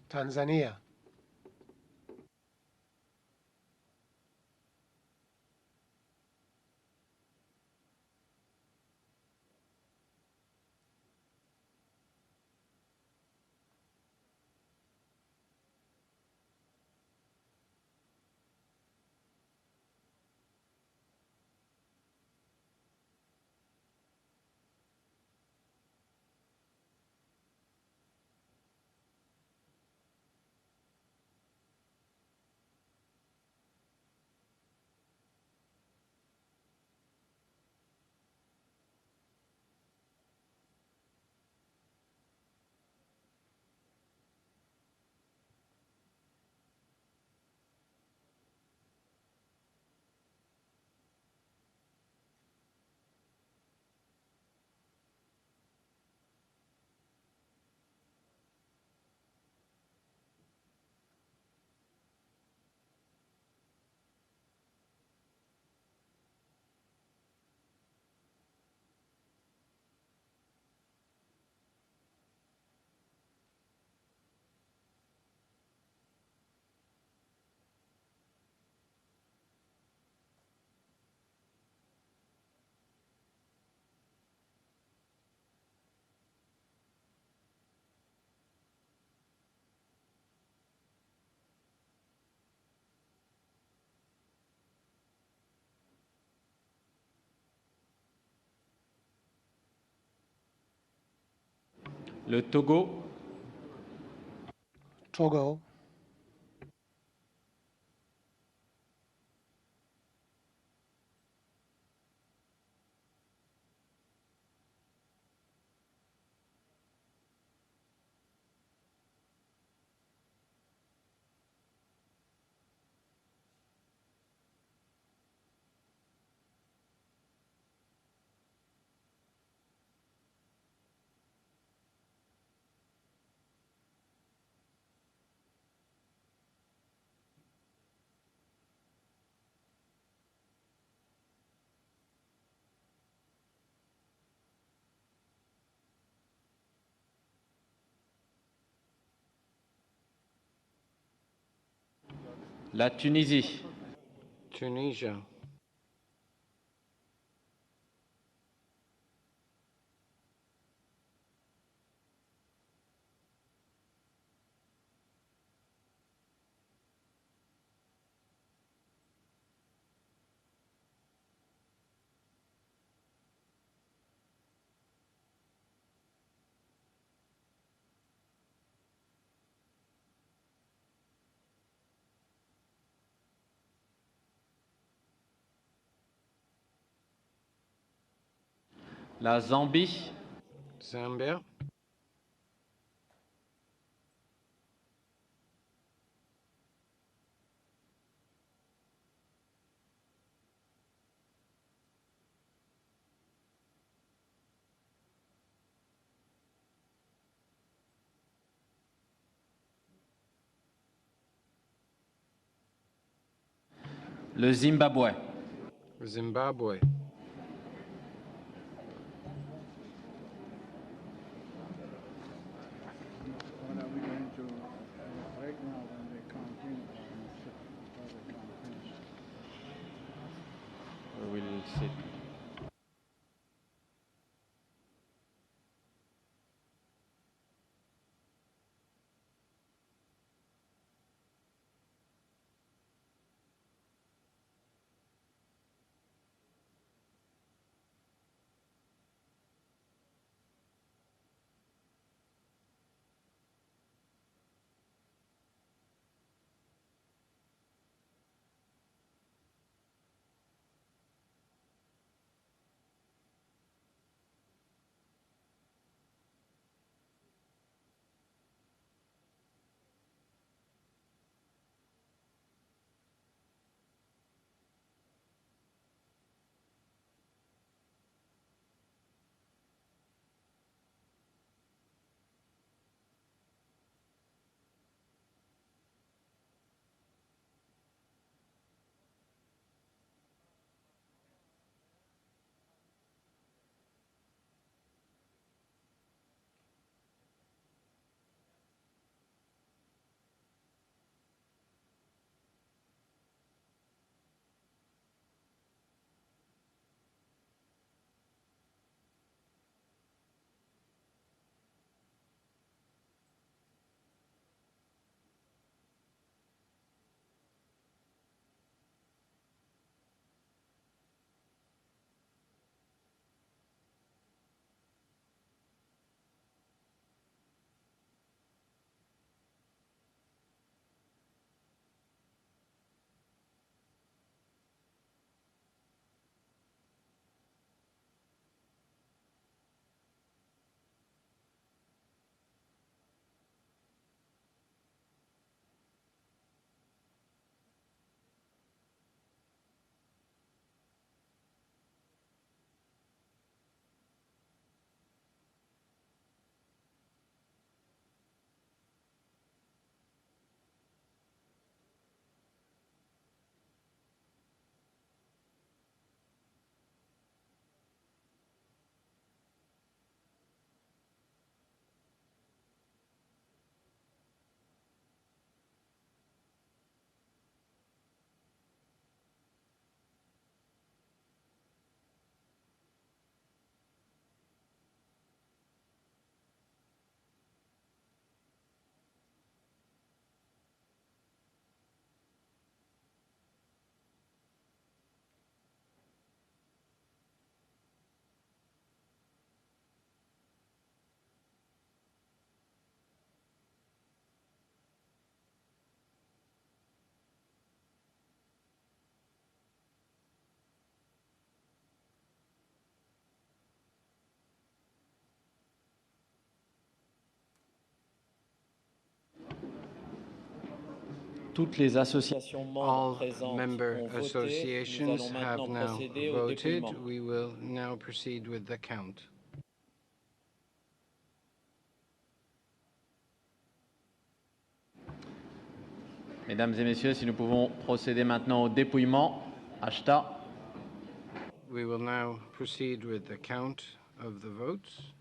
Tanzania. Le Togo. Togo. La Tunisie. Tunisia. La Zambie. Zambia. Le Zimbabwe. Zimbabwe. We will see. Toutes les associations membres All présentes member ont voté. Nous associations allons have maintenant now procéder au voted. dépouillement. We will now proceed with the count. Mesdames et messieurs, si nous pouvons procéder maintenant au dépouillement. Acheta. We will now proceed with the count of the votes.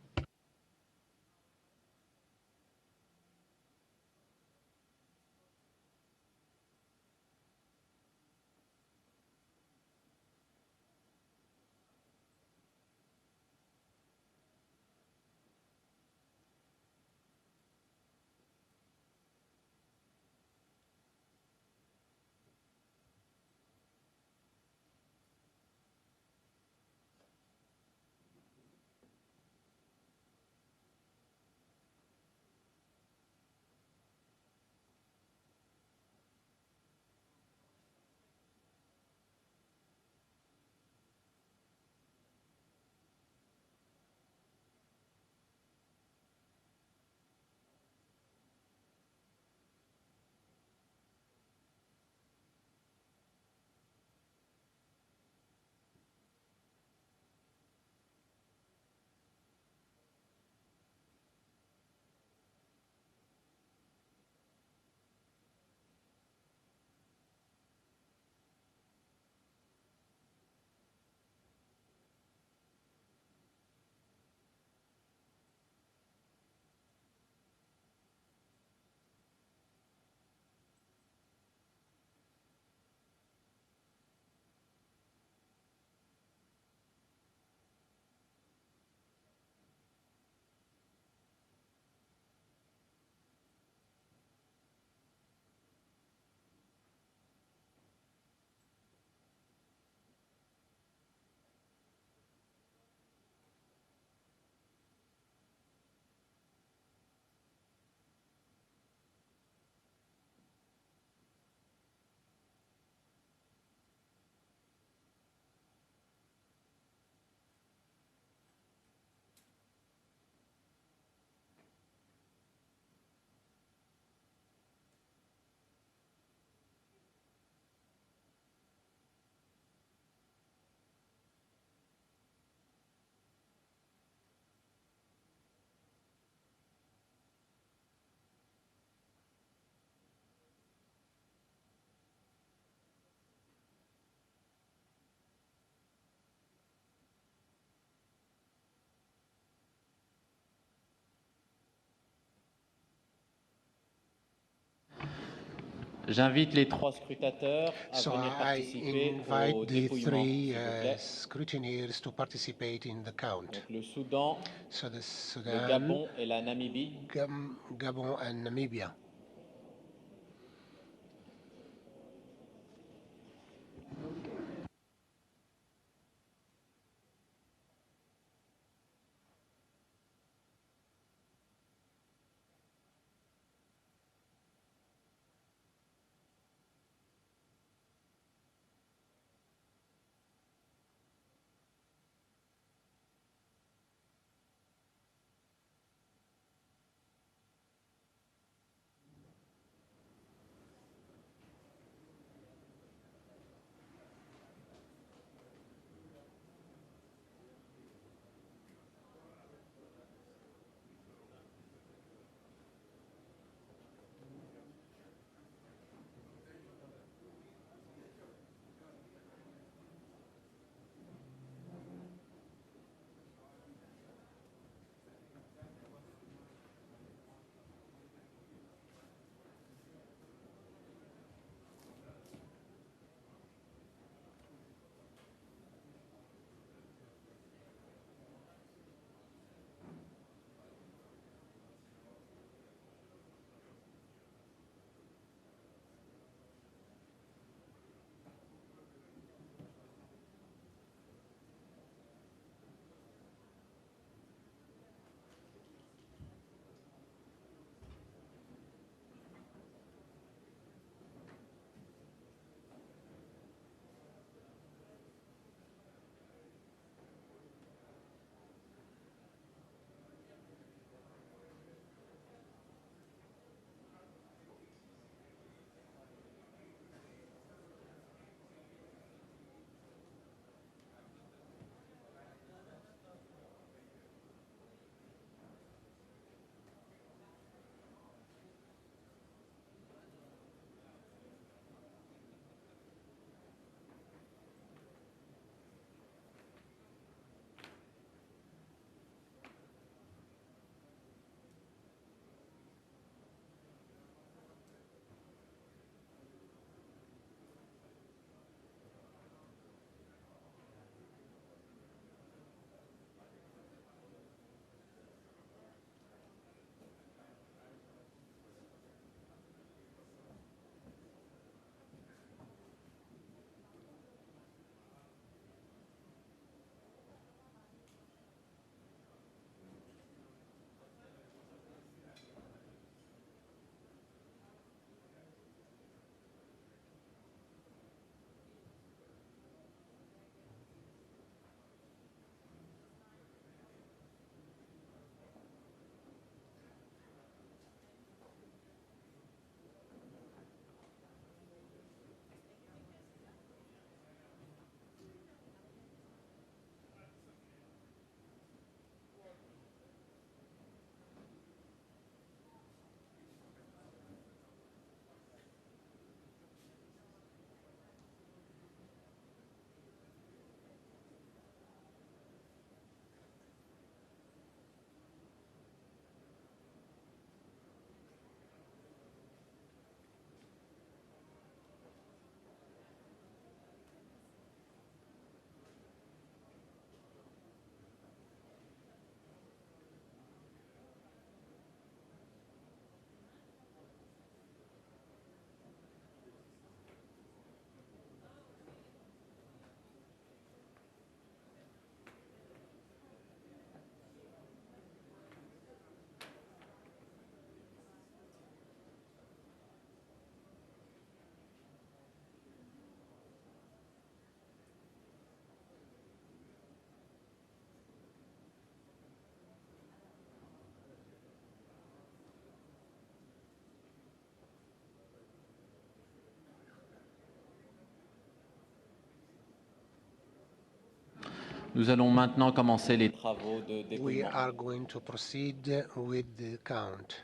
J'invite les trois scrutateurs à So venir I participer au invite the dépouillement, three s'il vous plaît. scrutineers to participate in the count. Donc, le Soudan, So the le Sudan, Gabon et la Namibie. Gabon and Namibia. Nous allons maintenant commencer les travaux de dépouillement. We are going to proceed with the count.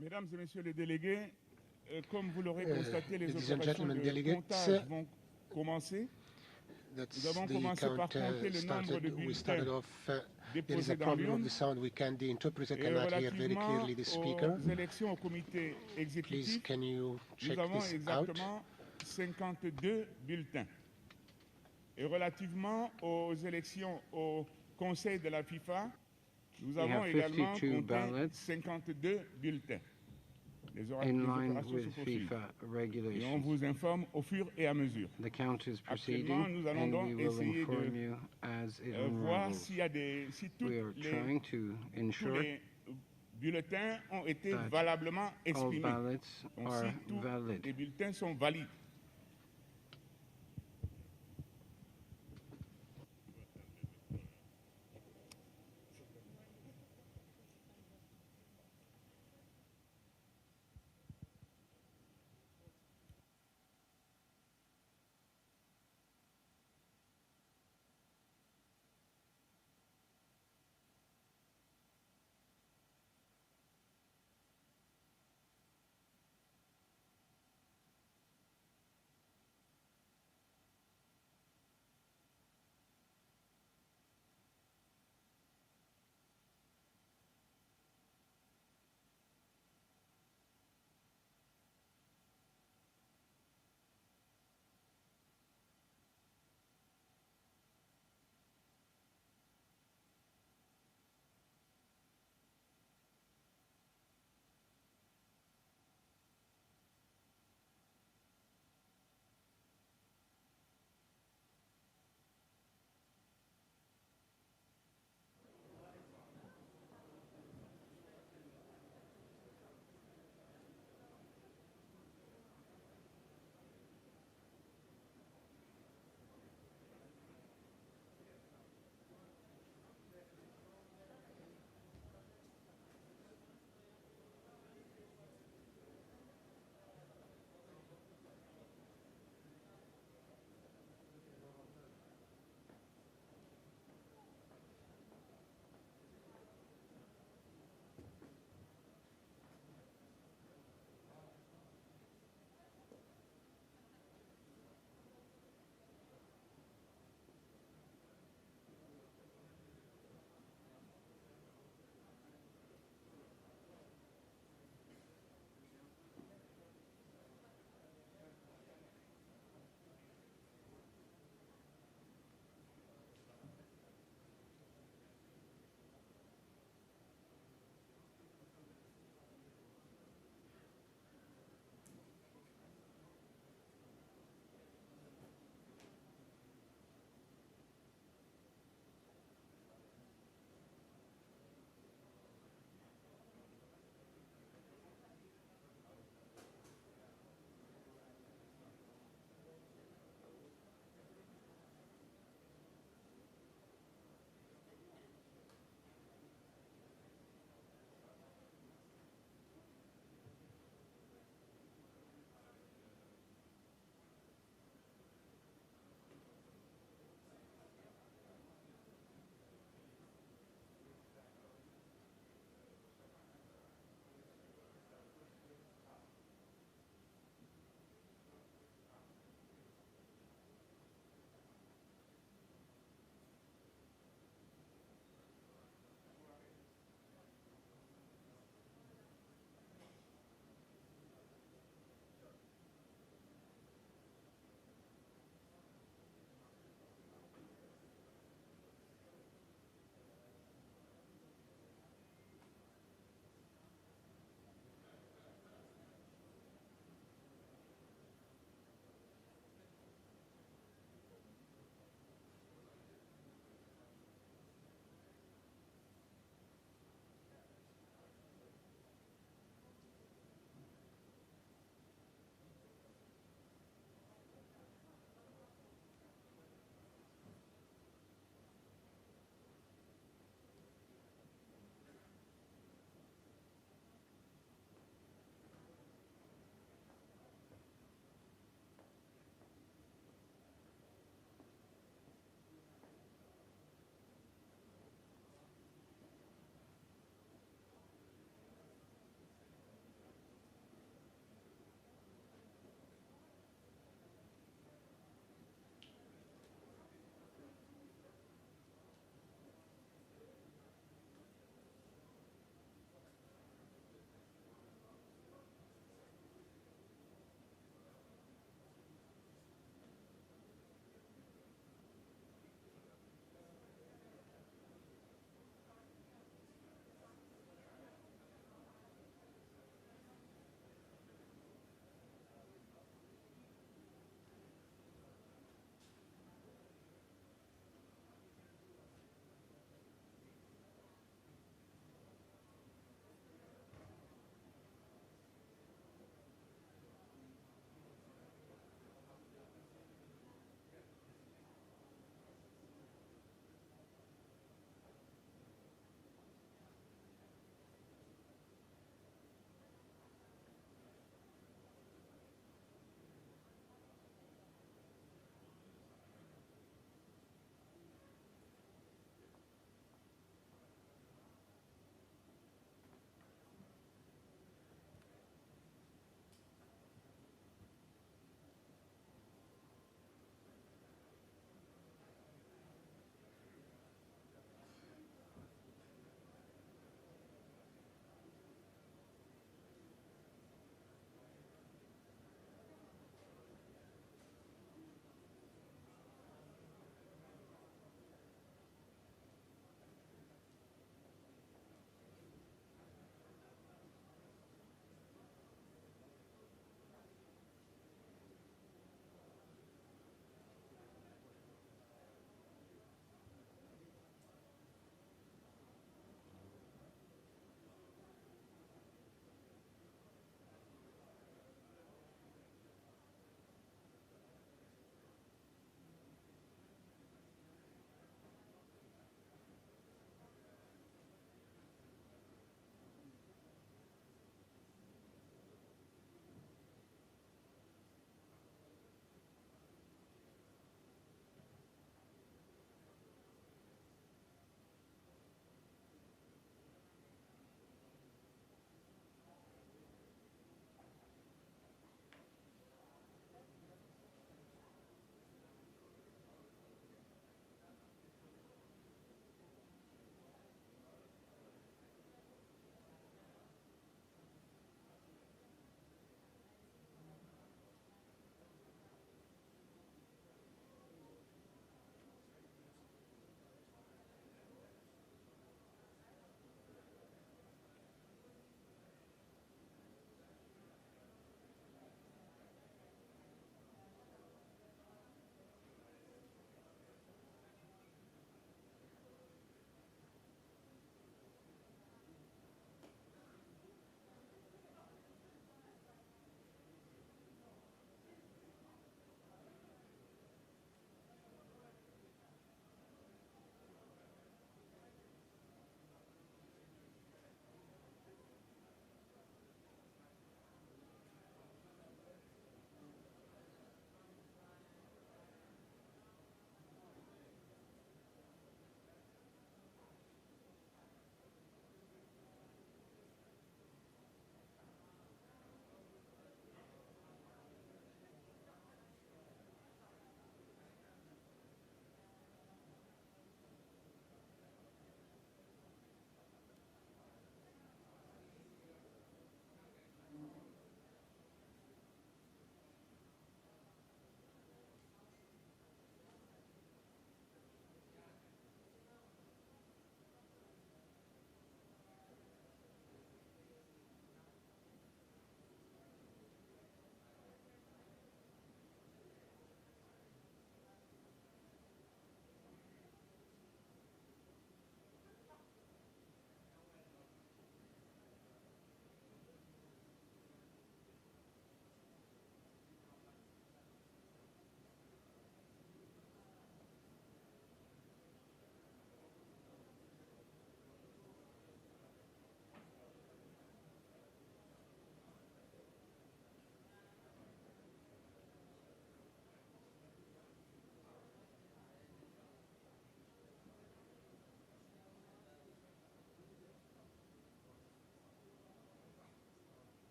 Mesdames et messieurs les délégués, comme vous l'aurez constaté, les ladies and opérations gentlemen de delegates, comptage vont commencer. That's Nous avons the commencé count par compter le nombre de started. We started bulletins off. There is déposés a dans problem with l'urne. the sound. The interpreter Et cannot hear very relativement clearly the speaker. aux élections au comité Please, exécutif, can you check nous avons this out? exactement 52 bulletins. Et relativement aux élections au Conseil de la FIFA, nous avons également compté 52 bulletins. Les opérations se poursuivent. Et on vous informe au fur et à mesure. Actuellement, nous allons donc essayer de voir s'il y a si tous les bulletins ont été valablement exprimés. Donc, si tous les bulletins sont valides.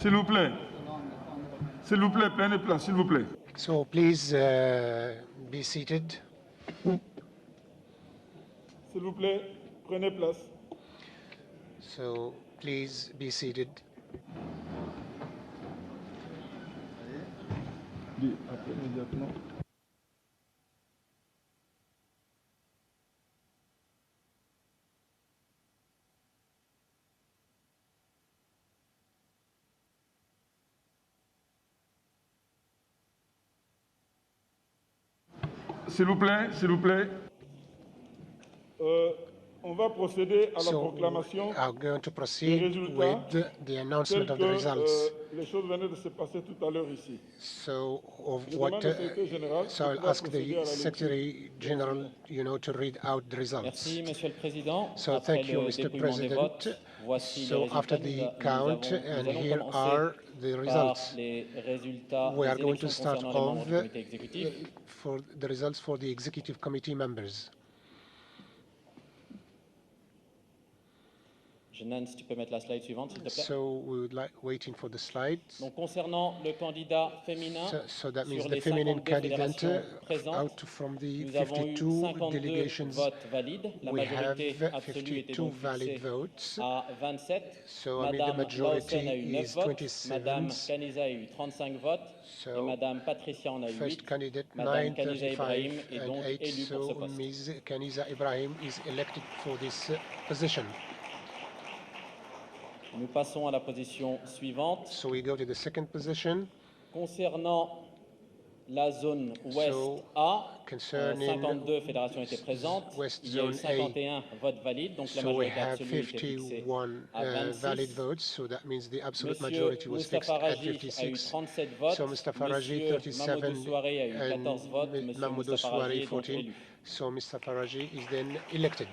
S'il vous plaît. S'il vous plaît, prenez place, s'il vous plaît. So please be seated. S'il vous plaît, prenez place. So please be seated. S'il vous plaît, s'il vous plaît. On va procéder à la proclamation We are going to proceed with the announcement of the results. Les choses venaient de se passer tout à l'heure ici. So I'll ask the Secretary General, to read out the results. Merci, Monsieur le Président. So thank you, Mr. President. So after the count, and here are the results. We are going to start off for the results for the Executive Committee members. Jeanne, tu peux mettre la slide suivante, s'il te plaît. So we would like waiting for the slides. Donc concernant le candidat féminin, so that means sur the les feminine 52 candidate fédérations présentes, out from the nous avons eu 52 52 delegations. votes valides. La We majorité have absolue était 52 donc valid fixée votes. à 27. So Madame the majority Lawson a eu 9 is votes. 27. Madame Kaniza a eu 35 votes. Et Madame Patricia en a eu 8. First candidate Madame 9, Kaniza 35, Ibrahim est and donc 8. élue pour ce So poste. Ms. Kaniza Ibrahim is elected for this position. Nous passons à la position suivante. So we go to the second position. Concernant la zone Ouest A, 52 fédérations étaient présentes. Il y a eu 51 votes valides, donc la majorité absolue était fixée à 26. Valid votes, so that means the absolute Monsieur majority was fixed Mustafa at Raji a eu 56. 37 votes. So Mustafa Raji, Monsieur 37, Mamadou Souaré a eu 14 votes. Monsieur Mamadou Mustafa Raji Souaré, est donc 14. élu. So Mustafa Raji is then elected.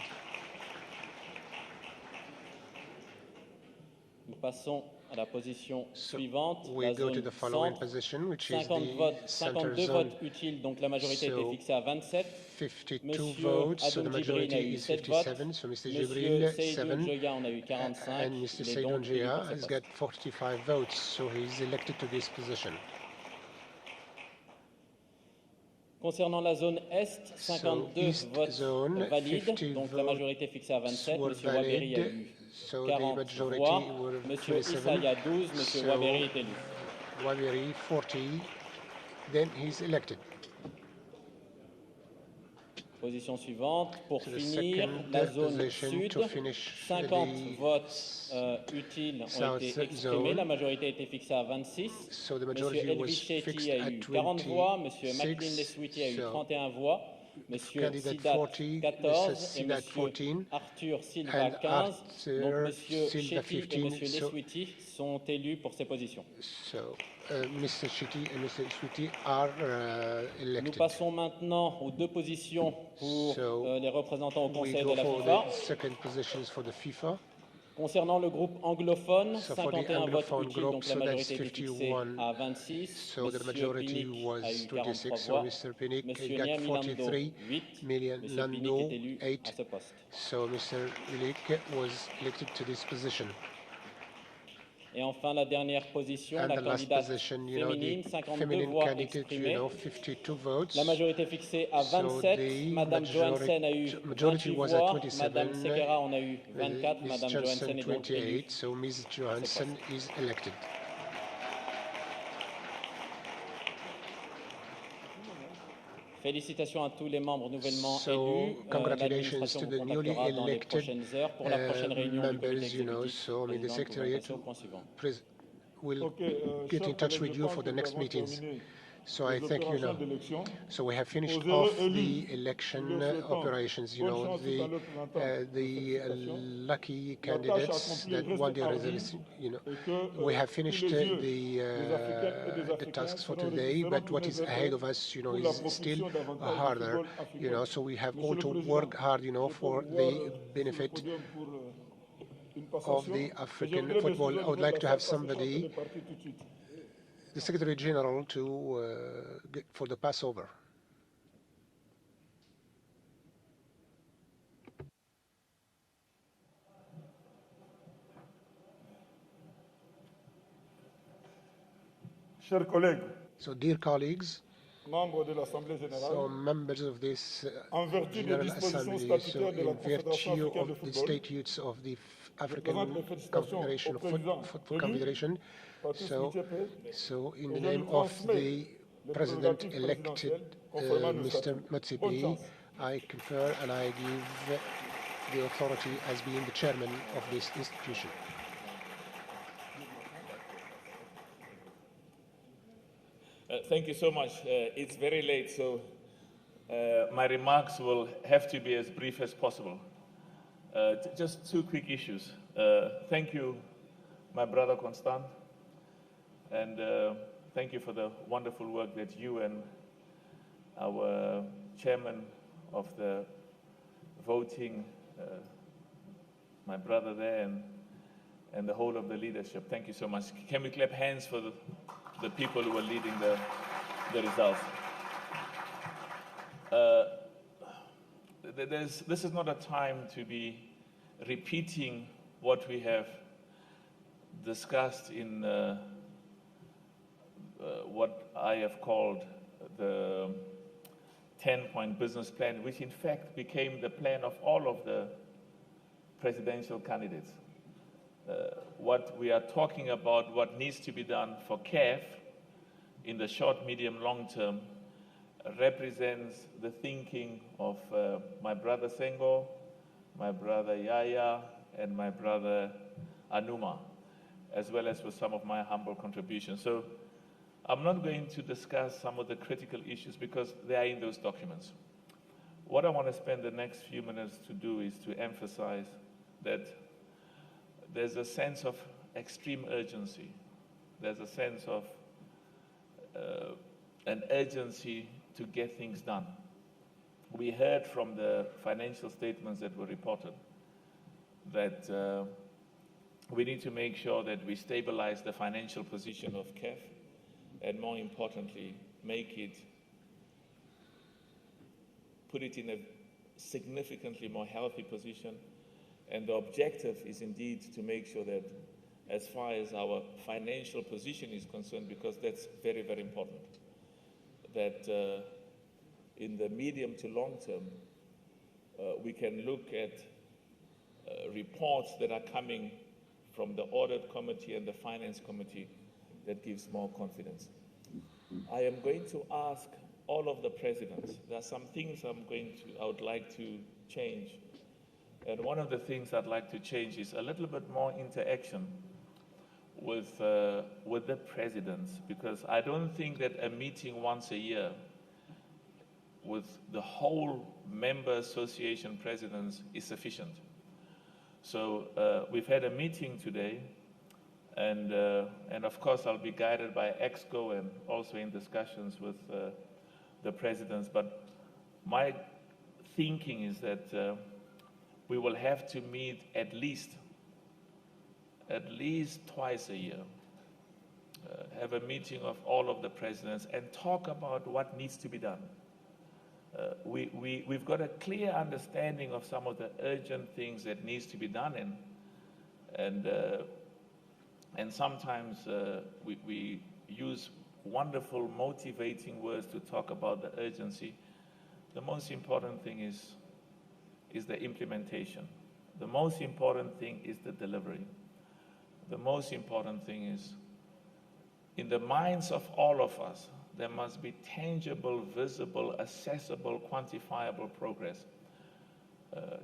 Nous passons à la position suivante, We la go to zone the following centre. position, which is 50 the votes, center 52 zone. votes utiles, donc la majorité était fixée à 27. 52 Monsieur votes, so the Adoum Djibril a majority eu is 7 57. votes. So Mr. Monsieur Djibril, Seydou 7. Njoya en a eu 45. And Mr. Il est Seydou donc élu Njoya pour ce has poste. got 45 votes, so he is elected to this position. Concernant la zone Est, 52 votes zone, valides, donc la majorité fixée à 27. Monsieur Waberi a eu So 40 the majority voix. were Monsieur 27. Issa a 12. Monsieur So Waberi est élu. Waberi 40, then he's elected. Position suivante. Pour To the finir, second la zone position Sud, to finish 50 the votes utiles ont south été exprimés. zone. La majorité a été fixée à 26. So the Monsieur majority was Elvis Chetty fixed a at eu 40 voix. Monsieur 26. Maclean Leswiti a eu So 31 voix. Monsieur candidate Sidat 40, 14 Mr. et Sidat Monsieur 14, Arthur Silva and 15. Donc Arthur Monsieur Silva Chetty et 15. Monsieur So, Leswiti sont élus pour ces positions. Mr. Chetty and Mr. Leswiti are Nous elected. passons maintenant aux deux positions pour les représentants au We Conseil go de la for FIFA. the second positions for the FIFA. Concernant le groupe anglophone, So for the 51 votes anglophone utiles, group, donc la so majorité that's était fixée 51. à 26. So the Monsieur majority Pinnick was a eu 26. 43 So voix. Mr. Pinnick Monsieur got Nia Milando, 43. 8. Monsieur Pinnick Lando, est élu 8. à ce poste. So Mr. Pinnick was elected to this position. Et enfin, la dernière position, And la the last candidate position, féminine, the 52 feminine voix candidate, exprimées. 52 votes. La majorité fixée à So 27. the Madame Johansen a eu majority 28 was at voix. 27. Madame Sekera en a eu 24. Ms. Madame Johnson, Johansen est donc élue. 28. So Ms. Johansen is elected. Félicitations à tous les membres nouvellement So, élus. congratulations L'administration to vous the newly contactera dans les elected prochaines heures pour la prochaine réunion du comité members, exécutif. so I mean the Président, secretariat vous pouvez passer au point suivant. Ok, get in chers touch collègues, with je you pense for que the nous next avons meetings. terminé So I les thank you now. opérations d'élection. So we have finished Aux off élus, the election nous leur souhaitons operations, bonne chance tout à l'heure présentant the félicitations. lucky La tâche candidates accomplie that won reste the ardue resolution, et que we have tous finished les yeux des the Africaines et des Africains tasks for seront today, but what tournés is vers ahead eux of us, pour la is still propulsion davantage du harder, football africain. so we have Monsieur all le to Président, work hard, je peux for vous voir the sur le benefit podium pour une of passation. the Et African j'aimerais bien football. soulever I would au niveau like de to la have salle, parce que je somebody, suis parti tout de suite. the Secretary General, to for the Passover. Chers collègues, So, dear colleagues, membres de l'Assemblée générale, so members of this en vertu des General dispositions Assembly, so statutaires de la in Confédération virtue africaine of de the football, statutes of the je African présente mes félicitations Confederation, au président Football élu, Confederation, Patrice so, Motsepe, so in et the je lui name of transmets the les President prérogatives elected, présidentielles conformément à nos Mr. statuts. Bonne Motsepe, chance. I confer and I give the authority as being the chairman of this institution. Thank you so much. It's very late, so my remarks will have to be as brief as possible. Just two quick issues. Thank you, my brother Constant, and thank you for the wonderful work that you and our chairman of the voting, my brother there, and the whole of the leadership. Thank you so much. Can we clap hands for the people who are leading the results? This is not a time to be repeating what we have discussed in what I have called the 10-point business plan, which in fact became the plan of all of the presidential candidates. What we are talking about, what needs to be done for CAF in the short, medium, long term, represents the thinking of my brother Sengo, my brother Yaya, and my brother Anuma, as well as with some of my humble contributions. So I'm not going to discuss some of the critical issues because they are in those documents. What I want to spend the next few minutes to do is to emphasize that there's a sense of extreme urgency. There's a sense of an urgency to get things done. We heard from the financial statements that were reported that we need to make sure that we stabilize the financial position of CAF, and more importantly, put it in a significantly more healthy position. And the objective is indeed to make sure that as far as our financial position is concerned, because that's very, very important, that in the medium to long term, we can look at reports that are coming from the Audit Committee and the Finance Committee that gives more confidence. I am going to ask all of the presidents, there are some things I would like to change. And one of the things I'd like to change is a little bit more interaction with the presidents, because I don't think that a meeting once a year with the whole member association presidents is sufficient. So we've had a meeting today, and of course I'll be guided by EXCO and also in discussions with the presidents. But my thinking is that we will have to meet at least twice a year, have a meeting of all of the presidents and talk about what needs to be done. We've got a clear understanding of some of the urgent things that needs to be done, and sometimes we use wonderful motivating words to talk about the urgency. The most important thing is the implementation. The most important thing is the delivery. The most important thing is, in the minds of all of us, there must be tangible, visible, accessible, quantifiable progress.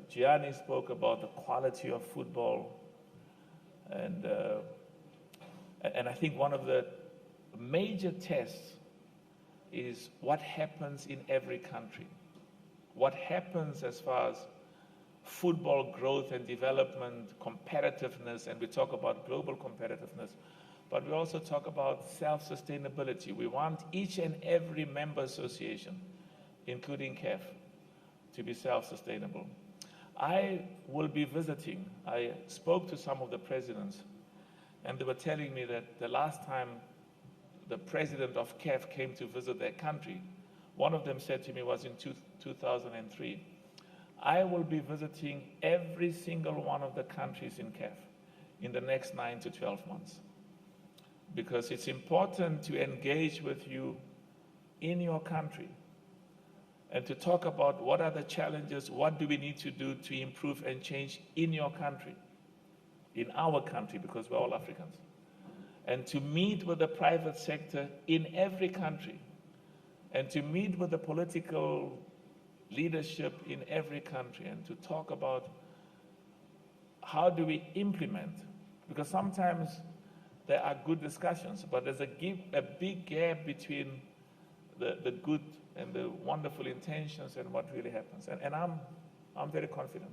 Gianni spoke about the quality of football, and I think one of the major tests is what happens in every country. What happens as far as football growth and development, competitiveness, and we talk about global competitiveness, but we also talk about self-sustainability. We want each and every member association, including CAF, to be self-sustainable. I will be visiting. I spoke to some of the presidents, and they were telling me that the last time the president of CAF came to visit their country, one of them said to me was in 2003, I will be visiting every single one of the countries in CAF in the next 9 to 12 months. because it's important to engage with you in your country and to talk about what are the challenges, what do we need to do to improve and change in your country, in our country, because we're all Africans, and to meet with the private sector in every country, and to meet with the political leadership in every country, and to talk about how do we implement, because sometimes there are good discussions, but there's a big gap between the good and the wonderful intentions and what really happens. And I'm very confident,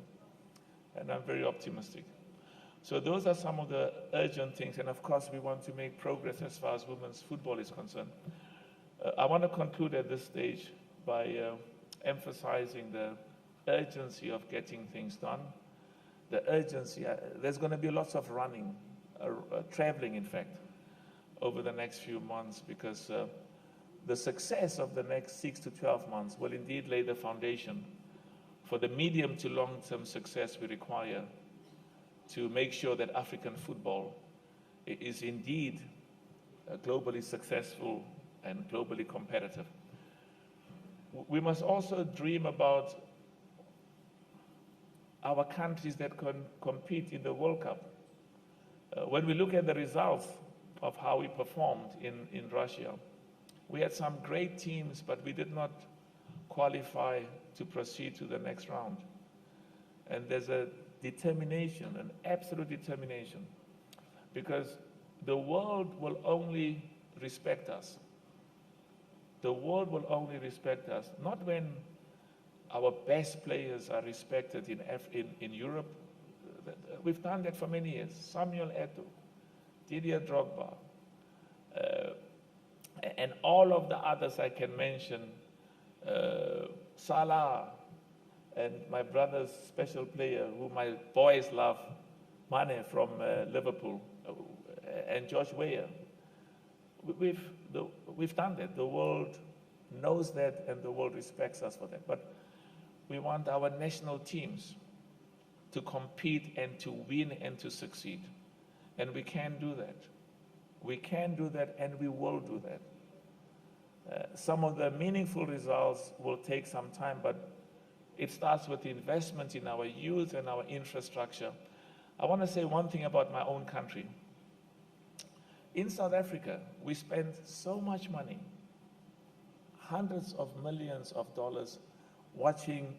and I'm very optimistic. So those are some of the urgent things, and of course we want to make progress as far as women's football is concerned. I want to conclude at this stage by emphasizing the urgency of getting things done. The urgency, there's going to be lots of running, traveling in fact, over the next few months, because the success of the next 6 to 12 months will indeed lay the foundation for the medium to long-term success we require to make sure that African football is indeed globally successful and globally competitive. We must also dream about our countries that can compete in the World Cup. When we look at the results of how we performed in Russia, we had some great teams, but we did not qualify to proceed to the next round. And there's a determination, an absolute determination, because the world will only respect us. The world will only respect us, not when our best players are respected in Europe. We've done that for many years. Samuel Eto'o, Didier Drogba, and all of the others I can mention, Salah, and my brother's special player, who my boys love, Mane from Liverpool, and Josh Weah. We've done that. The world knows that, and the world respects us for that. But we want our national teams to compete and to win and to succeed. And we can do that. We can do that, and we will do that. Some of the meaningful results will take some time, but it starts with investment in our youth and our infrastructure. I want to say one thing about my own country. In South Africa, we spend so much money, hundreds of millions of dollars, watching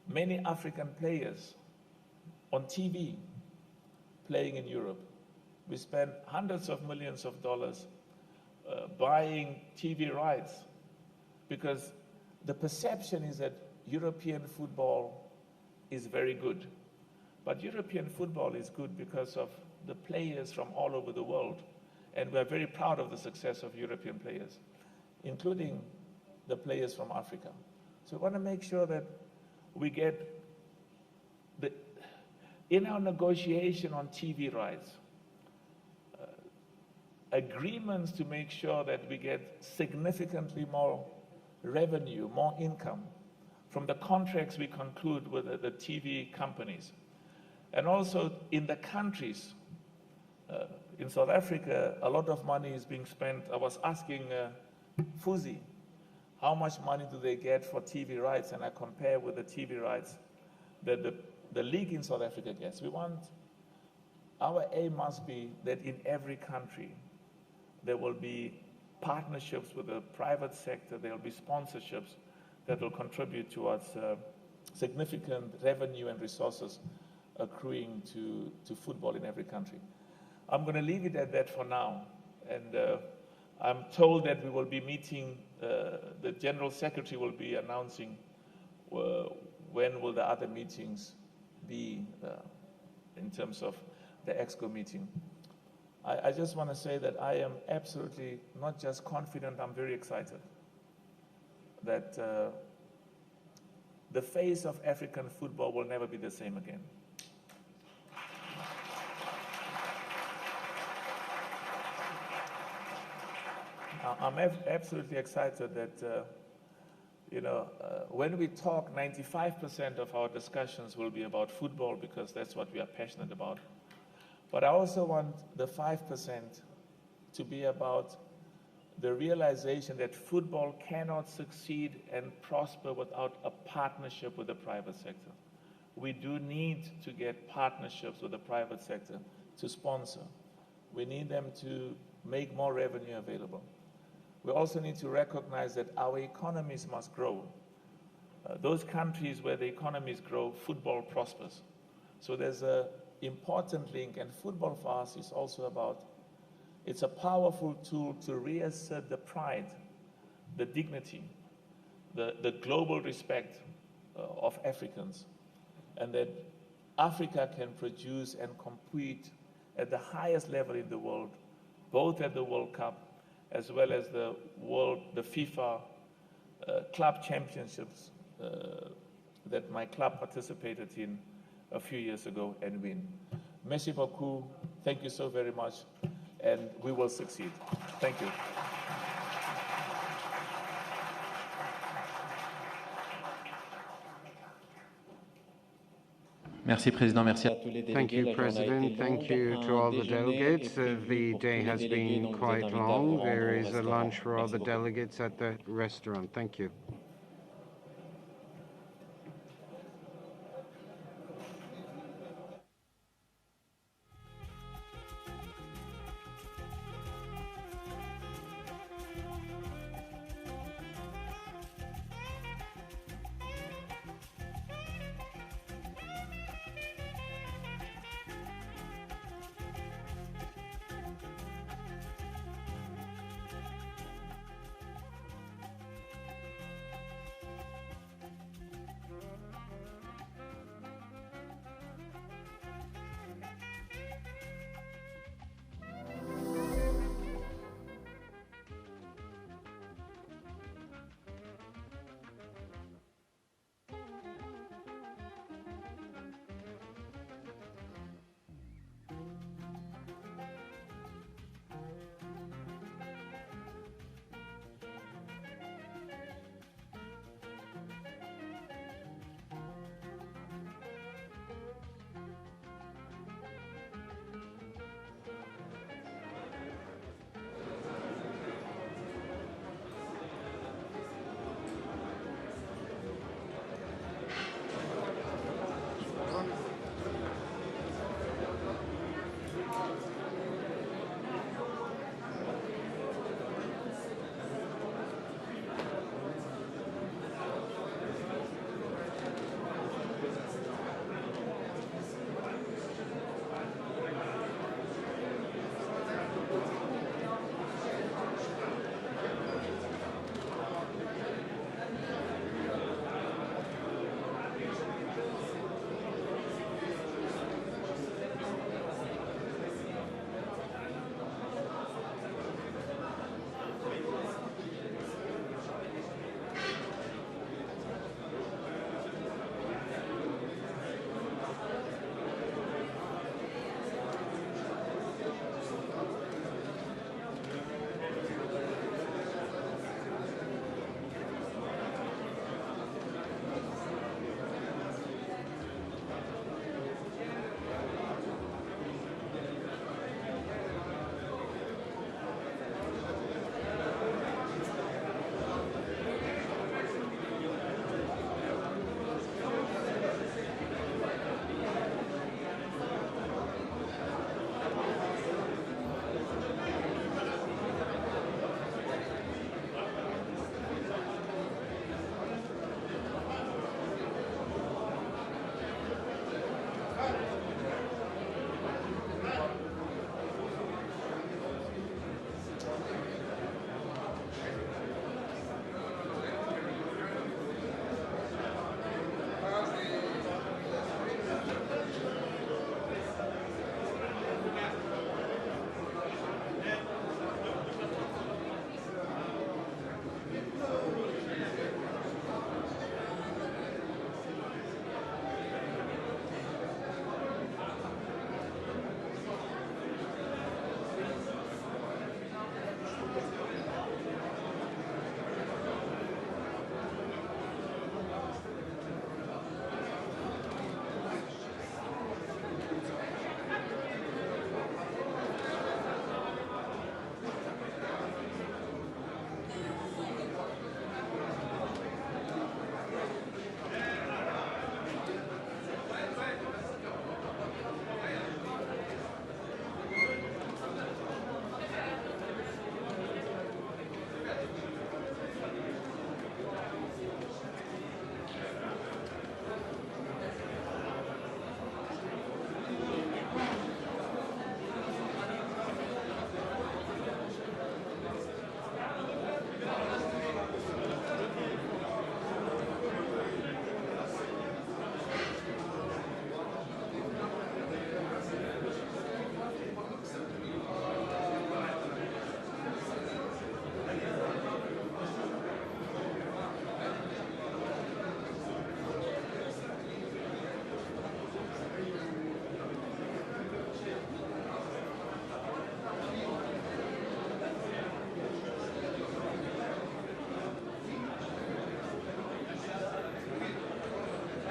many African players on TV playing in Europe. We spend hundreds of millions of dollars buying TV rights, because the perception is that European football is very good. But European football is good because of the players from all over the world. And we're very proud of the success of European players, including the players from Africa. So we want to make sure that we get in our negotiation on TV rights, agreements to make sure that we get significantly more revenue, more income from the contracts we conclude with the TV companies. And also in the countries. In South Africa, a lot of money is being spent. I was asking Fuzi, how much money do they get for TV rights? And I compare with the TV rights that the league in South Africa gets. Our aim must be that in every country, there will be partnerships with the private sector, there will be sponsorships that will contribute towards significant revenue and resources accruing to football in every country. I'm going to leave it at that for now. And I'm told that we will be meeting, the General Secretary will be announcing when will the other meetings be in terms of the EXCO meeting. I just want to say that I am absolutely not just confident, I'm very excited that the face of African football will never be the same again. I'm absolutely excited that, when we talk, 95% of our discussions will be about football, because that's what we are passionate about. But I also want the 5% to be about the realization that football cannot succeed and prosper without a partnership with the private sector. We do need to get partnerships with the private sector to sponsor. We need them to make more revenue available. We also need to recognize that our economies must grow. Those countries where the economies grow, football prospers. So there's an important link, and football for us is also about, it's a powerful tool to reassert the pride, the dignity, the global respect of Africans, and that Africa can produce and compete at the highest level in the world, both at the World Cup as well as the FIFA club championships that my club participated in a few years ago and win. Merci beaucoup. Thank you so very much, and we will succeed. Thank you. Merci, Président. Merci à tous les délégués. Thank you, President. Thank you to all the delegates. The day has been quite long. There is a lunch for all the delegates at the restaurant. Thank you.